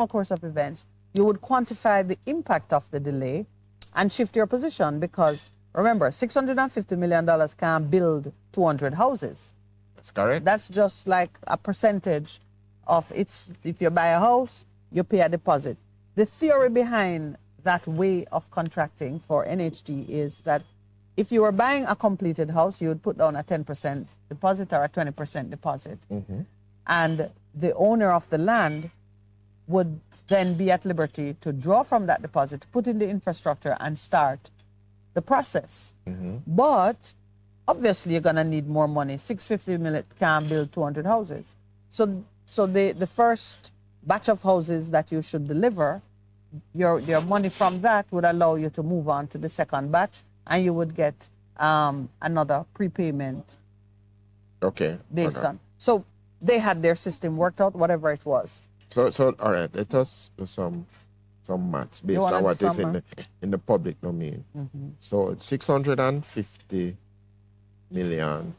course of events, you would quantify the impact of the delay and shift your position, because remember, $650 million can't build 200 houses. That's correct. That's just like a percentage of it's. If you buy a house, you pay a deposit. The theory behind that way of contracting for NHD is that if you were buying a completed house, you would put down a 10% deposit or a 20% deposit. And the owner of the land would then be at liberty to draw from that deposit, put in the infrastructure, and start the process. But obviously, you're going to need more money. $650 million can't build 200 houses. So the first batch of houses that you should deliver, your money from that would allow you to move on to the second batch, and you would get another prepayment. Based on. So they had their system worked out, whatever it was. So all right, let us do some maths based on what is in the public domain. So it's $650 million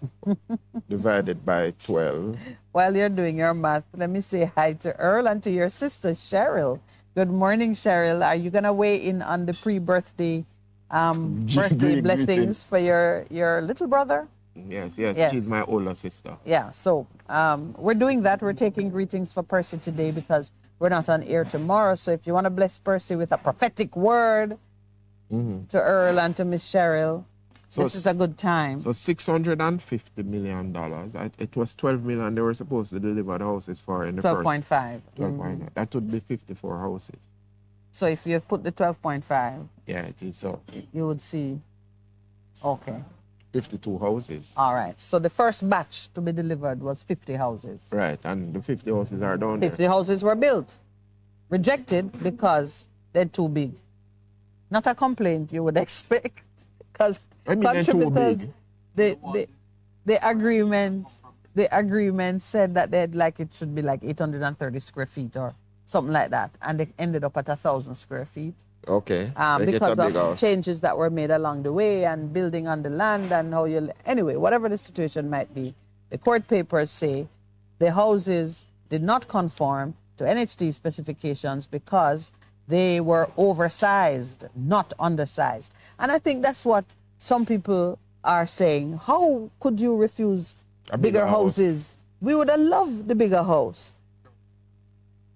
divided by 12. While you're doing your math, let me say hi to Earl and to your sister, Cheryl. Good morning, Cheryl. Are you going to weigh in on the pre-birthday birthday blessings for your little brother? Yes. She's my older sister. Yeah, so we're doing that. We're taking greetings for Percy today because we're not on air tomorrow. So if you want to bless Percy with a prophetic word to Earl and to Miss Cheryl, so this is a good time. So $650 million. It was 12 million they were supposed to deliver the houses for in the 12.5. 12.5. That would be 54 houses. So if you put the 12.5, yeah, it is. So you would see, okay, 52 houses. All right. So the first batch to be delivered was 50 houses. Right, and the 50 houses are down there. 50 houses were built, rejected because they're too big. Not a complaint you would expect, because contributors, the agreement said that they'd like it should be like 830 square feet or something like that, and they ended up at 1,000 square feet. Okay. Because of changes that were made along the way and building on the land and how you anyway, whatever the situation might be, the court papers say the houses did not conform to NHT specifications because they were oversized, not undersized. And I think that's what some people are saying. How could you refuse bigger houses? We would have loved the bigger house.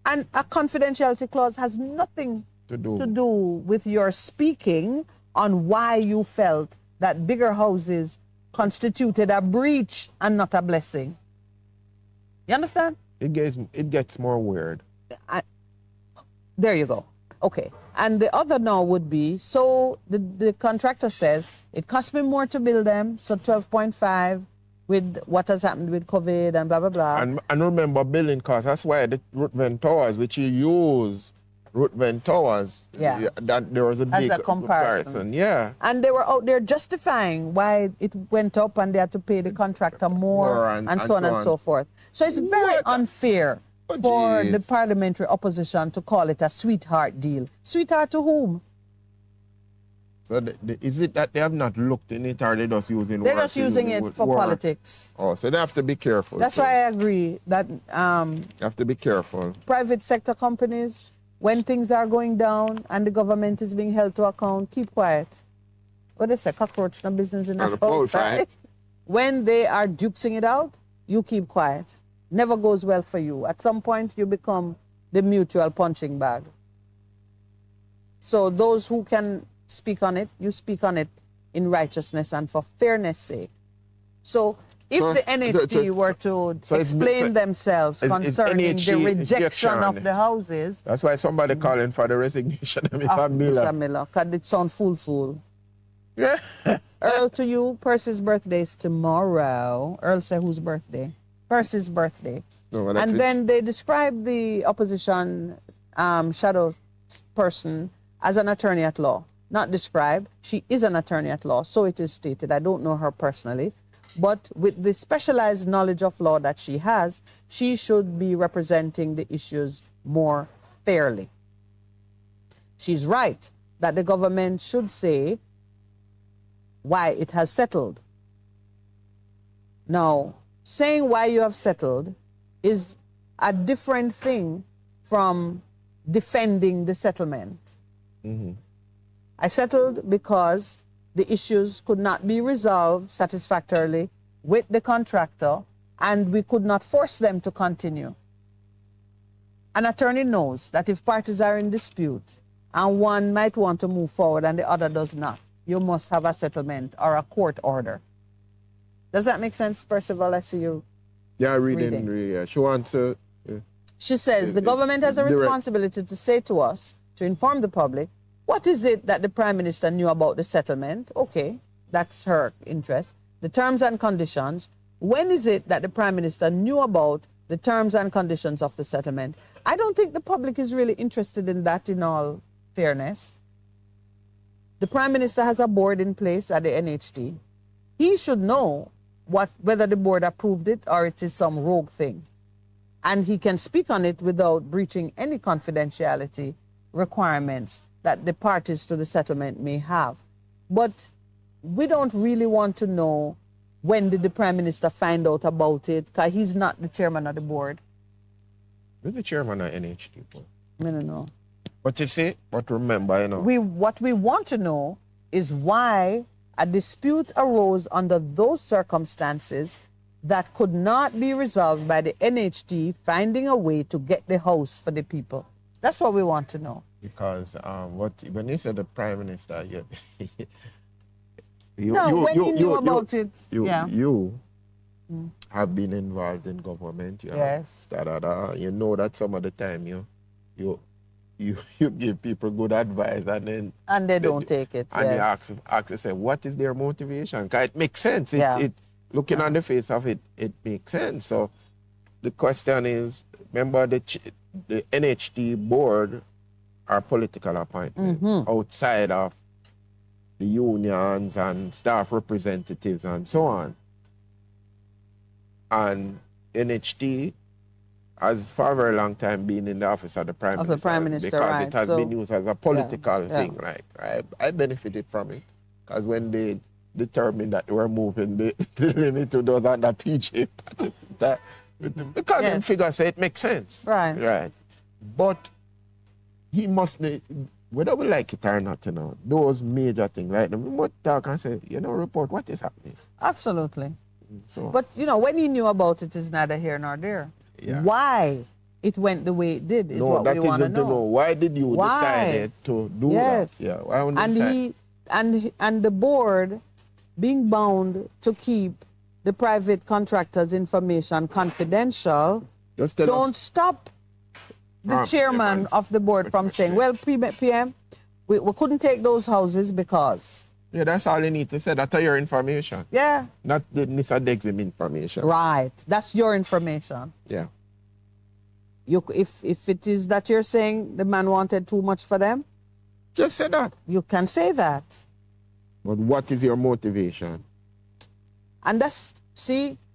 And a confidentiality clause has nothing to do with your speaking on why you felt that bigger houses constituted a breach and not a blessing. You understand? It gets more weird. There you go. Okay. And the other now would be, so the contractor says, it cost me more to build them, so 12.5 with what has happened with COVID and blah, blah, blah. And remember building costs. That's why the Ruthven Towers, which you use, Ruthven Towers, that there was a big comparison. Yeah. And they were out there justifying why it went up and they had to pay the contractor more and so on and so forth. So it's very unfair for the parliamentary opposition to call it a sweetheart deal. Sweetheart to whom? So is it that they have not looked in it, or they're just using it? They're just using it for politics. Oh, so they have to be careful. That's why I agree that you have to be careful. Private sector companies, when things are going down and the government is being held to account, keep quiet. What they say, cockroach no business in the house, right? When they are duping it out, you keep quiet. Never goes well for you. At some point, you become the mutual punching bag. So those who can speak on it, you speak on it in righteousness and for fairness' sake. So if the NHT were to explain themselves concerning the rejection of the houses... That's why somebody calling for the resignation of Mr. Miller. Mr. Miller, because it sounds fool. Yeah. Earl, to you, Percy's birthday is tomorrow. Earl said whose birthday? Percy's birthday. No, and then they describe the opposition shadow person as an attorney at law. Not described. She is an attorney at law, so it is stated. I don't know her personally. But with the specialized knowledge of law that she has, she should be representing the issues more fairly. She's right that the government should say why it has settled. Now, saying why you have settled is a different thing from defending the settlement. Mm-hmm. I settled because the issues could not be resolved satisfactorily with the contractor and we could not force them to continue. An attorney knows that if parties are in dispute and one might want to move forward and the other does not, you must have a settlement or a court order. Does that make sense, Percival? I see you. Yeah, reading. Yeah. She wants to. She says the government has a responsibility to say to us, to inform the public, what is it that the Prime Minister knew about the settlement? Okay, that's her interest. The terms and conditions. When is it that the Prime Minister knew about the terms and conditions of the settlement? I don't think the public is really interested in that, in all fairness. The Prime Minister has a board in place at the NHT. He should know whether the board approved it or it is some rogue thing. And he can speak on it without breaching any confidentiality requirements that the parties to the settlement may have. But we don't really want to know When did the Prime Minister find out about it? Because he's not the chairman of the board. Who's the chairman of NHT? I don't know. But you see, but remember, you know. What we want to know is why a dispute arose under those circumstances that could not be resolved by the NHT finding a way to get the house for the people. That's what we want to know. Because when you said the Prime Minister, you have been involved in government. Yes. You know that some of the time you give people good advice and they don't take it. And yes. you ask yourself, what is their motivation? Because it makes sense. Looking on the face of it, it makes sense. So the question is, remember the NHT board are political appointments outside of the unions and staff representatives and so on. And NHT has for a very long time been in the office of the Prime Minister. Because it has been used as a political thing. Like I benefited from it. Because when they determined that they were moving the limit to those under PJ, because the figure say it makes sense. Right. But he must, whether we like it or not, those major things, right? We must talk and say, report what is happening. Absolutely. So, but, when he knew about it is neither here nor there. Yeah. Why it went the way it did is what we want to know. Why did you decide to do that? Yeah. Why and the board being bound to keep the private contractors' information confidential, don't stop the chairman of the board from saying, well, PM, we couldn't take those houses because... Yeah, that's all you need to say. That's your information. Yeah. Not the Mr. Dexim information. Right. That's your information. Yeah. If it is that you're saying the man wanted too much for them, just say that. You can say that. But what is your motivation? And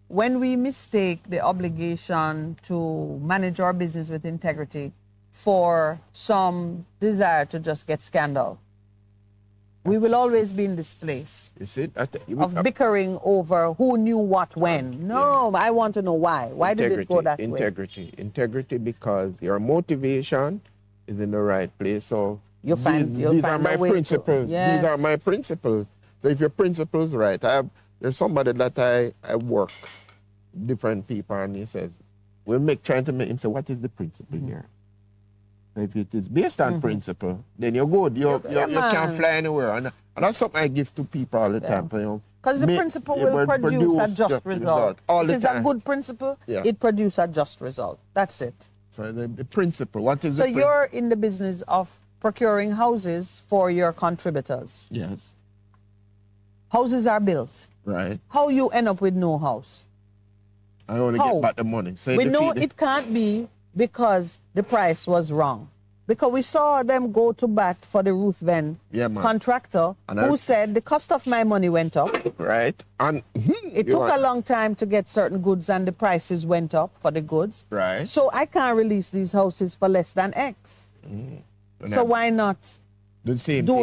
when we mistake the obligation to manage our business with integrity for some desire to just get scandal, we will always be in this place of bickering over who knew what when. No, I want to know why. Why did it go that way? Integrity, because your motivation is in the right place. So these are my principles. Yes. These are my principles. So if your principles right, there's somebody that I work, different people, and he says, trying to make him say, what is the principle here? If it is based on principle, then you're good. You can't fly anywhere. And that's something I give to people all the time. Because the principle will produce a just result. If it's a good principle, it produces a just result. That's it. So the principle, what is so you're in the business of procuring houses for your contributors. Yes. Houses are built. Right. How you end up with no house? I only get back the money. So we know it can't be because the price was wrong. Because we saw them go to bat for the Ruth Venn contractor who said the cost of my money went up. Right. And it took a long time to get certain goods and the prices went up for the goods. Right. So I can't release these houses for less than X. So why not do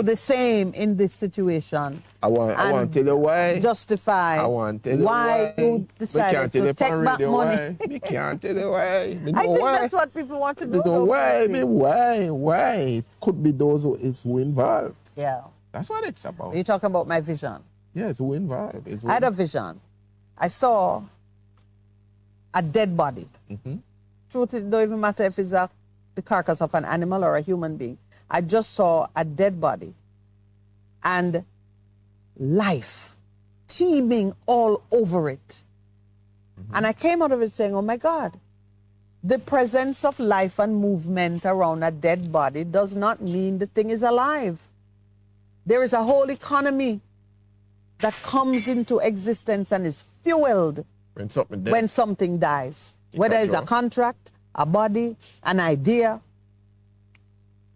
the same in this situation? I want to tell you why. Justify why you decided to take back money. We can't tell you why. I think that's what people want to know. Why? It could be those who involved. Yeah. That's what it's about. You're talking about my vision. Yeah, it's who involved. I had a vision. I saw a dead body. Truth, it don't even matter if it's the carcass of an animal or a human being. I just saw a dead body and life teeming all over it. And I came out of it saying, oh my God, the presence of life and movement around a dead body does not mean the thing is alive. There is a whole economy that comes into existence and is fueled when something dies. Whether it's a contract, a body, an idea.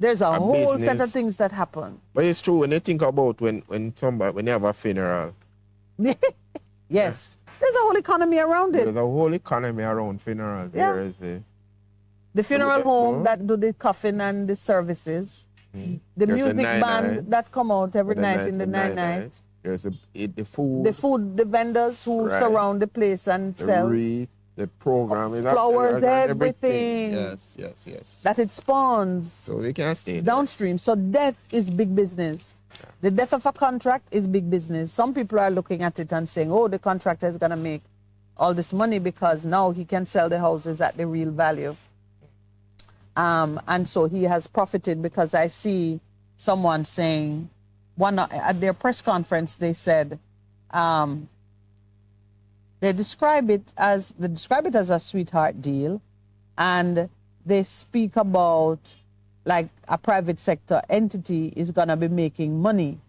There's a whole set of things that happen. But it's true when you think about when you have a funeral. Yes. There's a whole economy around it. There's a whole economy around funerals. Yeah. There is the funeral home that do the coffin and the services. The music band that come out every night in the night. There's the food. The vendors who surround the place and sell. The program is flowers, everything. Yes. That it spawns. So we can't stay downstream. So death is big business. The death of a contract is big business. Some people are looking at it and saying, oh, the contractor is going to make all this money because now he can sell the houses at the real value. And so he has profited, because I see someone saying, at their press conference, they said, they describe it as a sweetheart deal, and they speak about like a private sector entity is going to be making money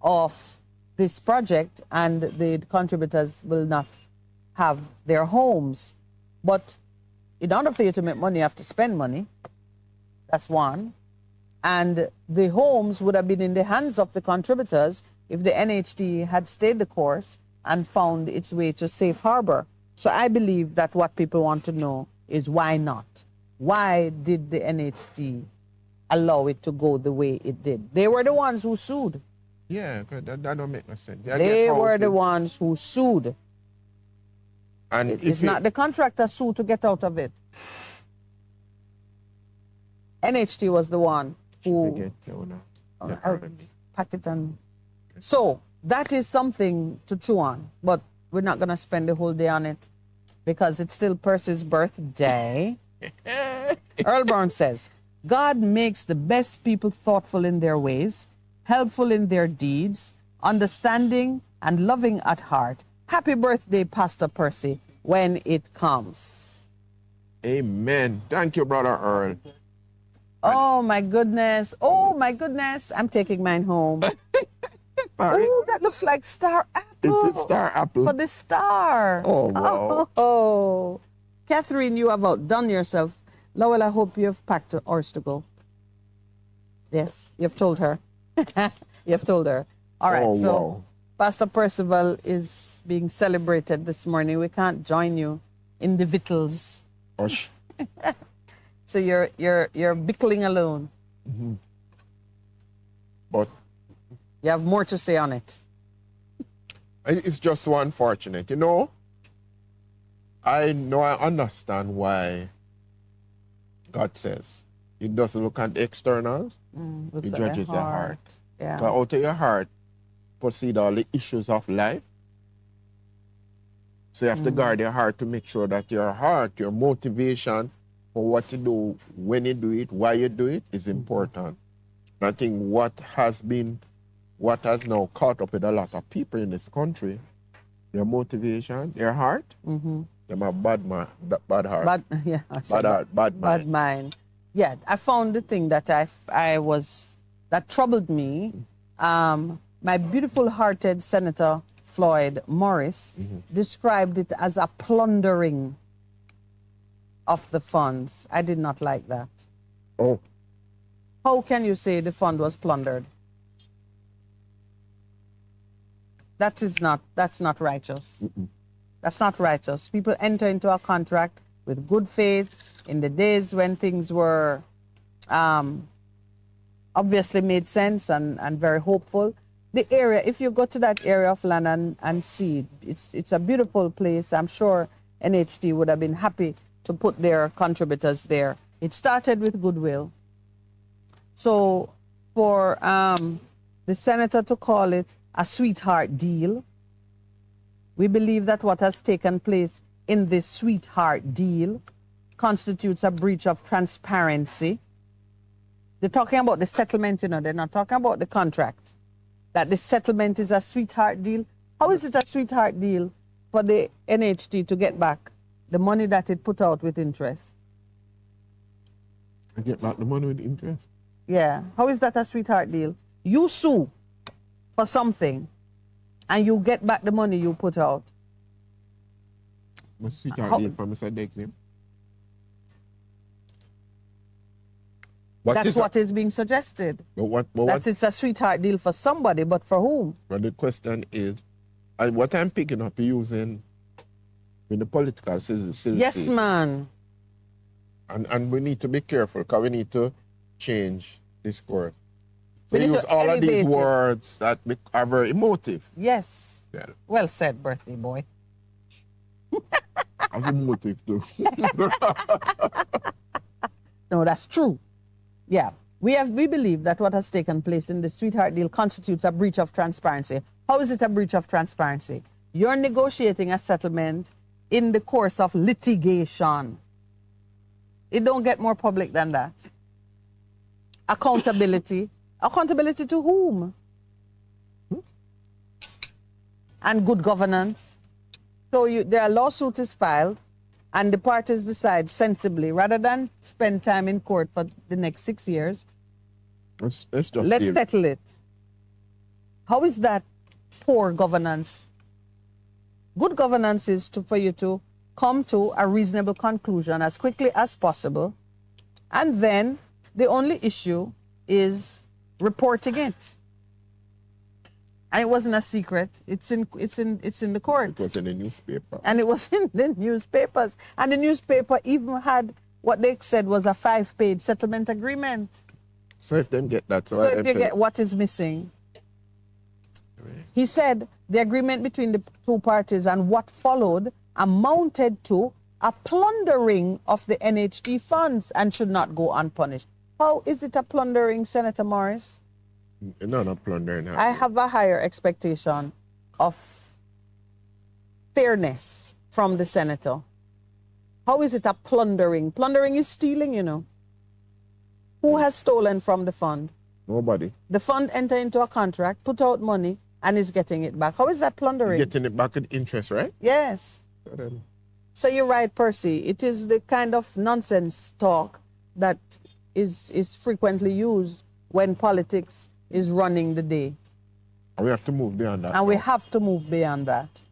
off this project, and the contributors will not have their homes. But in order for you to make money, you have to spend money. That's one. And the homes would have been in the hands of the contributors if the NHT had stayed the course and found its way to safe harbor. So I believe that what people want to know is why not? Why did the NHT allow it to go the way it did? They were the ones who sued. Yeah, that don't make no sense. They were the ones who sued. And it's not the contractor sued to get out of it. NHT was the one who packed it on. So that is something to chew on, but we're not going to spend the whole day on it because it's still Percy's birthday. Earl Brown says, God makes the best people thoughtful in their ways, helpful in their deeds, understanding and loving at heart. Happy birthday, Pastor Percy, when it comes. Amen. Thank you, Brother Earl. Oh, my goodness. Oh, my goodness. I'm taking mine home. Sorry. Oh, that looks like star apple. It's star apple. For the star. Oh, wow. Oh. Catherine, you have outdone yourself. Lowell, I hope you've packed ours to go. Yes, you've told her. You've told her. All right, so Pastor Percival is being celebrated this morning. We can't join you in the victuals. Osh. So you're bickling alone. Mm-hmm. But you have more to say on it. It's just so unfortunate. You know, I understand why God says He doesn't look at the externals. He judges your heart. Yeah. So out of your heart proceed all the issues of life. So you have to guard your heart to make sure that your heart, your motivation for what you do, when you do it, why you do it is important. And I think what has now caught up with a lot of people in this country, their motivation, their heart, them a bad heart. Bad mind. Yeah, I found the thing that that troubled me. My beautiful-hearted Senator Floyd Morris described it as a plundering of the funds. I did not like that. Oh. How can you say the fund was plundered? That's not righteous. That's not righteous. People enter into a contract with good faith in the days when things were obviously made sense and very hopeful. The area, if you go to that area of land and see, it's a beautiful place. I'm sure NHT would have been happy to put their contributors there. It started with goodwill. So for the senator to call it a sweetheart deal, we believe that what has taken place in this sweetheart deal constitutes a breach of transparency. They're talking about the settlement, they're not talking about the contract. That the settlement is a sweetheart deal. How is it a sweetheart deal for the NHT to get back the money that it put out with interest? I get back the money with interest? Yeah. How is that a sweetheart deal? You sue for something and you get back the money you put out. My sweetheart deal for Mr. Dexter. That's what is being suggested. That it's a sweetheart deal for somebody, but for whom? But the question is, what I'm picking up using in the political system. Yes, man. And we need to be careful because we need to change this course. They use all of these elevate it. words that are very emotive. Yes. Yeah. Well said, birthday boy. As emotive too. No, that's true. Yeah. We believe that what has taken place in the Sweetheart deal constitutes a breach of transparency. How is it a breach of transparency? You're negotiating a settlement in the course of litigation. It don't get more public than that. Accountability. Accountability to whom? And good governance. So their lawsuit is filed, and the parties decide sensibly, rather than spend time in court for the next 6 years, let's settle it. How is that poor governance? Good governance is for you to come to a reasonable conclusion as quickly as possible, and then the only issue is reporting it. And it wasn't a secret. It's in the courts. It was in the newspaper. And it was in the newspapers. And the newspaper even had what they said was a 5-page settlement agreement. So if them get that, so if you get what is missing. He said the agreement between the two parties and what followed amounted to a plundering of the NHD funds and should not go unpunished. How is it a plundering, Senator Morris? No, not plundering. I have a higher expectation of fairness from the senator. How is it a plundering? Plundering is stealing, you know. Who has stolen from the fund? Nobody. The fund entered into a contract, put out money, and is getting it back. How is that plundering? Getting it back at interest, right? Yes. So you're right, Percy. It is the kind of nonsense talk that is frequently used when politics is running the day. And we have to move beyond that. And we have to move beyond that.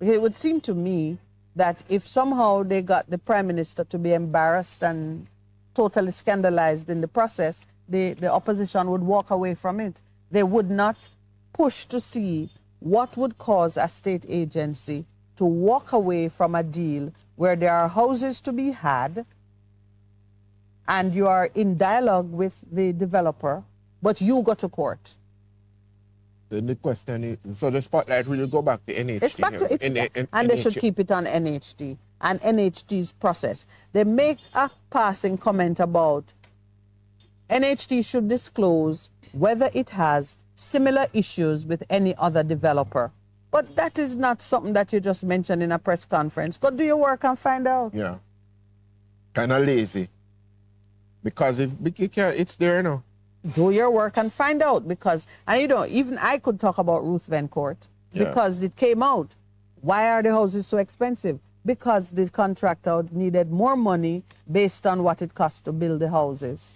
It would seem to me that if somehow they got the Prime Minister to be embarrassed and totally scandalized in the process, the opposition would walk away from it. They would not push to see what would cause a state agency to walk away from a deal where there are houses to be had and you are in dialogue with the developer, but you go to court. Then the question is, so the spotlight will go back to NHD. It's back to and they should keep it on NHD and NHD's process. They make a passing comment about NHD should disclose whether it has similar issues with any other developer. But that is not something that you just mention in a press conference. Go do your work and find out. Yeah. Kind of lazy. Because if you can't, it's there now. Do your work and find out, because, and you know, even I could talk about Ruth Vencourt because it came out. Why are the houses so expensive? Because the contractor needed more money based on what it cost to build the houses.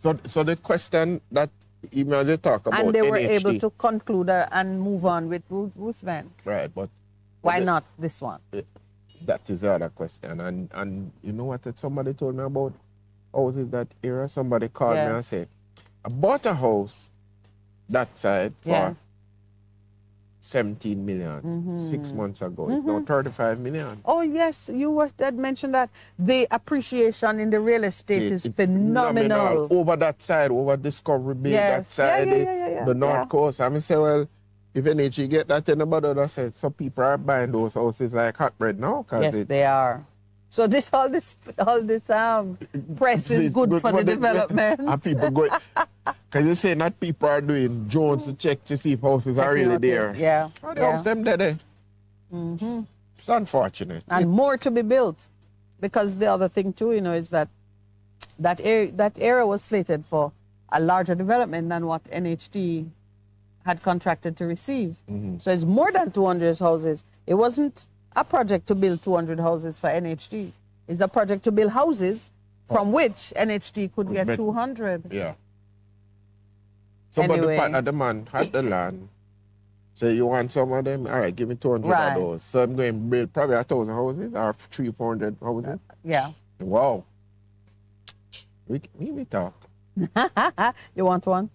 So the question that email they talk about, and they were NHD. able to conclude and move on with Ruth Van. Right, but why not this one? That is the other question. And you know what somebody told me about houses that era? Somebody called me and said, I bought a house that side for 17 million 6 months ago. It's now 35 million. Oh, yes, you had mentioned that. The appreciation in the real estate is phenomenal. Over that side, over Discovery Bay, that side, the North Coast. I mean, say, well, if NHE get that, then about other side, some people are buying those houses like hot bread now. Yes, they are. So all this press is good for the development. And people go, because you say not people are doing Jones to check to see if houses are really there. Yeah. Oh, the house them there. It's unfortunate. And more to be built. Because the other thing too, you know, is that area was slated for a larger development than what NHD had contracted to receive. So it's more than 200 houses. It wasn't a project to build 200 houses for NHD. It's a project to build houses from which NHD could get 200. Yeah. So but the fact that the man had the land, say you want some of them, all right, give me 200 of those. So I'm going to build probably 1,000 houses or 300-400 houses. Yeah. Wow. We talk. You want one?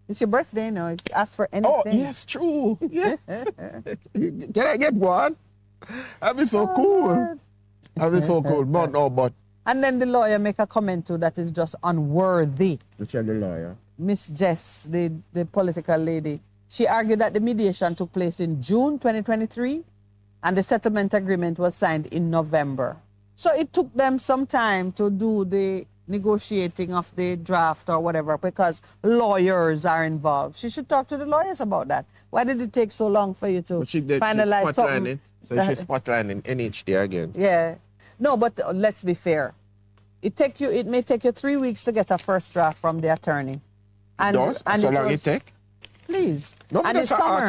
It's your birthday now. Ask for anything. Oh, yes, true. Yes. Can I get one? That'd be so cool. That'd be so cool. But. And then the lawyer make a comment too that is just unworthy. Which are the lawyer? Miss Jess, the political lady, she argued that the mediation took place in June 2023 and the settlement agreement was signed in November. So it took them some time to do the negotiating of the draft or whatever because lawyers are involved. She should talk to the lawyers about that. Why did it take so long for you to finalize something? So she's spotlighting NHD again. Yeah. No, but let's be fair. It may take you 3 weeks to get a first draft from the attorney. And, so long it take? Please. No, and it's summer.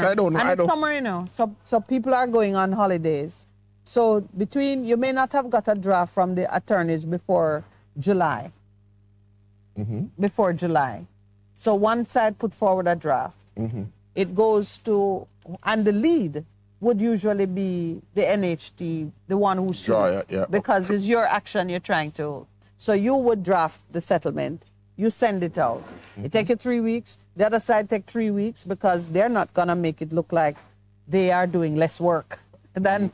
Summer, you know. So people are going on holidays. So you may not have got a draft from the attorneys before July. Before July. So one side put forward a draft. It goes to, and the lead would usually be the NHT, the one who sued, because it's your action you're trying to. So you would draft the settlement, you send it out. It take you 3 weeks. The other side take 3 weeks because they're not gonna make it look like they are doing less work than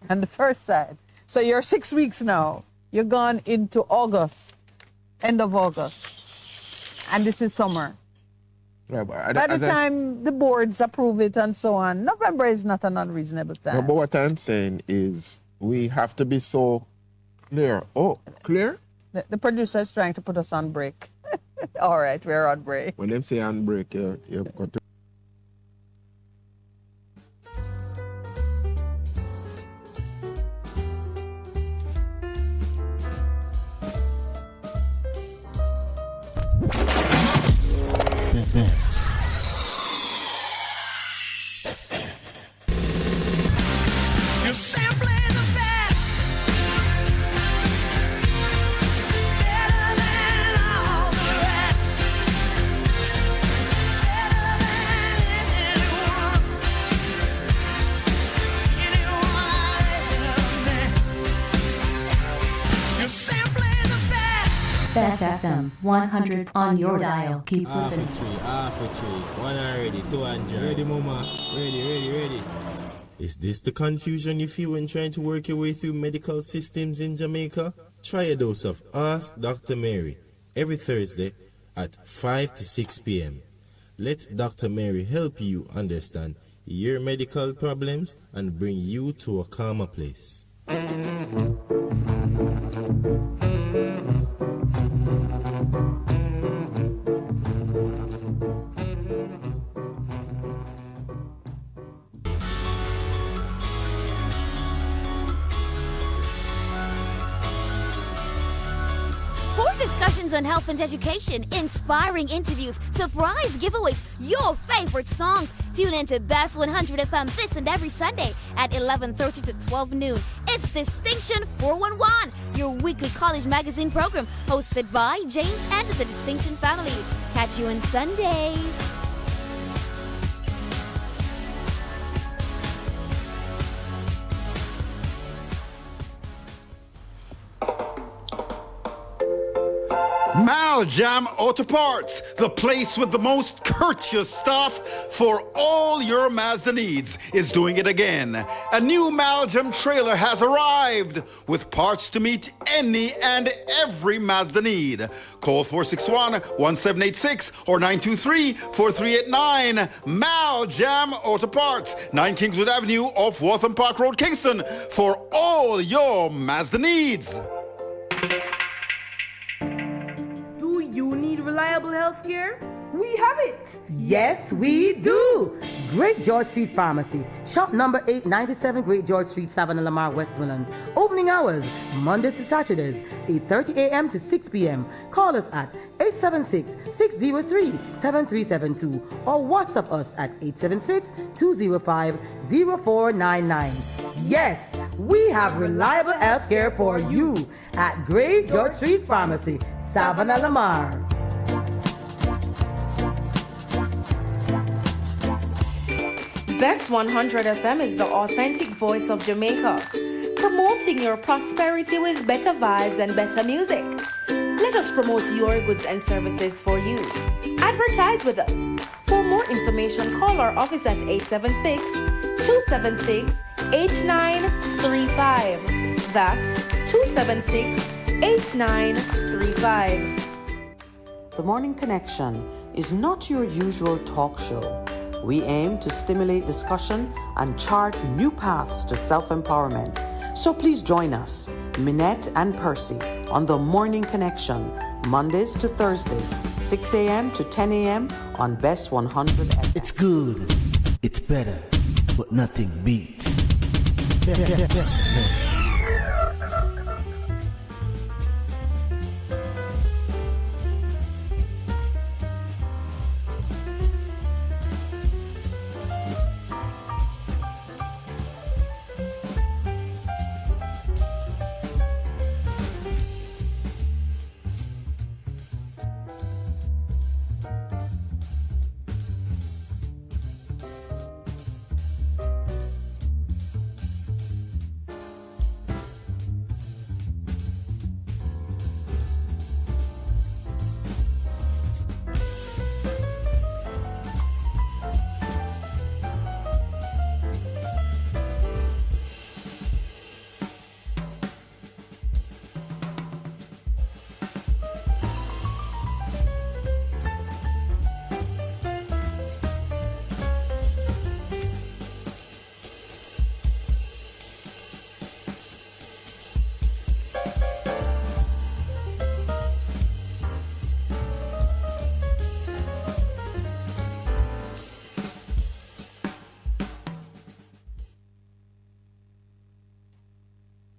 the first side. So you're 6 weeks now. You're gone into August, end of August, and this is summer. Yeah, by the time the boards approve it and so on, November is not an unreasonable time. No, but what I'm saying is we have to be so clear. Oh, clear? The producer is trying to put us on break. All right, we're on break. When them say on break, you've got to... You're simply the best. Better than all the rest. Better than anyone. Anyone I've ever met. You're simply the best. Bess FM 100 on your dial. Keep listening. Half a tree. One already, 200. Ready, mama. Ready. Is this the confusion you feel when trying to work your way through medical systems in Jamaica? Try a dose of Ask Dr. Mary every Thursday at 5 to 6 p.m. Let Dr. Mary help you understand your medical problems and bring you to a calmer place. Discussions on health and education, inspiring interviews, surprise giveaways, your favorite songs. Tune in to Bess 100 FM this and every Sunday at 11:30 to 12 noon. It's Distinction 411, your weekly college magazine program hosted by James and the Distinction family. Catch you on Sunday. Maljam Auto Parts, the place with the most courteous staff for all your Mazda needs, is doing it again. A new Maljam trailer has arrived with parts to meet any and every Mazda need. Call 461-1786 or 923-4389. Maljam Auto Parts, 9 Kingswood Avenue off Waltham Park Road, Kingston, for all your Mazda needs. You need reliable health care? We have it! Yes, we do! Great George Street Pharmacy. Shop number 897 Great George Street, Savannah, Lamar, Westmoreland. Opening hours, Mondays to Saturdays, 8:30 a.m. to 6 p.m. Call us at 876-603-7372 or WhatsApp us at 876-205-0499. Yes, we have reliable health care for you at Great George Street Pharmacy, Savannah, Lamar. Bess 100 FM is the authentic voice of Jamaica, promoting your prosperity with better vibes and better music. Let us promote your goods and services for you. Advertise with us. For more information, call our office at 876-276-8935. That's 276-8935. The Morning Connection, is not your usual talk show. We aim to stimulate discussion and chart new paths to self-empowerment. So please join us, Minett and Percy, on The Morning Connection, Mondays to Thursdays, 6 a.m. to 10 a.m. on Best 100 FM. It's good, it's better, but nothing beats. Best FM.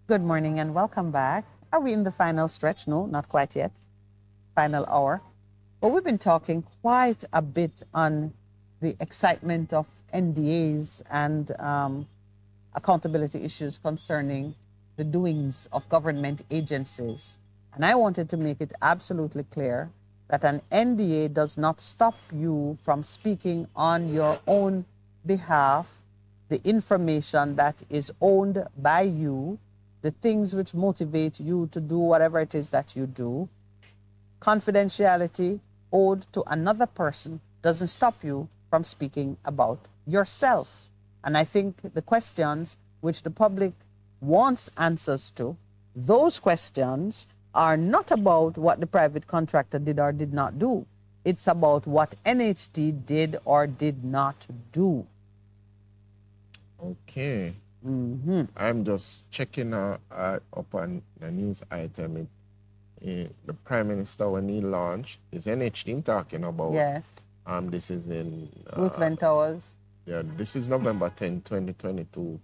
Good morning and welcome back. Are we in the final stretch? No, not quite yet. Final hour. But we've been talking quite a bit on the excitement of NDAs and accountability issues concerning the doings of government agencies. And I wanted to make it absolutely clear that an NDA does not stop you from speaking on your own behalf, the information that is owned by you, the things which motivate you to do whatever it is that you do. Confidentiality owed to another person doesn't stop you from speaking about yourself. And I think the questions which the public wants answers to, those questions are not about what the private contractor did or did not do. It's about what NHT did or did not do. Okay. I'm just checking up on the news item. The Prime Minister, when he launched, is NHT talking about? Yes. This is in Ruthven Towers. Yeah, this is November 10, 2022.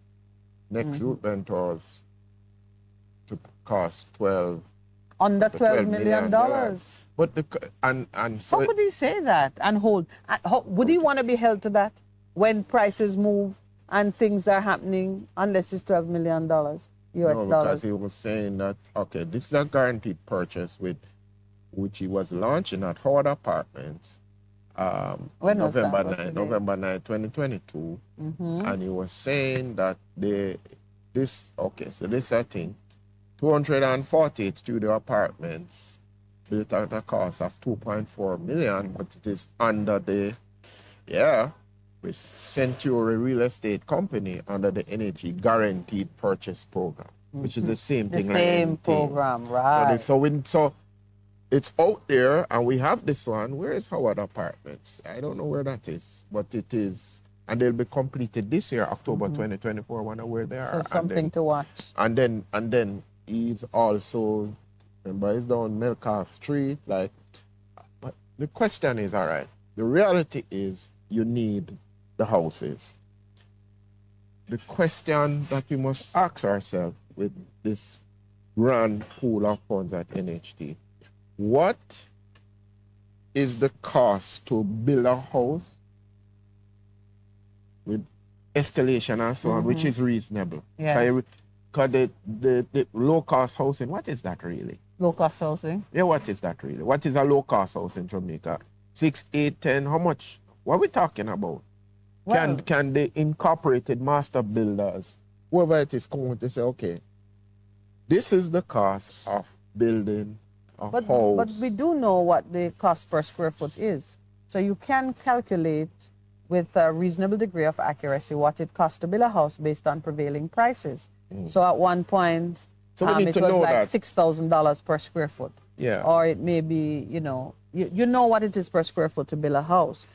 Next Ruthven Towers to cost under $12 million. But so how could he say that and hold? Would he want to be held to that when prices move and things are happening unless it's $12 million US dollars? Dollars? Because he was saying that, okay, this is a guaranteed purchase which he was launching at Howard Apartments November 9, 2022. And he was saying that this is a thing, 248 studio apartments built at a cost of $2.4 million, but it is under with Century Real Estate Company under the Energy Guaranteed Purchase Program, which is the same thing. The same program, right. So it's out there, and we have this one. Where is Howard Apartments? I don't know where that is, but it is. And they'll be completed this year, October 2024. I wonder where they are. So something to watch. And then he's also, remember, he's down Melcalf Street. But the question is, all right, the reality is you need the houses. The question that we must ask ourselves with this grand pool of funds at NHT, what is the cost to build a house with escalation and so on, which is reasonable? Yeah. Because the low-cost housing, what is that really? Low-cost housing? Yeah, what is that really? What is a low-cost house in Jamaica? 6, 8, 10, how much? What are we talking about? Well, can the incorporated master builders, whoever it is, come to say, okay, this is the cost of building a house. But we do know what the cost per square foot is. So you can calculate with a reasonable degree of accuracy what it costs to build a house based on prevailing prices. So at one point, it was like $6,000 per square foot. Yeah. Or it may be, you know what it is per square foot to build a house.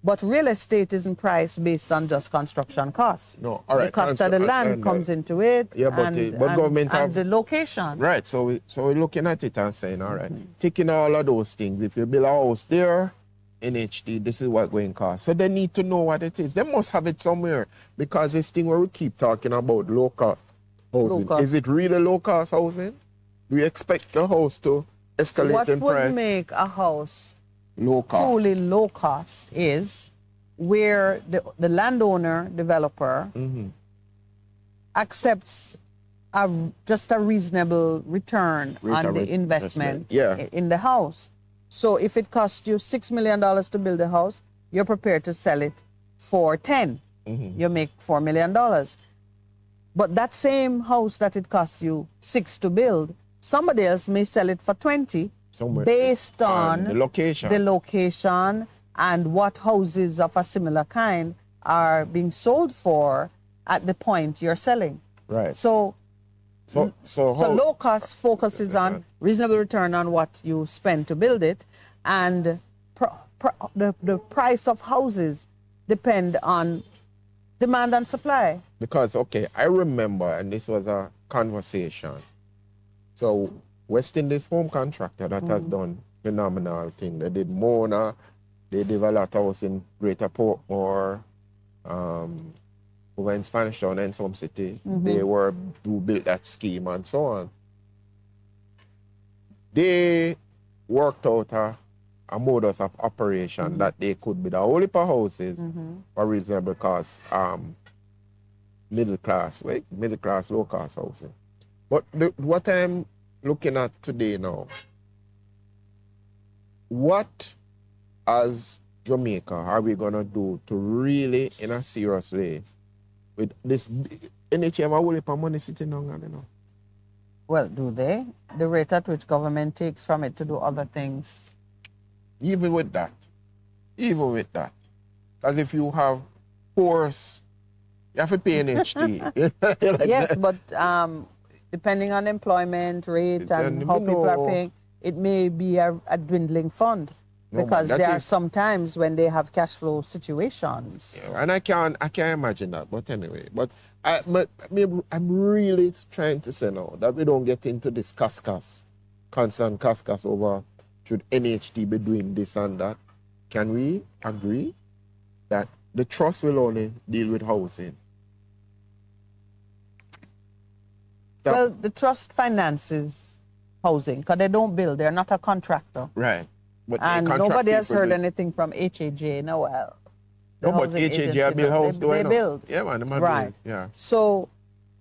But real estate isn't priced based on just construction costs. No, all right. The cost of the land comes into it. Yeah, but government and have the location. Right. So we're looking at it and saying, all right, taking all of those things. If you build a house there in HD, this is what going to cost. So they need to know what it is. They must have it somewhere, because this thing where we keep talking about low cost housing, is it really low cost housing? Do you expect the house to escalate in price? What would make a house low cost, truly low cost, is where the landowner, developer, accepts just a reasonable return on the investment in the house. So if it costs you $6 million to build a house, you're prepared to sell it for 10. You make $4 million. But that same house that it costs you 6 to build, somebody else may sell it for 20. Based on the location and what houses of a similar kind are being sold for at the point you're selling. Right. So low cost focuses on reasonable return on what you spend to build it, and the price of houses depend on demand and supply. Because, okay, I remember, and this was a conversation. So West Indies home contractor that has done phenomenal thing. They did Mona, they developed a house in Greater Portmore, over in Spanish Town and some city. They were who built that scheme and so on. They worked out a modus of operation that they could build a whole heap of houses for reasonable cost, middle class, low cost housing. But what I'm looking at today now, what as Jamaica are we gonna do to really, in a serious way, with this NHA have a whole heap of money sitting down, you know? Well, do they? The rate at which government takes from it to do other things. Even with that. Because if you have force, you have to pay NHT. Yes, but depending on employment rate and how people are paying, it may be a dwindling fund, because there are some times when they have cash flow situations. Yeah, and I can't imagine that. But anyway, I'm really trying to say now that we don't get into this constant cascas over should NHT be doing this and that. Can we agree that the trust will only deal with housing? Well, the trust finances housing, because they don't build. They're not a contractor. Right. But and nobody has heard anything from HAJ. No, well. No, but HAJ build house. They build. Yeah, man. Right. Yeah. So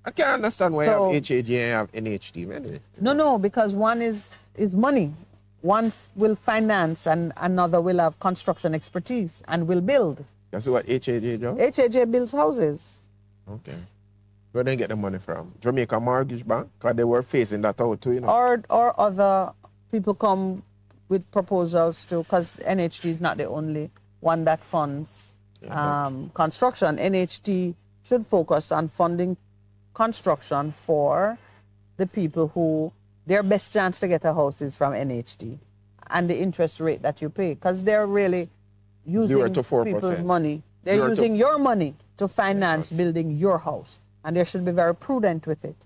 I can't understand why you have HAJ and have NHT anyway. No, because one is money. One will finance and another will have construction expertise and will build. That's what HAJ does? HAJ builds houses. Okay. Where they get the money from? Jamaica Mortgage Bank? Because they were facing that out too, you know. Or other people come with proposals too, because NHT is not the only one that funds construction. NHT should focus on funding construction for the people who their best chance to get a house is from NHT, and the interest rate that you pay, because they're really using people's money. They're using your money to finance building your house, and they should be very prudent with it.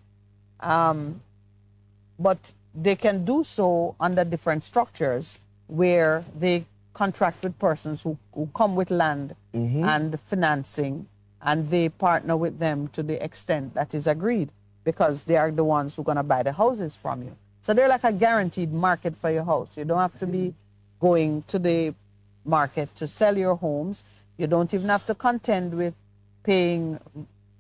But they can do so under different structures where they contract with persons who come with land and financing, and they partner with them to the extent that is agreed, because they are the ones who are going to buy the houses from you. So they're like a guaranteed market for your house. You don't have to be going to the market to sell your homes. You don't even have to contend with paying,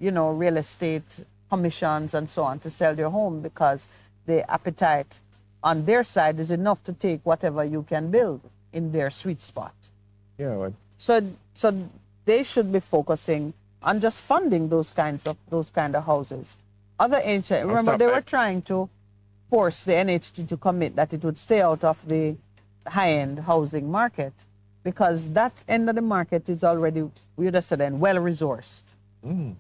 real estate commissions and so on to sell your home, because the appetite on their side is enough to take whatever you can build in their sweet spot. Yeah. Well. So they should be focusing on just funding those kind of houses. Other ancient, remember, they were trying to force the NHT to commit that it would stay out of the high-end housing market, because that end of the market is already, we just said, well-resourced. And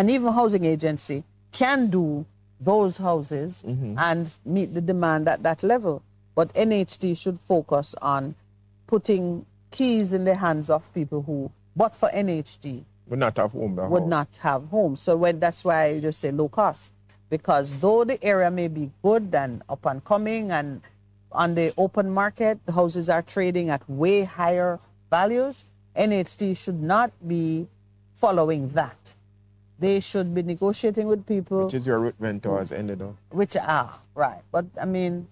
even housing agency can do those houses and meet the demand at that level. But NHT should focus on putting keys in the hands of people who, but for NHT, would not have home. Would not have home. So that's why I just say low cost. Because though the area may be good and up and coming and on the open market, the houses are trading at way higher values, NHT should not be following that. They should be negotiating with people. Which is your rental has ended up. Right. But I mean,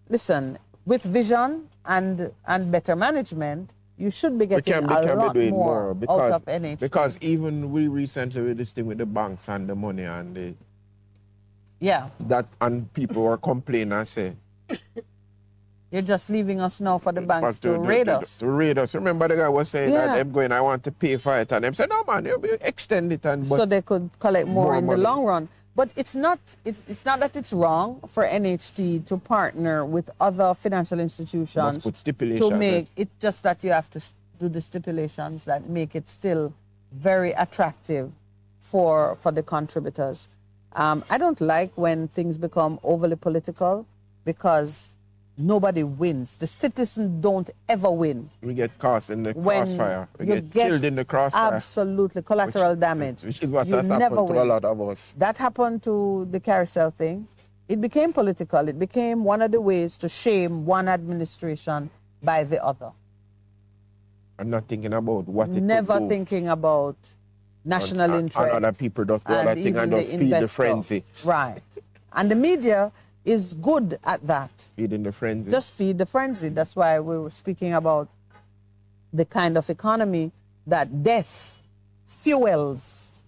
listen, with vision and better management, you should be getting a lot more because, out of NHT. Because even we recently with this thing with the banks and the money and the and people were complaining and say, you're just leaving us now for the banks to raid us. To raid us. Remember the guy was saying that them going, I want to pay for it. And them said, no man, you'll extend it. So they could collect more in the long run. But it's not that it's wrong for NHT to partner with other financial institutions to make it, just that you have to do the stipulations that make it still very attractive for the contributors. I don't like when things become overly political because nobody wins. The citizens don't ever win. We get caught in the crossfire. We get killed in the crossfire. Absolutely. Collateral damage. Which is what has happened to a lot of us. That happened to the carousel thing. It became political. It became one of the ways to shame one administration by the other. I'm not thinking about what it Never could do. Thinking about national interest. And other people just do that thing and just feed the frenzy. Right. And the media is good at that. Feeding the frenzy. Just feed the frenzy. That's why we were speaking about the kind of economy that death fuels.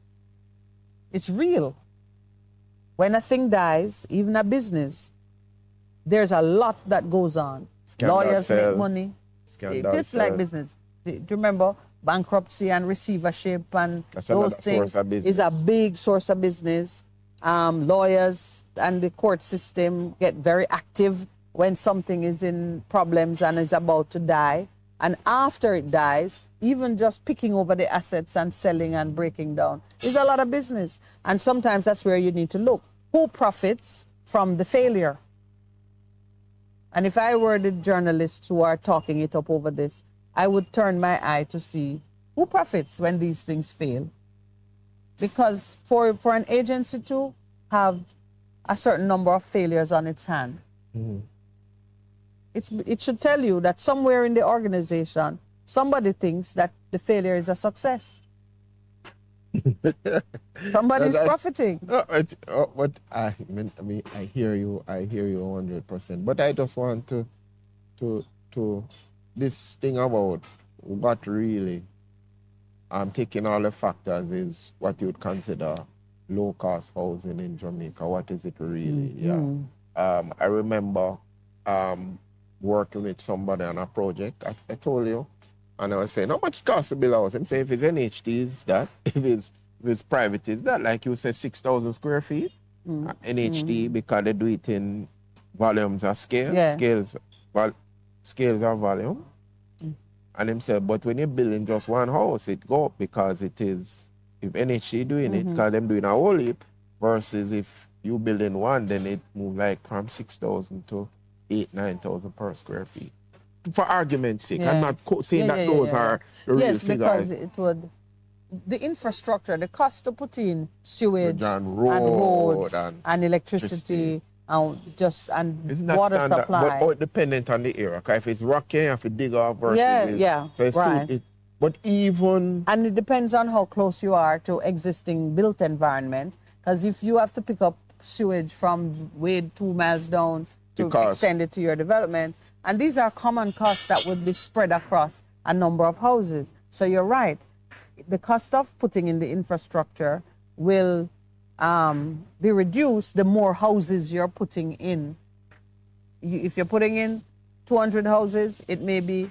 It's real. When a thing dies, even a business, there's a lot that goes on. Lawyers make money. It's like business. Do you remember bankruptcy and receivership and those things is a big source of business. Lawyers and the court system get very active when something is in problems and is about to die. And after it dies, even just picking over the assets and selling and breaking down is a lot of business. And sometimes that's where you need to look. Who profits from the failure? And if I were the journalists who are talking it up over this, I would turn my eye to see who profits when these things fail. Because for an agency to have a certain number of failures on its hand, it should tell you that somewhere in the organization, somebody thinks that the failure is a success. Somebody's profiting. But I hear you 100%. But I just want to this thing about what really taking all the factors is what you would consider low-cost housing in Jamaica. What is it really? I remember working with somebody on a project, I told you, and I was saying, how much costs to build a house? I'm saying, if it's NHT, is that. If it's private, is that. Like you said, 6,000 square feet. NHT, because they do it in volumes of scale. Scales of volume. And him said, but when you're building just one house, it go up because it is, if NHT doing it, because them doing a whole heap, versus if you building one, then it move like from 6,000 to 8,000-9,000 per square feet. For argument's sake, I'm not saying that those are the real figures. Because it would, the infrastructure, the cost to put in sewage and roads and electricity and water supply. But dependent on the area. Because if it's rocky, you have to dig off versus so it's right. But even... And it depends on how close you are to existing built environment. Because if you have to pick up sewage from way 2 miles down to extend it to your development, and these are common costs that would be spread across a number of houses. So you're right. The cost of putting in the infrastructure will be reduced the more houses you're putting in. If you're putting in 200 houses, it may be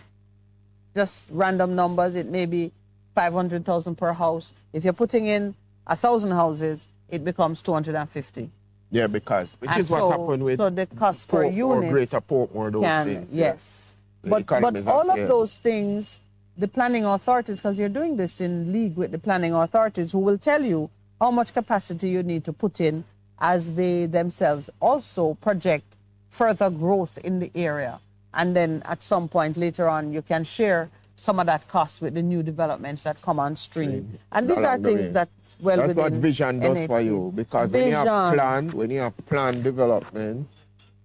just random numbers. It may be 500,000 per house. If you're putting in 1,000 houses, it becomes 250. Yeah, because which is what happened with the cost per unit or Greater Portmore, those things. Yes, but all of those things, the planning authorities, because you're doing this in league with the planning authorities, who will tell you how much capacity you need to put in, as they themselves also project further growth in the area. And then at some point later on, you can share some of that cost with the new developments that come on stream. And these are things that that's what vision does for you, because when you have planned development,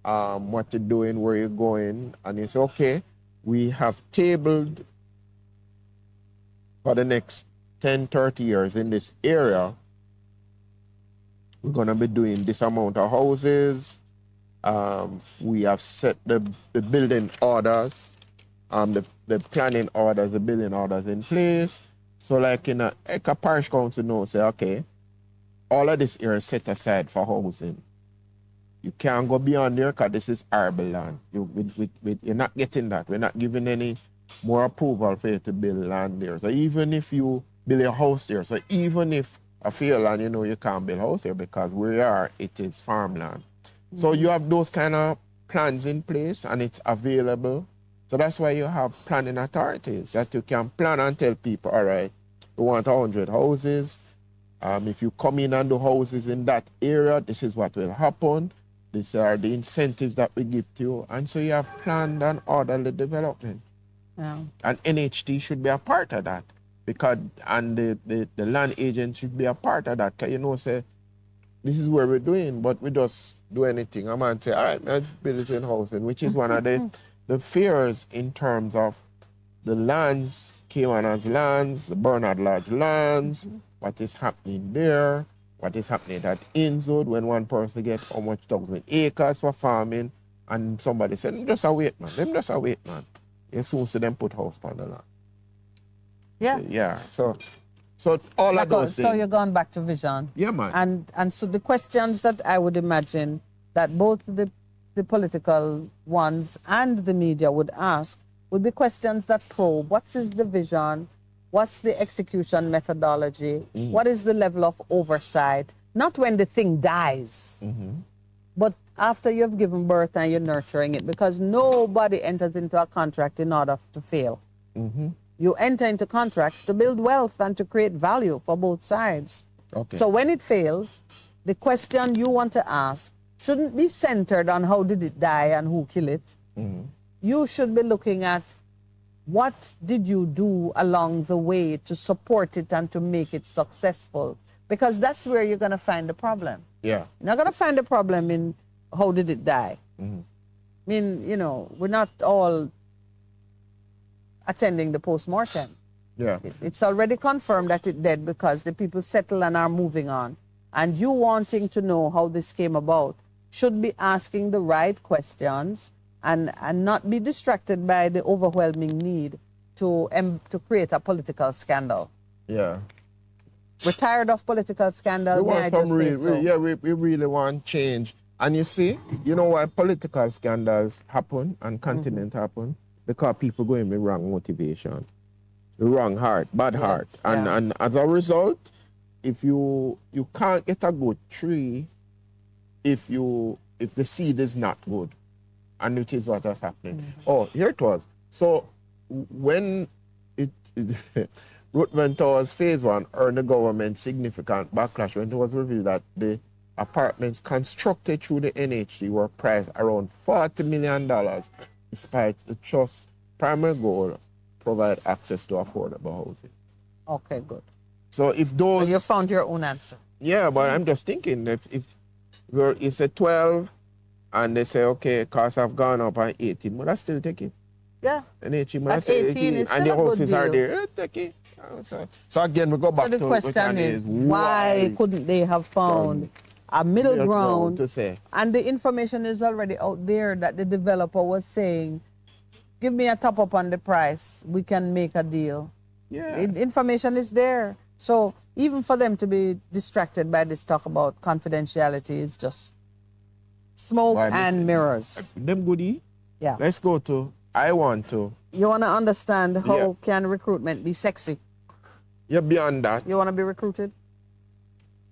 what you're doing, where you're going, and you say, okay, we have tabled for the next 10, 30 years in this area, we're going to be doing this amount of houses. We have set the building orders, the planning orders, the building orders in place. So like in a parish council knows, say, okay, all of this area is set aside for housing. You can't go beyond there because this is arable land. You're not getting that. We're not giving any more approval for you to build land there. So even if you build a house there, so even if a field land, you know, you can't build a house there because where you are, it is farmland. Mm-hmm. So you have those kind of plans in place and it's available. So that's why you have planning authorities, that you can plan and tell people, all right, we want 100 houses. If you come in and do houses in that area, this is what will happen. These are the incentives that we give to you. And so you have planned and orderly development. Yeah. And NHT should be a part of that. Because, and the land agent should be a part of that. Because, you know, say, this is where we're doing, but we just do anything. A man say, all right, let's build it in housing, which is one of the fears in terms of the lands, K1's lands, the Bernard Lodge lands, what is happening there, what is happening at Inzwood when one person gets how much 1,000 acres for farming, and somebody said, them just a wait, man. Them just a wait, man. You soon see them put house on the land. Yeah. Yeah. So all of those things. So you're going back to vision. Yeah, man. And so the questions that I would imagine that both the political ones and the media would ask would be questions that probe what is the vision, what's the execution methodology, what is the level of oversight, not when the thing dies, but after you've given birth and you're nurturing it, because nobody enters into a contract in order to fail. You enter into contracts to build wealth and to create value for both sides. Okay. So when it fails, the question you want to ask shouldn't be centered on how did it die and who killed it. You should be looking at what did you do along the way to support it and to make it successful, because that's where you're going to find the problem. Yeah. You're not going to find the problem in how did it die. I mean, you know, we're not all attending the post-mortem. Yeah. It's already confirmed that it dead because the people settle and are moving on. And you wanting to know how this came about should be asking the right questions and not be distracted by the overwhelming need to create a political scandal. Yeah. We're tired of political scandal. We really want change. And you see, you know why political scandals happen and continent happen? Because people go in with wrong motivation, the wrong heart, bad heart. And as a result, if you can't get a good tree if the seed is not good. And which is what was happening. Oh, here it was. So when Ruthven Towers Phase 1 earned the government significant backlash when it was revealed that the apartments constructed through the NHT were priced around $40 million, despite the trust's primary goal, provide access to affordable housing. Okay, good. So if those... So you found your own answer. Yeah, but I'm just thinking, if it's a 12 and they say, okay, costs have gone up at 18, but I still take it. Yeah. And 18, at 18 is still and the houses are deal. there, take it. So again, we go back to the question is why couldn't they have found a middle ground to say? And the information is already out there that the developer was saying, give me a top up on the price, we can make a deal. Yeah. Information is there. So even for them to be distracted by this talk about confidentiality is just smoke and mirrors. Them goodie. Yeah. Let's go to I want to. You want to understand how can recruitment be sexy? Yeah, beyond that. You want to be recruited?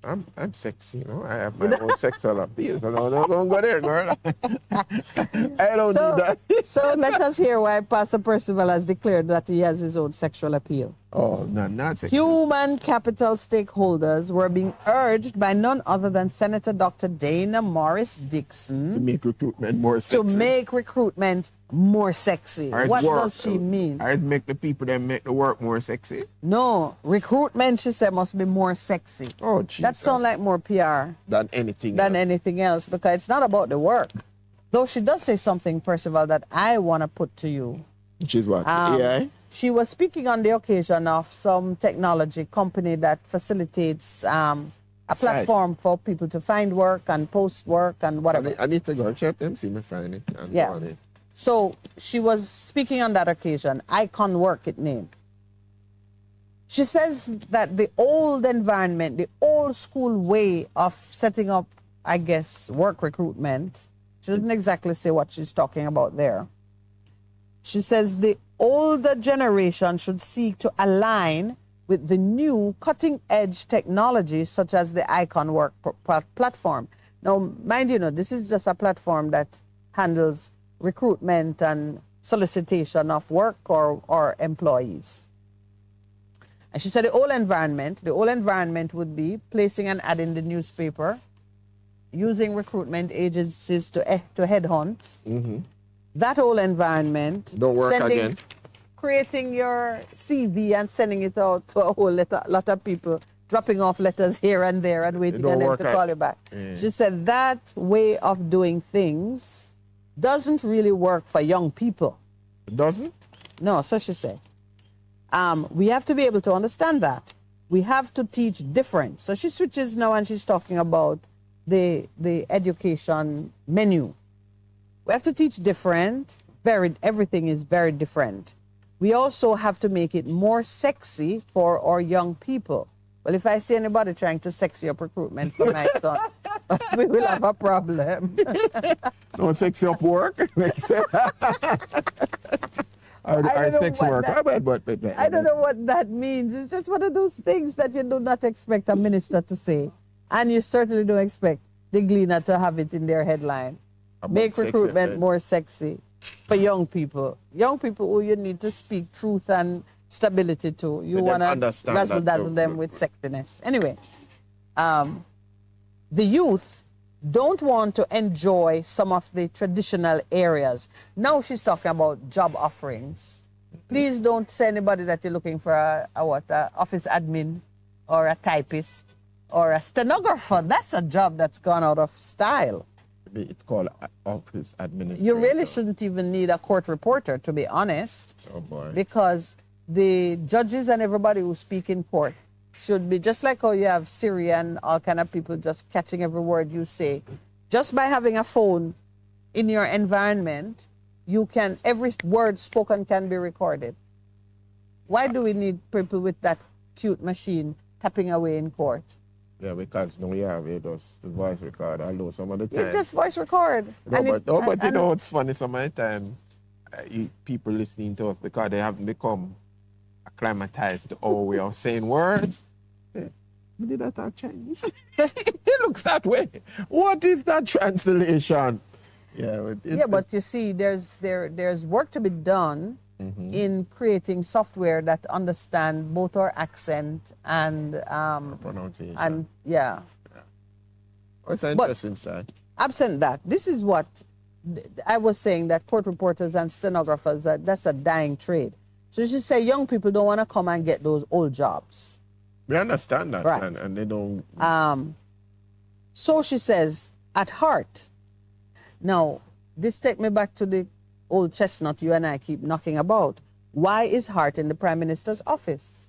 I'm sexy, you know. I have my own sexual appeal. So don't go there, girl. I don't do that. So let us hear why Pastor Percival has declared that he has his own sexual appeal. Oh, not sexual. Human capital stakeholders were being urged by none other than Senator Dr. Dana Morris Dixon to make recruitment more sexy. To make recruitment more sexy. What does she mean? I make the people that make the work more sexy. No, recruitment, she said, must be more sexy. Oh, Jesus. That sounds like more PR than anything else, because it's not about the work. Though she does say something, Percival, that I want to put to you. Which is what? AI? She was speaking on the occasion of some technology company that facilitates a platform for people to find work and post work and whatever. I need to go and check them, see me find it. And go on it. So she was speaking on that occasion. Icon Work, it named. She says that the old environment, the old school way of setting up, I guess, work recruitment, she doesn't exactly say what she's talking about there. She says the older generation should seek to align with the new cutting-edge technology such as the Icon Work platform. Now, mind you, this is just a platform that handles recruitment and solicitation of work or employees. And she said the old environment would be placing an ad in the newspaper, using recruitment agencies to headhunt. Mm-hmm. That whole environment. Don't work again. Creating your CV and sending it out to a whole lot of people, dropping off letters here and there and waiting for them to call you back. Yeah. She said that way of doing things doesn't really work for young people. It doesn't? No, so she said. We have to be able to understand that. We have to teach different. So she switches now and she's talking about the education menu. We have to teach different. Everything is very different. We also have to make it more sexy for our young people. Well, if I see anybody trying to sexy up recruitment for my son, we will have a problem. No sexy up work? I don't know what that means. It's just one of those things that you do not expect a minister to say. And you certainly don't expect the Gleaner to have it in their headline. Make recruitment more sexy for young people. Young people who you need to speak truth and stability to. You want to razzle-dazzle them with sexiness. Anyway, the youth don't want to enjoy some of the traditional areas. Now she's talking about job offerings. Please don't say anybody that you're looking for a office admin or a typist or a stenographer. That's a job that's gone out of style. It's called office administrator. You really shouldn't even need a court reporter, to be honest. Oh, boy. Because the judges and everybody who speak in court should be just like how you have Siri and all kind of people just catching every word you say. Just by having a phone in your environment, every word spoken can be recorded. Why do we need people with that cute machine tapping away in court? Yeah, because we have just the voice record. Although some of the time. You just voice record. But you know what's funny? Some of the time, people listening to us because they haven't become acclimatized to our way of saying words. Did I talk Chinese? It looks that way. What is that translation? But you see, there's work to be done in creating software that understand both our accent and pronunciation. And What's the interesting side? Absent that, this is what I was saying, that court reporters and stenographers, that's a dying trade. So she said young people don't want to come and get those old jobs. We understand that, right. and they don't. So she says, at heart. Now, this takes me back to the old chestnut you and I keep knocking about. Why is Hart in the Prime Minister's office?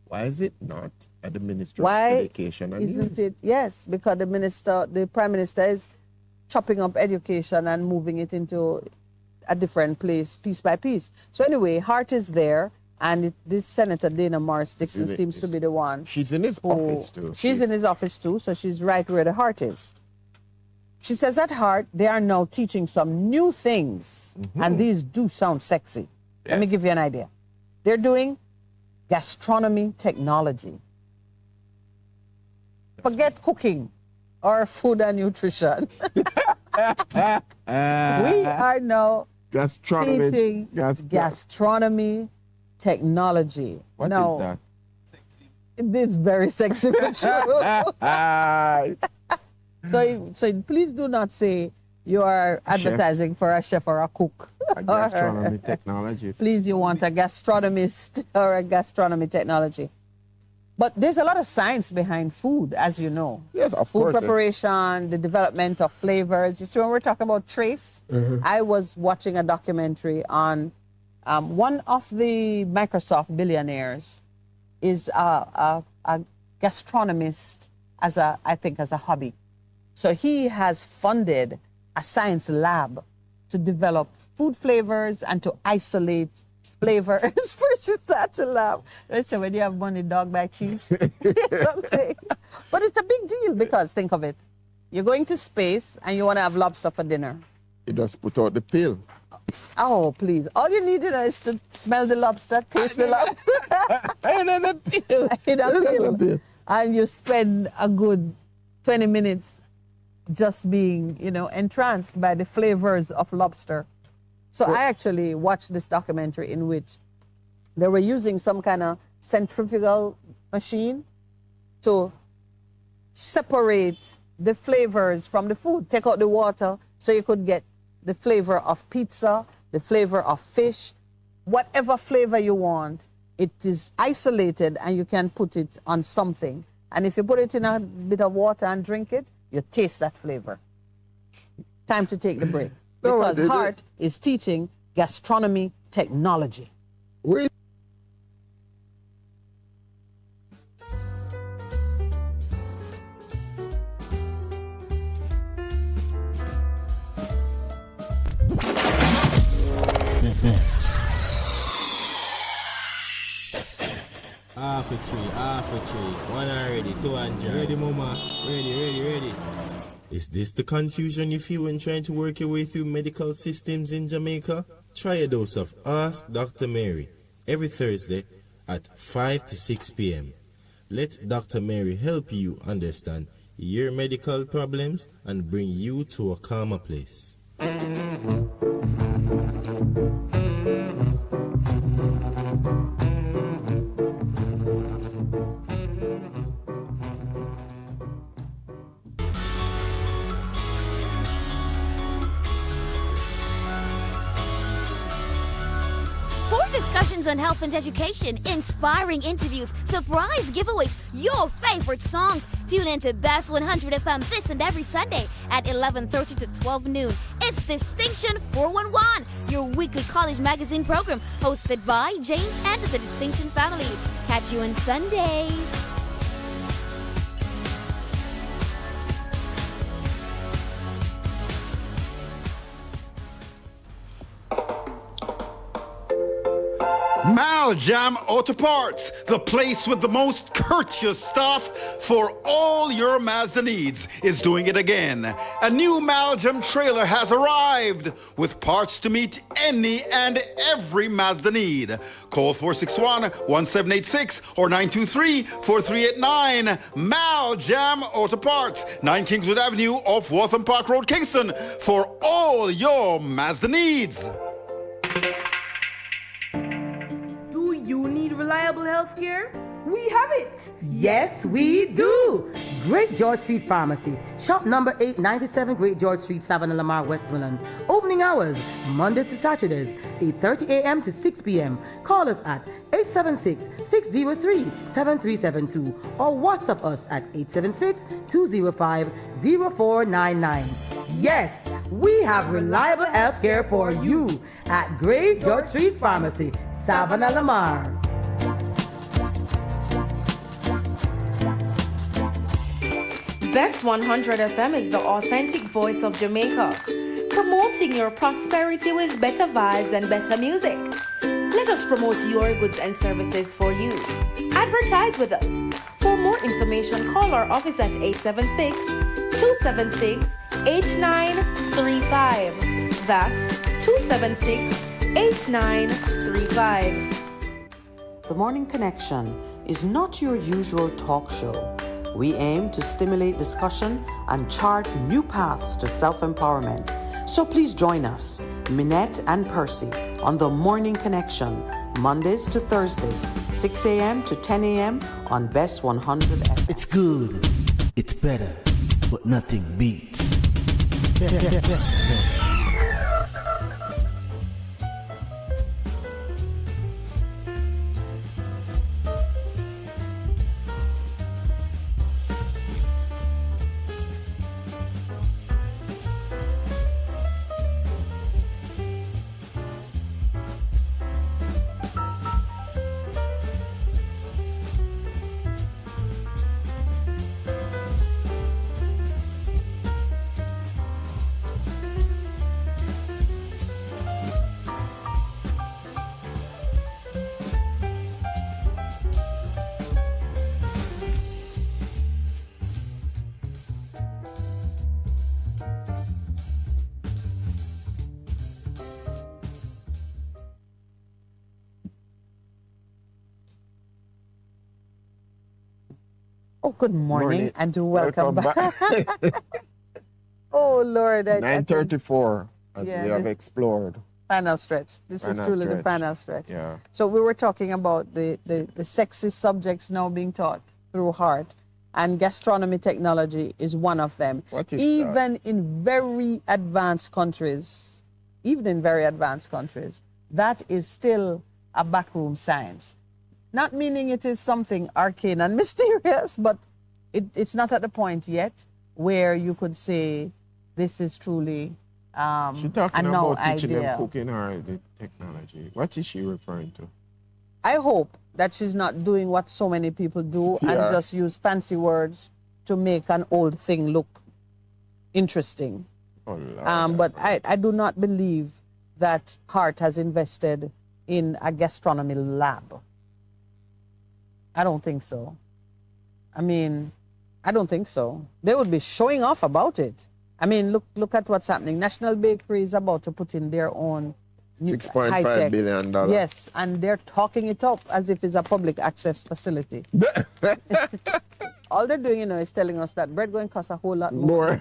Why is it not at the Ministry of Education? Why isn't it? Yes, because the Prime Minister is chopping up education and moving it into a different place, piece by piece. So anyway, Hart is there, and this Senator Dana Morris Dixon seems to be the one. She's in his office too. She's in his office too, so she's right where the heart is. She says at Hart, they are now teaching some new things, and these do sound sexy. Yes. Let me give you an idea. They're doing gastronomy technology. Forget cooking or food and nutrition. We are now teaching gastronomy technology. What is that? It is very sexy for you. So please do not say you are advertising for a chef or a cook. A gastronomy technology. Please, you want a gastronomist or a gastronomy technology. But there's a lot of science behind food, as you know. Yes, of food course. Preparation, the development of flavors. You see, when we're talking about trace, I was watching a documentary on one of the Microsoft billionaires is a gastronomist I think as a hobby. So he has funded a science lab to develop food flavors and to isolate flavors versus that to lab. So when you have money, dog by cheese. But it's a big deal because think of it. You're going to space and you want to have lobster for dinner. You just put out the pill. Oh, please. All you need is to smell the lobster, taste the lobster. And then the pill. And you spend a good 20 minutes just being, entranced by the flavors of lobster. So I actually watched this documentary in which they were using some kind of centrifugal machine to separate the flavors from the food, take out the water so you could get the flavor of pizza, the flavor of fish, whatever flavor you want. It is isolated and you can put it on something. And if you put it in a bit of water and drink it, you taste that flavor. Time to take the break. Because Hart is teaching gastronomy technology. Wait. Half a tree. 100, 200. Ready, mama? Ready. Is this the confusion you feel when trying to work your way through medical systems in Jamaica? Try a dose of Ask Dr. Mary every Thursday at 5 to 6 p.m. Let Dr. Mary help you understand your medical problems and bring you to a calmer place. Discussions on health and education, inspiring interviews, surprise giveaways, your favorite songs. Tune in to Bess 100 FM this and every Sunday at 11:30 to 12 noon. It's Distinction 411, your weekly college magazine program hosted by James and the Distinction family. Catch you on Sunday. Maljam Auto Parts, the place with the most courteous staff for all your Mazda needs, is doing it again. A new Maljam trailer has arrived with parts to meet any and every Mazda need. Call 461-1786 or 923-4389. Maljam Auto Parts, 9 Kingswood Avenue off Waltham Park Road, Kingston, for all your Mazda needs. You need reliable health care? We have it! Yes, we do! Great George Street Pharmacy. Shop number 897 Great George Street, Savannah, Lamar, Westmoreland. Opening hours, Mondays to Saturdays, 8:30 a.m. to 6 p.m. Call us at 876-603-7372 or WhatsApp us at 876-205-0499. Yes, we have reliable health care for you at Great George Street Pharmacy, Savannah, Lamar. Bess 100 FM is the authentic voice of Jamaica, promoting your prosperity with better vibes and better music. Let us promote your goods and services for you. Advertise with us. For more information, call our office at 876-276-8935. That's 276-8935. The Morning Connection is not your usual talk show. We aim to stimulate discussion and chart new paths to self-empowerment. So please join us, Minett and Percy, on the Morning Connection, Mondays to Thursdays, 6 a.m. to 10 a.m. on BES 100 FM. It's good, it's better, but nothing beats. Best FM. Oh, good morning and welcome back. Oh, Lord. 9:34 as we have explored. Final stretch. This is truly the final stretch. Yeah. So we were talking about the sexy subjects now being taught through heart, and gastronomy technology is one of them. What is even that? in very advanced countries, that is still a backroom science. Not meaning it is something arcane and mysterious, but it's not at the point yet where you could say this is truly She's talking about teaching them cooking or the technology. What is she referring to? I hope that she's not doing what so many people do and just use fancy words to make an old thing look interesting. Oh, Lord. But I do not believe that Hart has invested in a gastronomy lab. I don't think so. I mean, I don't think so. They would be showing off about it. I mean, look at what's happening. National Bakery is about to put in their own $6.5 billion. Yes, and they're talking it up as if it's a public access facility. All they're doing, is telling us that bread going to cost a whole lot more.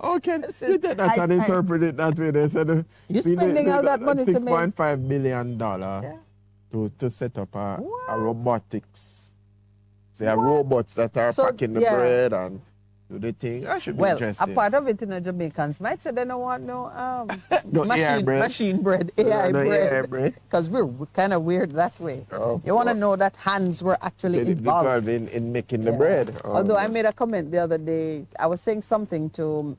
Okay, you take that and interpret it that way. They said you're spending all that money to make $6.5 billion to set up a robotics. Say robots that are packing the bread and do the thing. That should be interesting. A part of it, Jamaicans might say they don't want no machine bread, AI bread. Because we're kind of weird that way. Oh, you want to know that hands were actually involved in making the bread. Although I made a comment the other day, I was saying something to,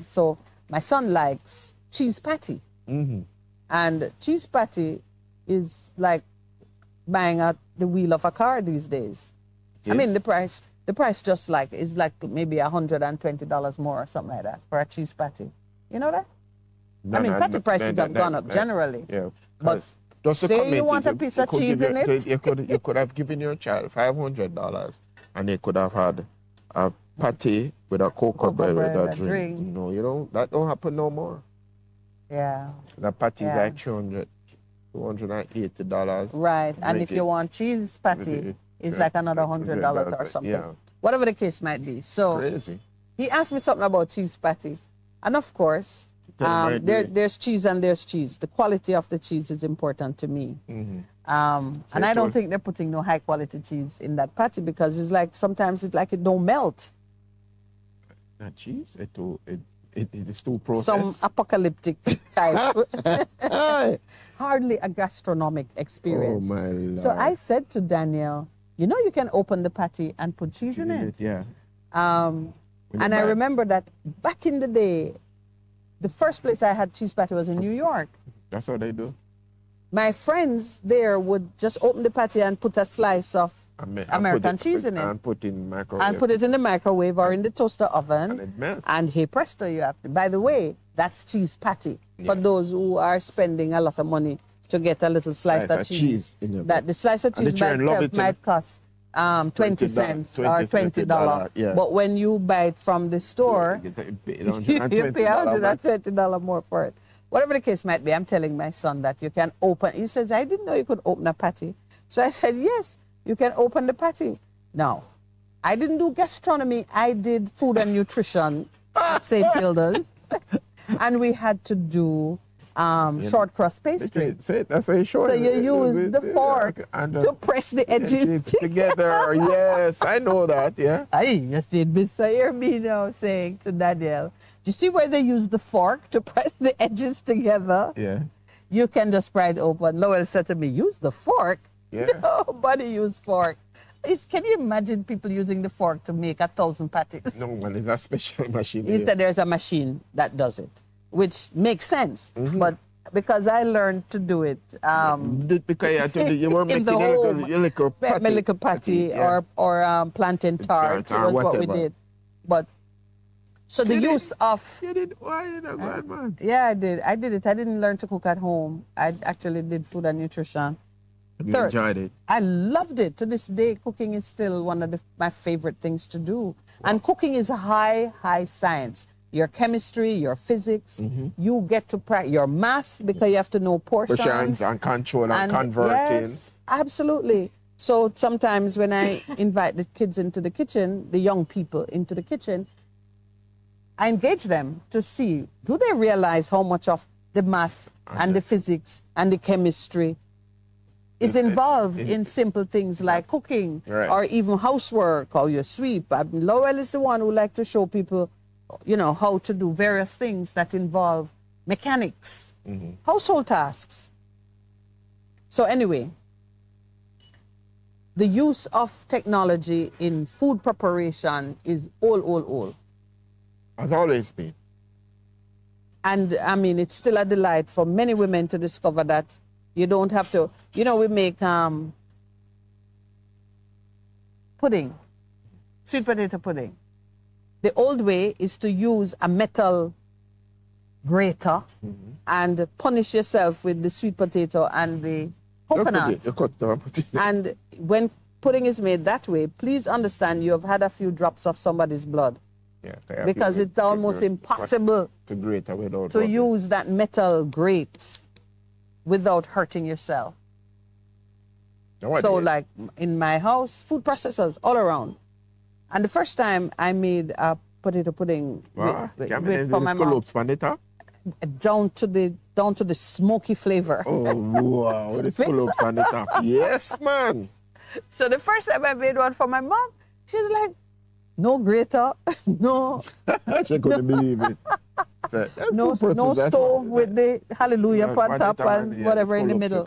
so my son likes cheese patty. Mm-hmm. And cheese patty is like buying out the wheel of a car these days. I mean, the price just is like maybe $120 more or something like that for a cheese patty. You know that? Patty prices have gone up generally. Yeah. But say you want a piece of cheese in it. You could have given your child $500 and they could have had a patty with a cocoa bread with a drink. That don't happen no more. Yeah. The patty is like $280. Right. And if you want cheese patty, it's like another $100 or something. Yeah. Whatever the case might be. So crazy. He asked me something about cheese patties. And of course, there's cheese and there's cheese. The quality of the cheese is important to me. Mm-hmm. And I don't think they're putting no high quality cheese in that patty because it's like sometimes it don't melt. Not cheese? It is too processed. Some apocalyptic type. Hardly a gastronomic experience. Oh my Lord. So I said to Daniel, you can open the patty and put cheese in it. Yeah. And I remember that back in the day, the first place I had cheese patty was in New York. That's what they do. My friends there would just open the patty and put a slice of American cheese in it. And put it in the microwave. And put it in the microwave or in the toaster oven. And it melts. And hey presto, you have to. By the way, that's cheese patty for those who are spending a lot of money to get a little slice of cheese. That the slice of cheese by itself might cost 20 cents or $20. Yeah. But when you buy it from the store, you pay $120 more for it. Whatever the case might be, I'm telling my son that you can open. He says, I didn't know you could open a patty. So I said, yes, you can open the patty. Now, I didn't do gastronomy. I did food and nutrition at St. Hilda's. And we had to do short crust pastry. That's what you showed. So you use the fork to press the edges together. Yes, I know that, yeah. You see, Mr. Irmino saying to Daniel, do you see where they use the fork to press the edges together? Yeah. You can just pry it open. Lowell said to me, use the fork? Yeah. Nobody use fork. Can you imagine people using the fork to make 1,000 patties? No, man, it's a special machine. Instead, there's a machine that does it, which makes sense. Mm-hmm. But because I learned to do it, because you were making a little patty, yeah. or plantain tart was what we did. But so the use of yeah, I did it. I didn't learn to cook at home. I actually did food and nutrition. You enjoyed it? I loved it. To this day, cooking is still one of my favorite things to do. Wow. And cooking is a high science. Your chemistry, your physics, you get to practice your math because you have to know portions and control and converting. Yes, absolutely. So sometimes when I invite the kids into the kitchen, the young people into the kitchen, I engage them to see, do they realize how much of the math and the physics and the chemistry is involved in simple things like cooking or even housework, how you sweep. Lowell is the one who likes to show people, how to do various things that involve mechanics, household tasks. So anyway, the use of technology in food preparation is all. Has always been. And I mean, it's still a delight for many women to discover that you don't have to, we make pudding, sweet potato pudding. The old way is to use a metal grater and punish yourself with the sweet potato and the coconut. And when pudding is made that way, please understand you have had a few drops of somebody's blood. Yeah, because it's almost impossible to grate without to use that metal grate without hurting yourself. So like in my house, food processors all around. And the first time I made a potato pudding for my mom, down to the smoky flavor. Oh wow, the scallops on the top. Yes, man. So the first time I made one for my mom, she's like, no grater, no. She couldn't believe it. So, no stove with the hallelujah on top and whatever in the middle.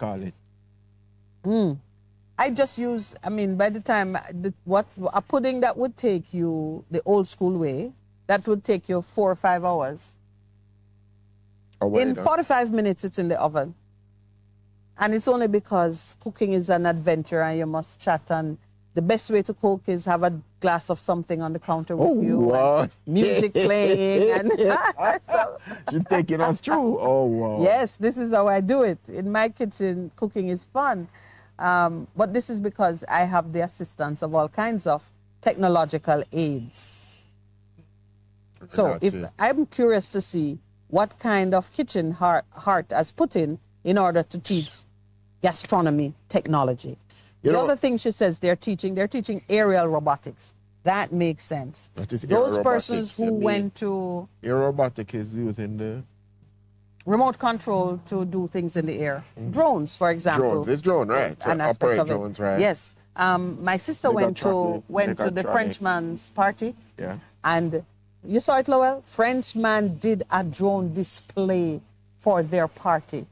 I just use, by the time, a pudding that would take you the old school way, that would take you 4 or 5 hours. In 45 minutes, it's in the oven. And it's only because cooking is an adventure and you must chat. And the best way to cook is have a glass of something on the counter with you. Wow. Music playing. And so, she's taking us through. Oh, wow. Yes, this is how I do it. In my kitchen, cooking is fun. But this is because I have the assistance of all kinds of technological aids. So I'm curious to see what kind of kitchen Heart has put in order to teach gastronomy technology. The other thing she says they're teaching aerial robotics. That makes sense. That is those persons who went to... Aerial robotic is using the... remote control to do things in the air. Drones, for example. Drones, it's drone, right? An aspect of drones, right? Yes. My sister went to the Frenchman's party. Yeah. And you saw it, Lowell? Frenchman did a drone display for their party.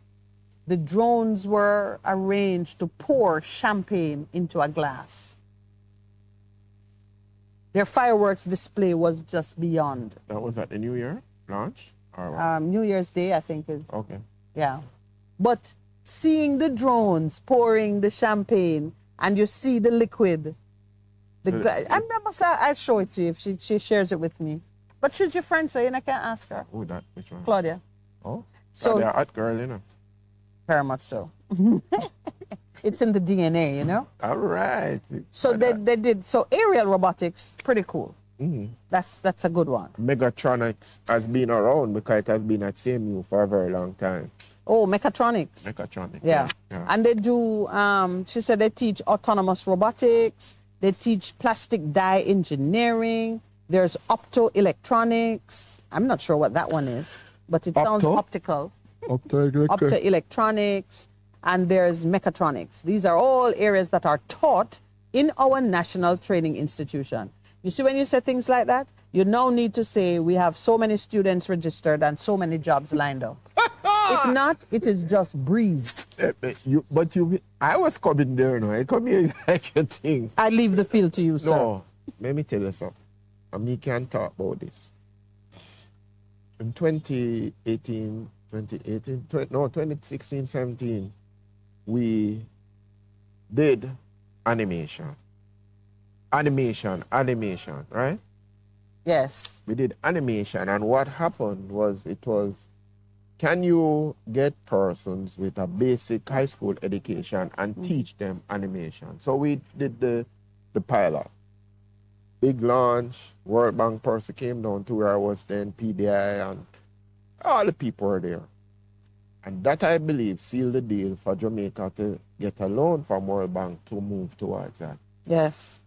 The drones were arranged to pour champagne into a glass. Their fireworks display was just beyond. That was at the New Year launch? New Year's Day, I think. Okay. Yeah. But seeing the drones pouring the champagne and you see the liquid, I'll show it to you if she shares it with me. But she's your friend, so I can't ask her. Who that? Which one? Claudia. Oh, so Claudia, hot girl, you know. Very much so. It's in the DNA, you know. All right. So they did. So aerial robotics, pretty cool. Mm-hmm. That's a good one. Mechatronics has been around because it has been at CMU for a very long time. Oh, mechatronics. Mechatronics. Yeah. And they do, she said they teach autonomous robotics. They teach plastic dye engineering. There's optoelectronics. I'm not sure what that one is, but it sounds optical. Optoelectronics. And there's mechatronics. These are all areas that are taught in our national training institution. You see, when you say things like that, you now need to say we have so many students registered and so many jobs lined up. If not, it is just breeze. I was coming there now. I come here like a thing. I leave the field to you, sir. No, let me tell you something. And me can talk about this. In 2016, 17, we did animation, right? Yes. We did animation, and what happened was, can you get persons with a basic high school education and teach them animation? So we did the pilot. Big launch, World Bank person came down to where I was then, PDI, and all the people were there. And that, I believe, sealed the deal for Jamaica to get a loan from World Bank to move towards that. Yes.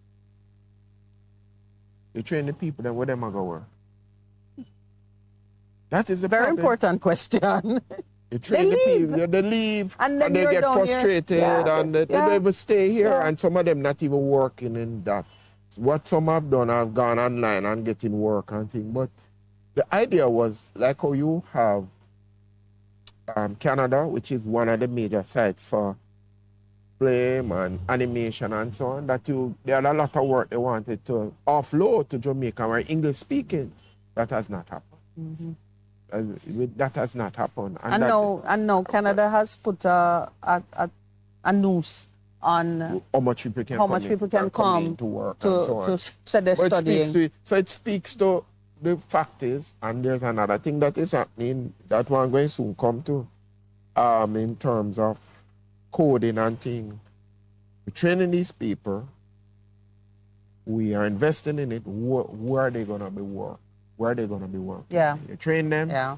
You train the people, then where them are going? That is a very important question. You train the people, they leave, and they get frustrated, and they don't even stay here, and some of them not even working in that. What some have done, have gone online and getting work and things. But the idea was, like how you have Canada, which is one of the major sites for film and animation and so on, that there are a lot of work they wanted to offload to Jamaica, where English speaking. That has not happened. Mm-hmm. That has not happened. And now Canada has put a noose on how much people can come to work to say they're studying. So it speaks to the fact is, and there's another thing that is happening that we're going to soon come to, in terms of coding and things. We're training these people. We are investing in it. Where are they going to be working? Where are they going to be working? Yeah. You train them. Yeah.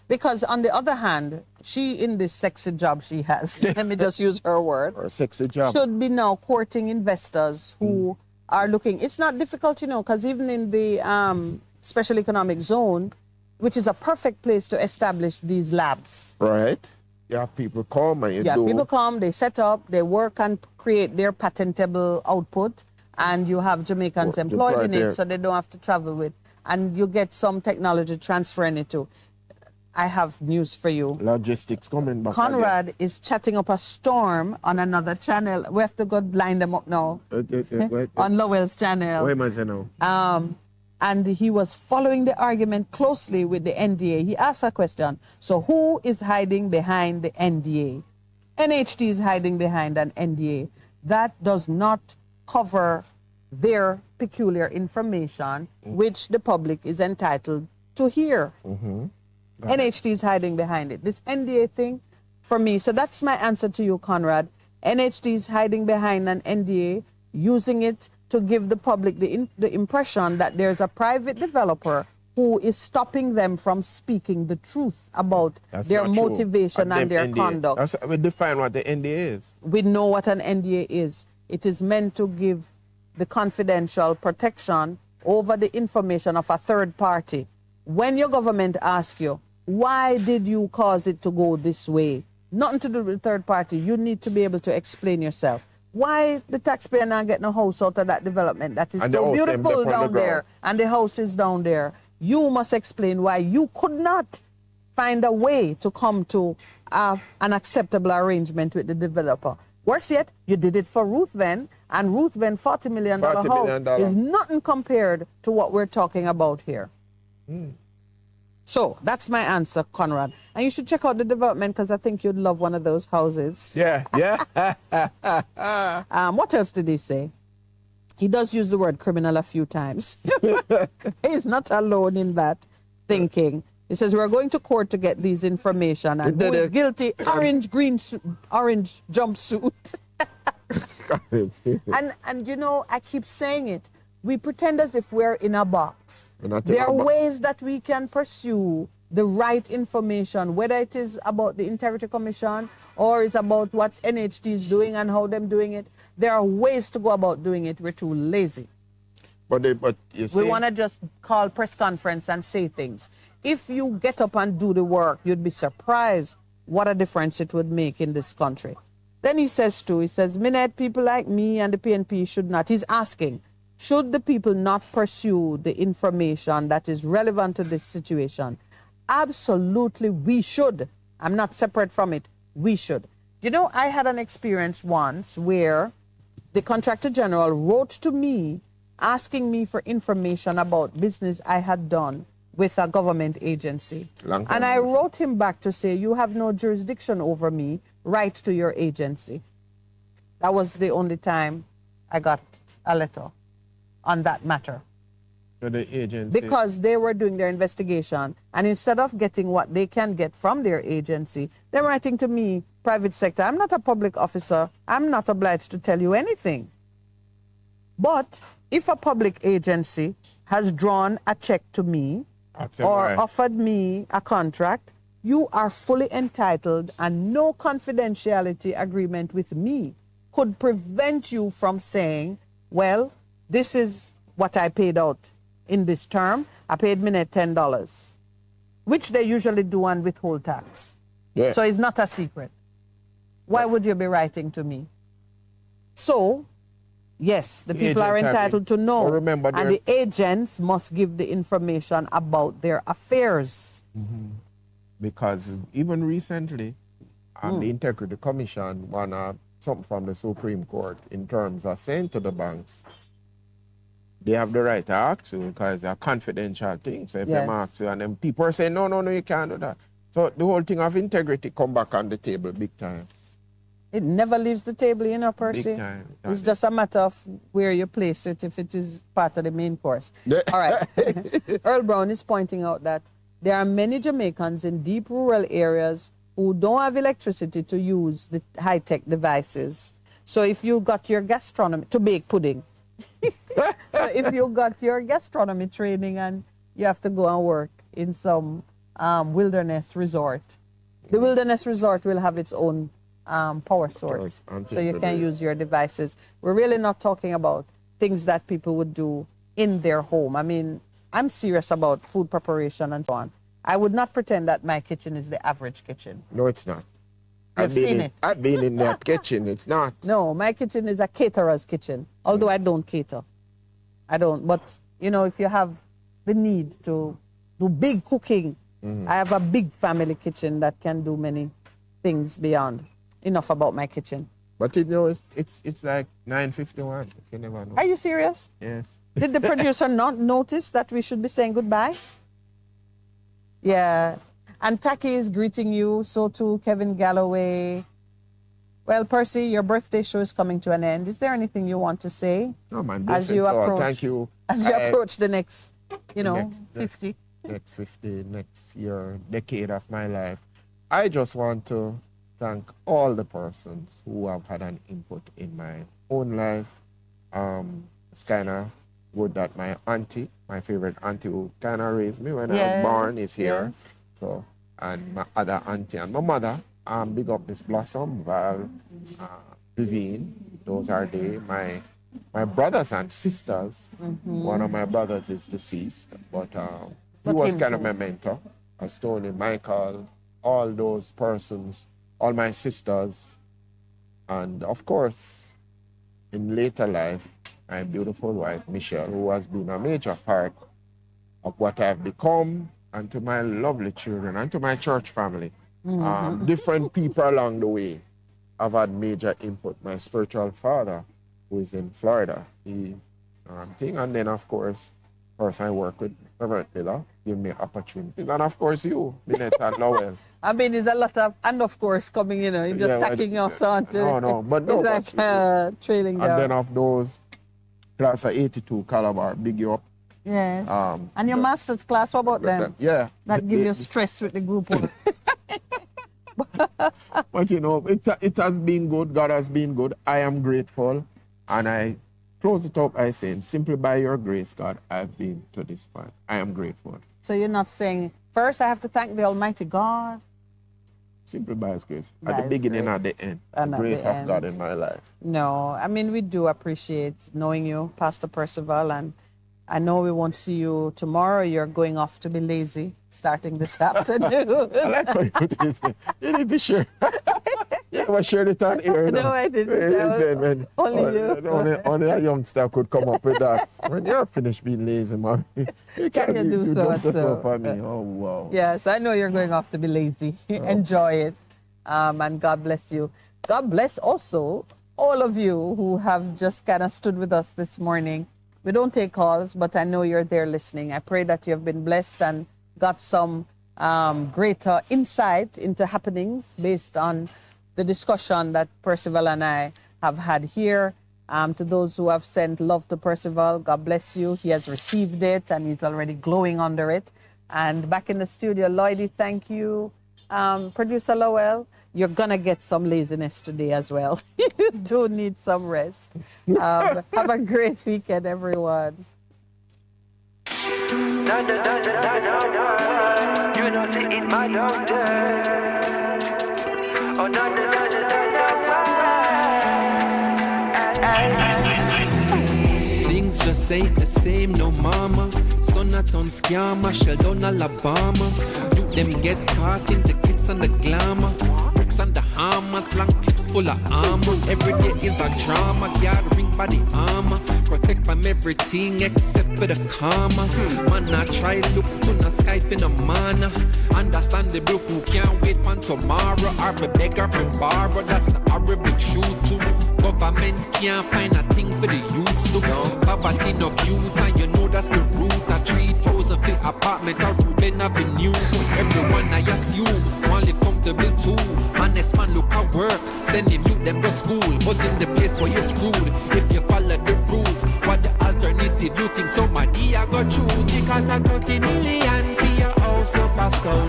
Because on the other hand, she, in this sexy job she has, let me just use her word, or sexy job, should be now courting investors who are looking. It's not difficult, because even in the special economic zone, which is a perfect place to establish these labs. Right. You have people come and people come, they set up, they work and create their patentable output, and you have Jamaicans employed in it, so they don't have to travel with. And you get some technology transferring it to. I have news for you. Logistics coming back. Conrad is chatting up a storm on another channel. We have to go line them up now. On Lowell's channel. Where am I now? And he was following the argument closely with the NDA. He asked a question. So who is hiding behind the NDA? NHT is hiding behind an NDA. That does not cover their peculiar information, which the public is entitled to hear. NHT is hiding behind it. This NDA thing, for me, so that's my answer to you, Conrad. NHT is hiding behind an NDA, using it to give the public the impression that there's a private developer who is stopping them from speaking the truth about their motivation and their conduct. We define what the NDA is. We know what an NDA is. It is meant to give the confidential protection over the information of a third party. When your government asks you, why did you cause it to go this way? Nothing to do with the third party. You need to be able to explain yourself. Why the taxpayer not getting a house out of that development that is so beautiful down there, and the house is down there? You must explain why you could not find a way to come to an acceptable arrangement with the developer. Worse yet, you did it for Ruth Venn, and Ruth Venn $40 million house is nothing compared to what we're talking about here. So that's my answer, Conrad. And you should check out the development, because I think you'd love one of those houses. Yeah. What else did he say? He does use the word criminal a few times. He's not alone in that thinking. He says, we're going to court to get these information. And who is guilty? Orange jumpsuit. and I keep saying it. We pretend as if we're in a box. There are ways that we can pursue the right information, whether it is about the Integrity Commission or is about what NHT is doing and how them doing it. There are ways to go about doing it. We're too lazy. But you see, we want to just call press conference and say things. If you get up and do the work, you'd be surprised what a difference it would make in this country. Then he says, Minett, people like me and the PNP should not. He's asking, should the people not pursue the information that is relevant to this situation? Absolutely, we should. I'm not separate from it. We should. You know, I had an experience once where the Contractor General wrote to me asking me for information about business I had done with a government agency. And I wrote him back to say, you have no jurisdiction over me, write to your agency. That was the only time I got a letter on that matter. To the agency? Because they were doing their investigation, and instead of getting what they can get from their agency, they're writing to me, private sector. I'm not a public officer. I'm not obliged to tell you anything. But if a public agency has drawn a check to me or offered me a contract, you are fully entitled, and no confidentiality agreement with me could prevent you from saying, well, this is what I paid out in this term. I paid Minett $10, which they usually do and withhold tax. Yeah. So it's not a secret. Why would you be writing to me? So, yes, the people are entitled to know. Remember, and the agents must give the information about their affairs. Mm-hmm. Because even recently, the Integrity Commission wanted something from the Supreme Court in terms of saying to the banks, they have the right to ask you because they're confidential things. So if they ask you, and then people are saying, no, you can't do that. So the whole thing of integrity come back on the table big time. It never leaves the table, you know, Percy. Big time. It's just a matter of where you place it, if it is part of the main course. All right. Earl Brown is pointing out that there are many Jamaicans in deep rural areas who don't have electricity to use the high-tech devices. So if you got your gastronomy, to bake pudding, so if you got your gastronomy training and you have to go and work in some wilderness resort, the wilderness resort will have its own power source, so you can use your devices. We're really not talking about things that people would do in their home. I mean, I'm serious about food preparation and so on. I would not pretend that my kitchen is the average kitchen. No, it's not. I've seen it. I've been in that kitchen. It's not. No, my kitchen is a caterer's kitchen, although I don't cater. I don't. But, you know, if you have the need to do big cooking, I have a big family kitchen that can do many things beyond. Enough about my kitchen. But you know, it's like 9:51. If you never know. Are you serious? Yes. Did the producer not notice that we should be saying goodbye? Yeah. And Taki is greeting you. So too, Kevin Galloway. Well, Percy, your birthday show is coming to an end. Is there anything you want to say? No, man. As you approach, thank you. As you approach the next, 50. Next 50, next year, decade of my life. I just want to thank all the persons who have had an input in my own life. It's kind of good that my auntie, my favorite auntie who kind of raised me when I was born, is here. Yes. So, and my other auntie and my mother, big up Miss Blossom, Val, Vivian. Those are they. My brothers and sisters. One of my brothers is deceased, but he was kind of my mentor. Tony, Michael, all those persons, all my sisters, and of course, in later life, my beautiful wife, Michelle, who has been a major part of what I've become, and to my lovely children, and to my church family. Different people along the way have had major input. My spiritual father, who is in Florida, he and then of course, person I work with, Reverend Miller, give me opportunities, and of course you, Minett and Lowell. I mean, there's a lot of, and of course, coming, just tacking us on to. No, but it's like trailing down. And then of those, class of 82 Calabar, big you up. Yes. And your master's class, what about them? Yeah. That give you stress with the group work. But it has been good. God has been good. I am grateful. And I close it up by saying, simply by your grace, God, I've been to this point. I am grateful. So you're not saying, first I have to thank the Almighty God? Simply by His grace. By At the His beginning grace. and the end. And The at grace the of end. God in my life. No, I mean, we do appreciate knowing you, Pastor Percival, and I know we won't see you tomorrow. You're going off to be lazy starting this afternoon. I like how you put it. You need to share. Yeah, I shared it on here. No, I didn't. That was only you. Only a youngster could come up with that. When you're finished being lazy, man, you Can you do so much so? for me. Oh, wow. Yes, I know you're going off to be lazy. Enjoy it. And God bless you. God bless also all of you who have just kind of stood with us this morning. We don't take calls, but I know you're there listening. I pray that you have been blessed and got some greater insight into happenings based on the discussion that Percival and I have had here. To those who have sent love to Percival, God bless you. He has received it and he's already glowing under it. And back in the studio, Lloydie, thank you. Producer Lowell, you're going to get some laziness today as well. You do need some rest. Have a great weekend, everyone. You know, see it, my doctor. Oh, Things just ain't the same, no mama. Son a ton scammer, shell down Alabama. You them get caught in the glitz and the glamour. Bricks and the hammers, long clips full of armor. Every day is a drama, gathering by the armor. Protect from everything except for the karma. Man, I try look to the sky for the manna. Understandable who can't wait for tomorrow. Or be beggar and borrow, that's the horrible truth too. Government can't find a thing for the youths to. Poverty no cute and you know that's the root. A 3,000 feet apartment or Ruben Avenue. Everyone I assume want live comfortable too. Honest man look at work, send him youth them to school. But in the place where you're screwed, if you follow the rules, what the alternative you think somebody I go choose? Because I 30 million for your house up a stone.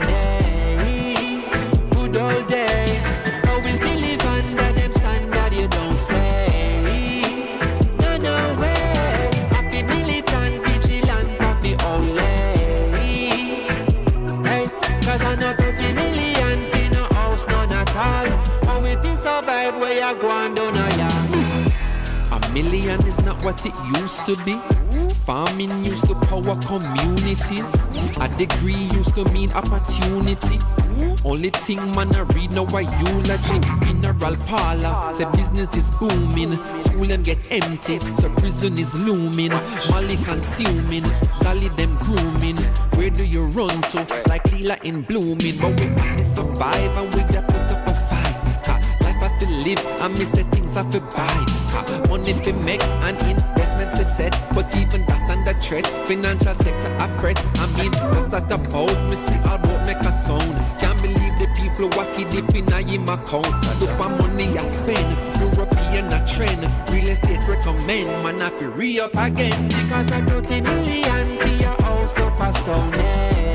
Good old days, how will we live under them standard you don't say? No way, happy militant, vigilant, happy only. Hey, cause I know 30 million in a house, none at all. How will we survive where you go and down a yard? A million is not what it used to be. Farming used to power communities. A degree used to mean opportunity. Only thing man I read now a eulogy. Mineral parlor, say business is booming. School and get empty, so prison is looming. Molly consuming, dolly them grooming. Where do you run to? Like Lila in blooming. But we only survive and we get put up a fight. Life I feel live, I miss the things I feel buy. Money fi make and investments fi set. But even that under threat, financial sector I fret. I mean, that's at about me see all about make a sound. Can't believe the people wacky deep in a him account. Look what money I spend, European a trend. Real estate recommend, man I fi re-up again. Because I 30 million for your house up a stone.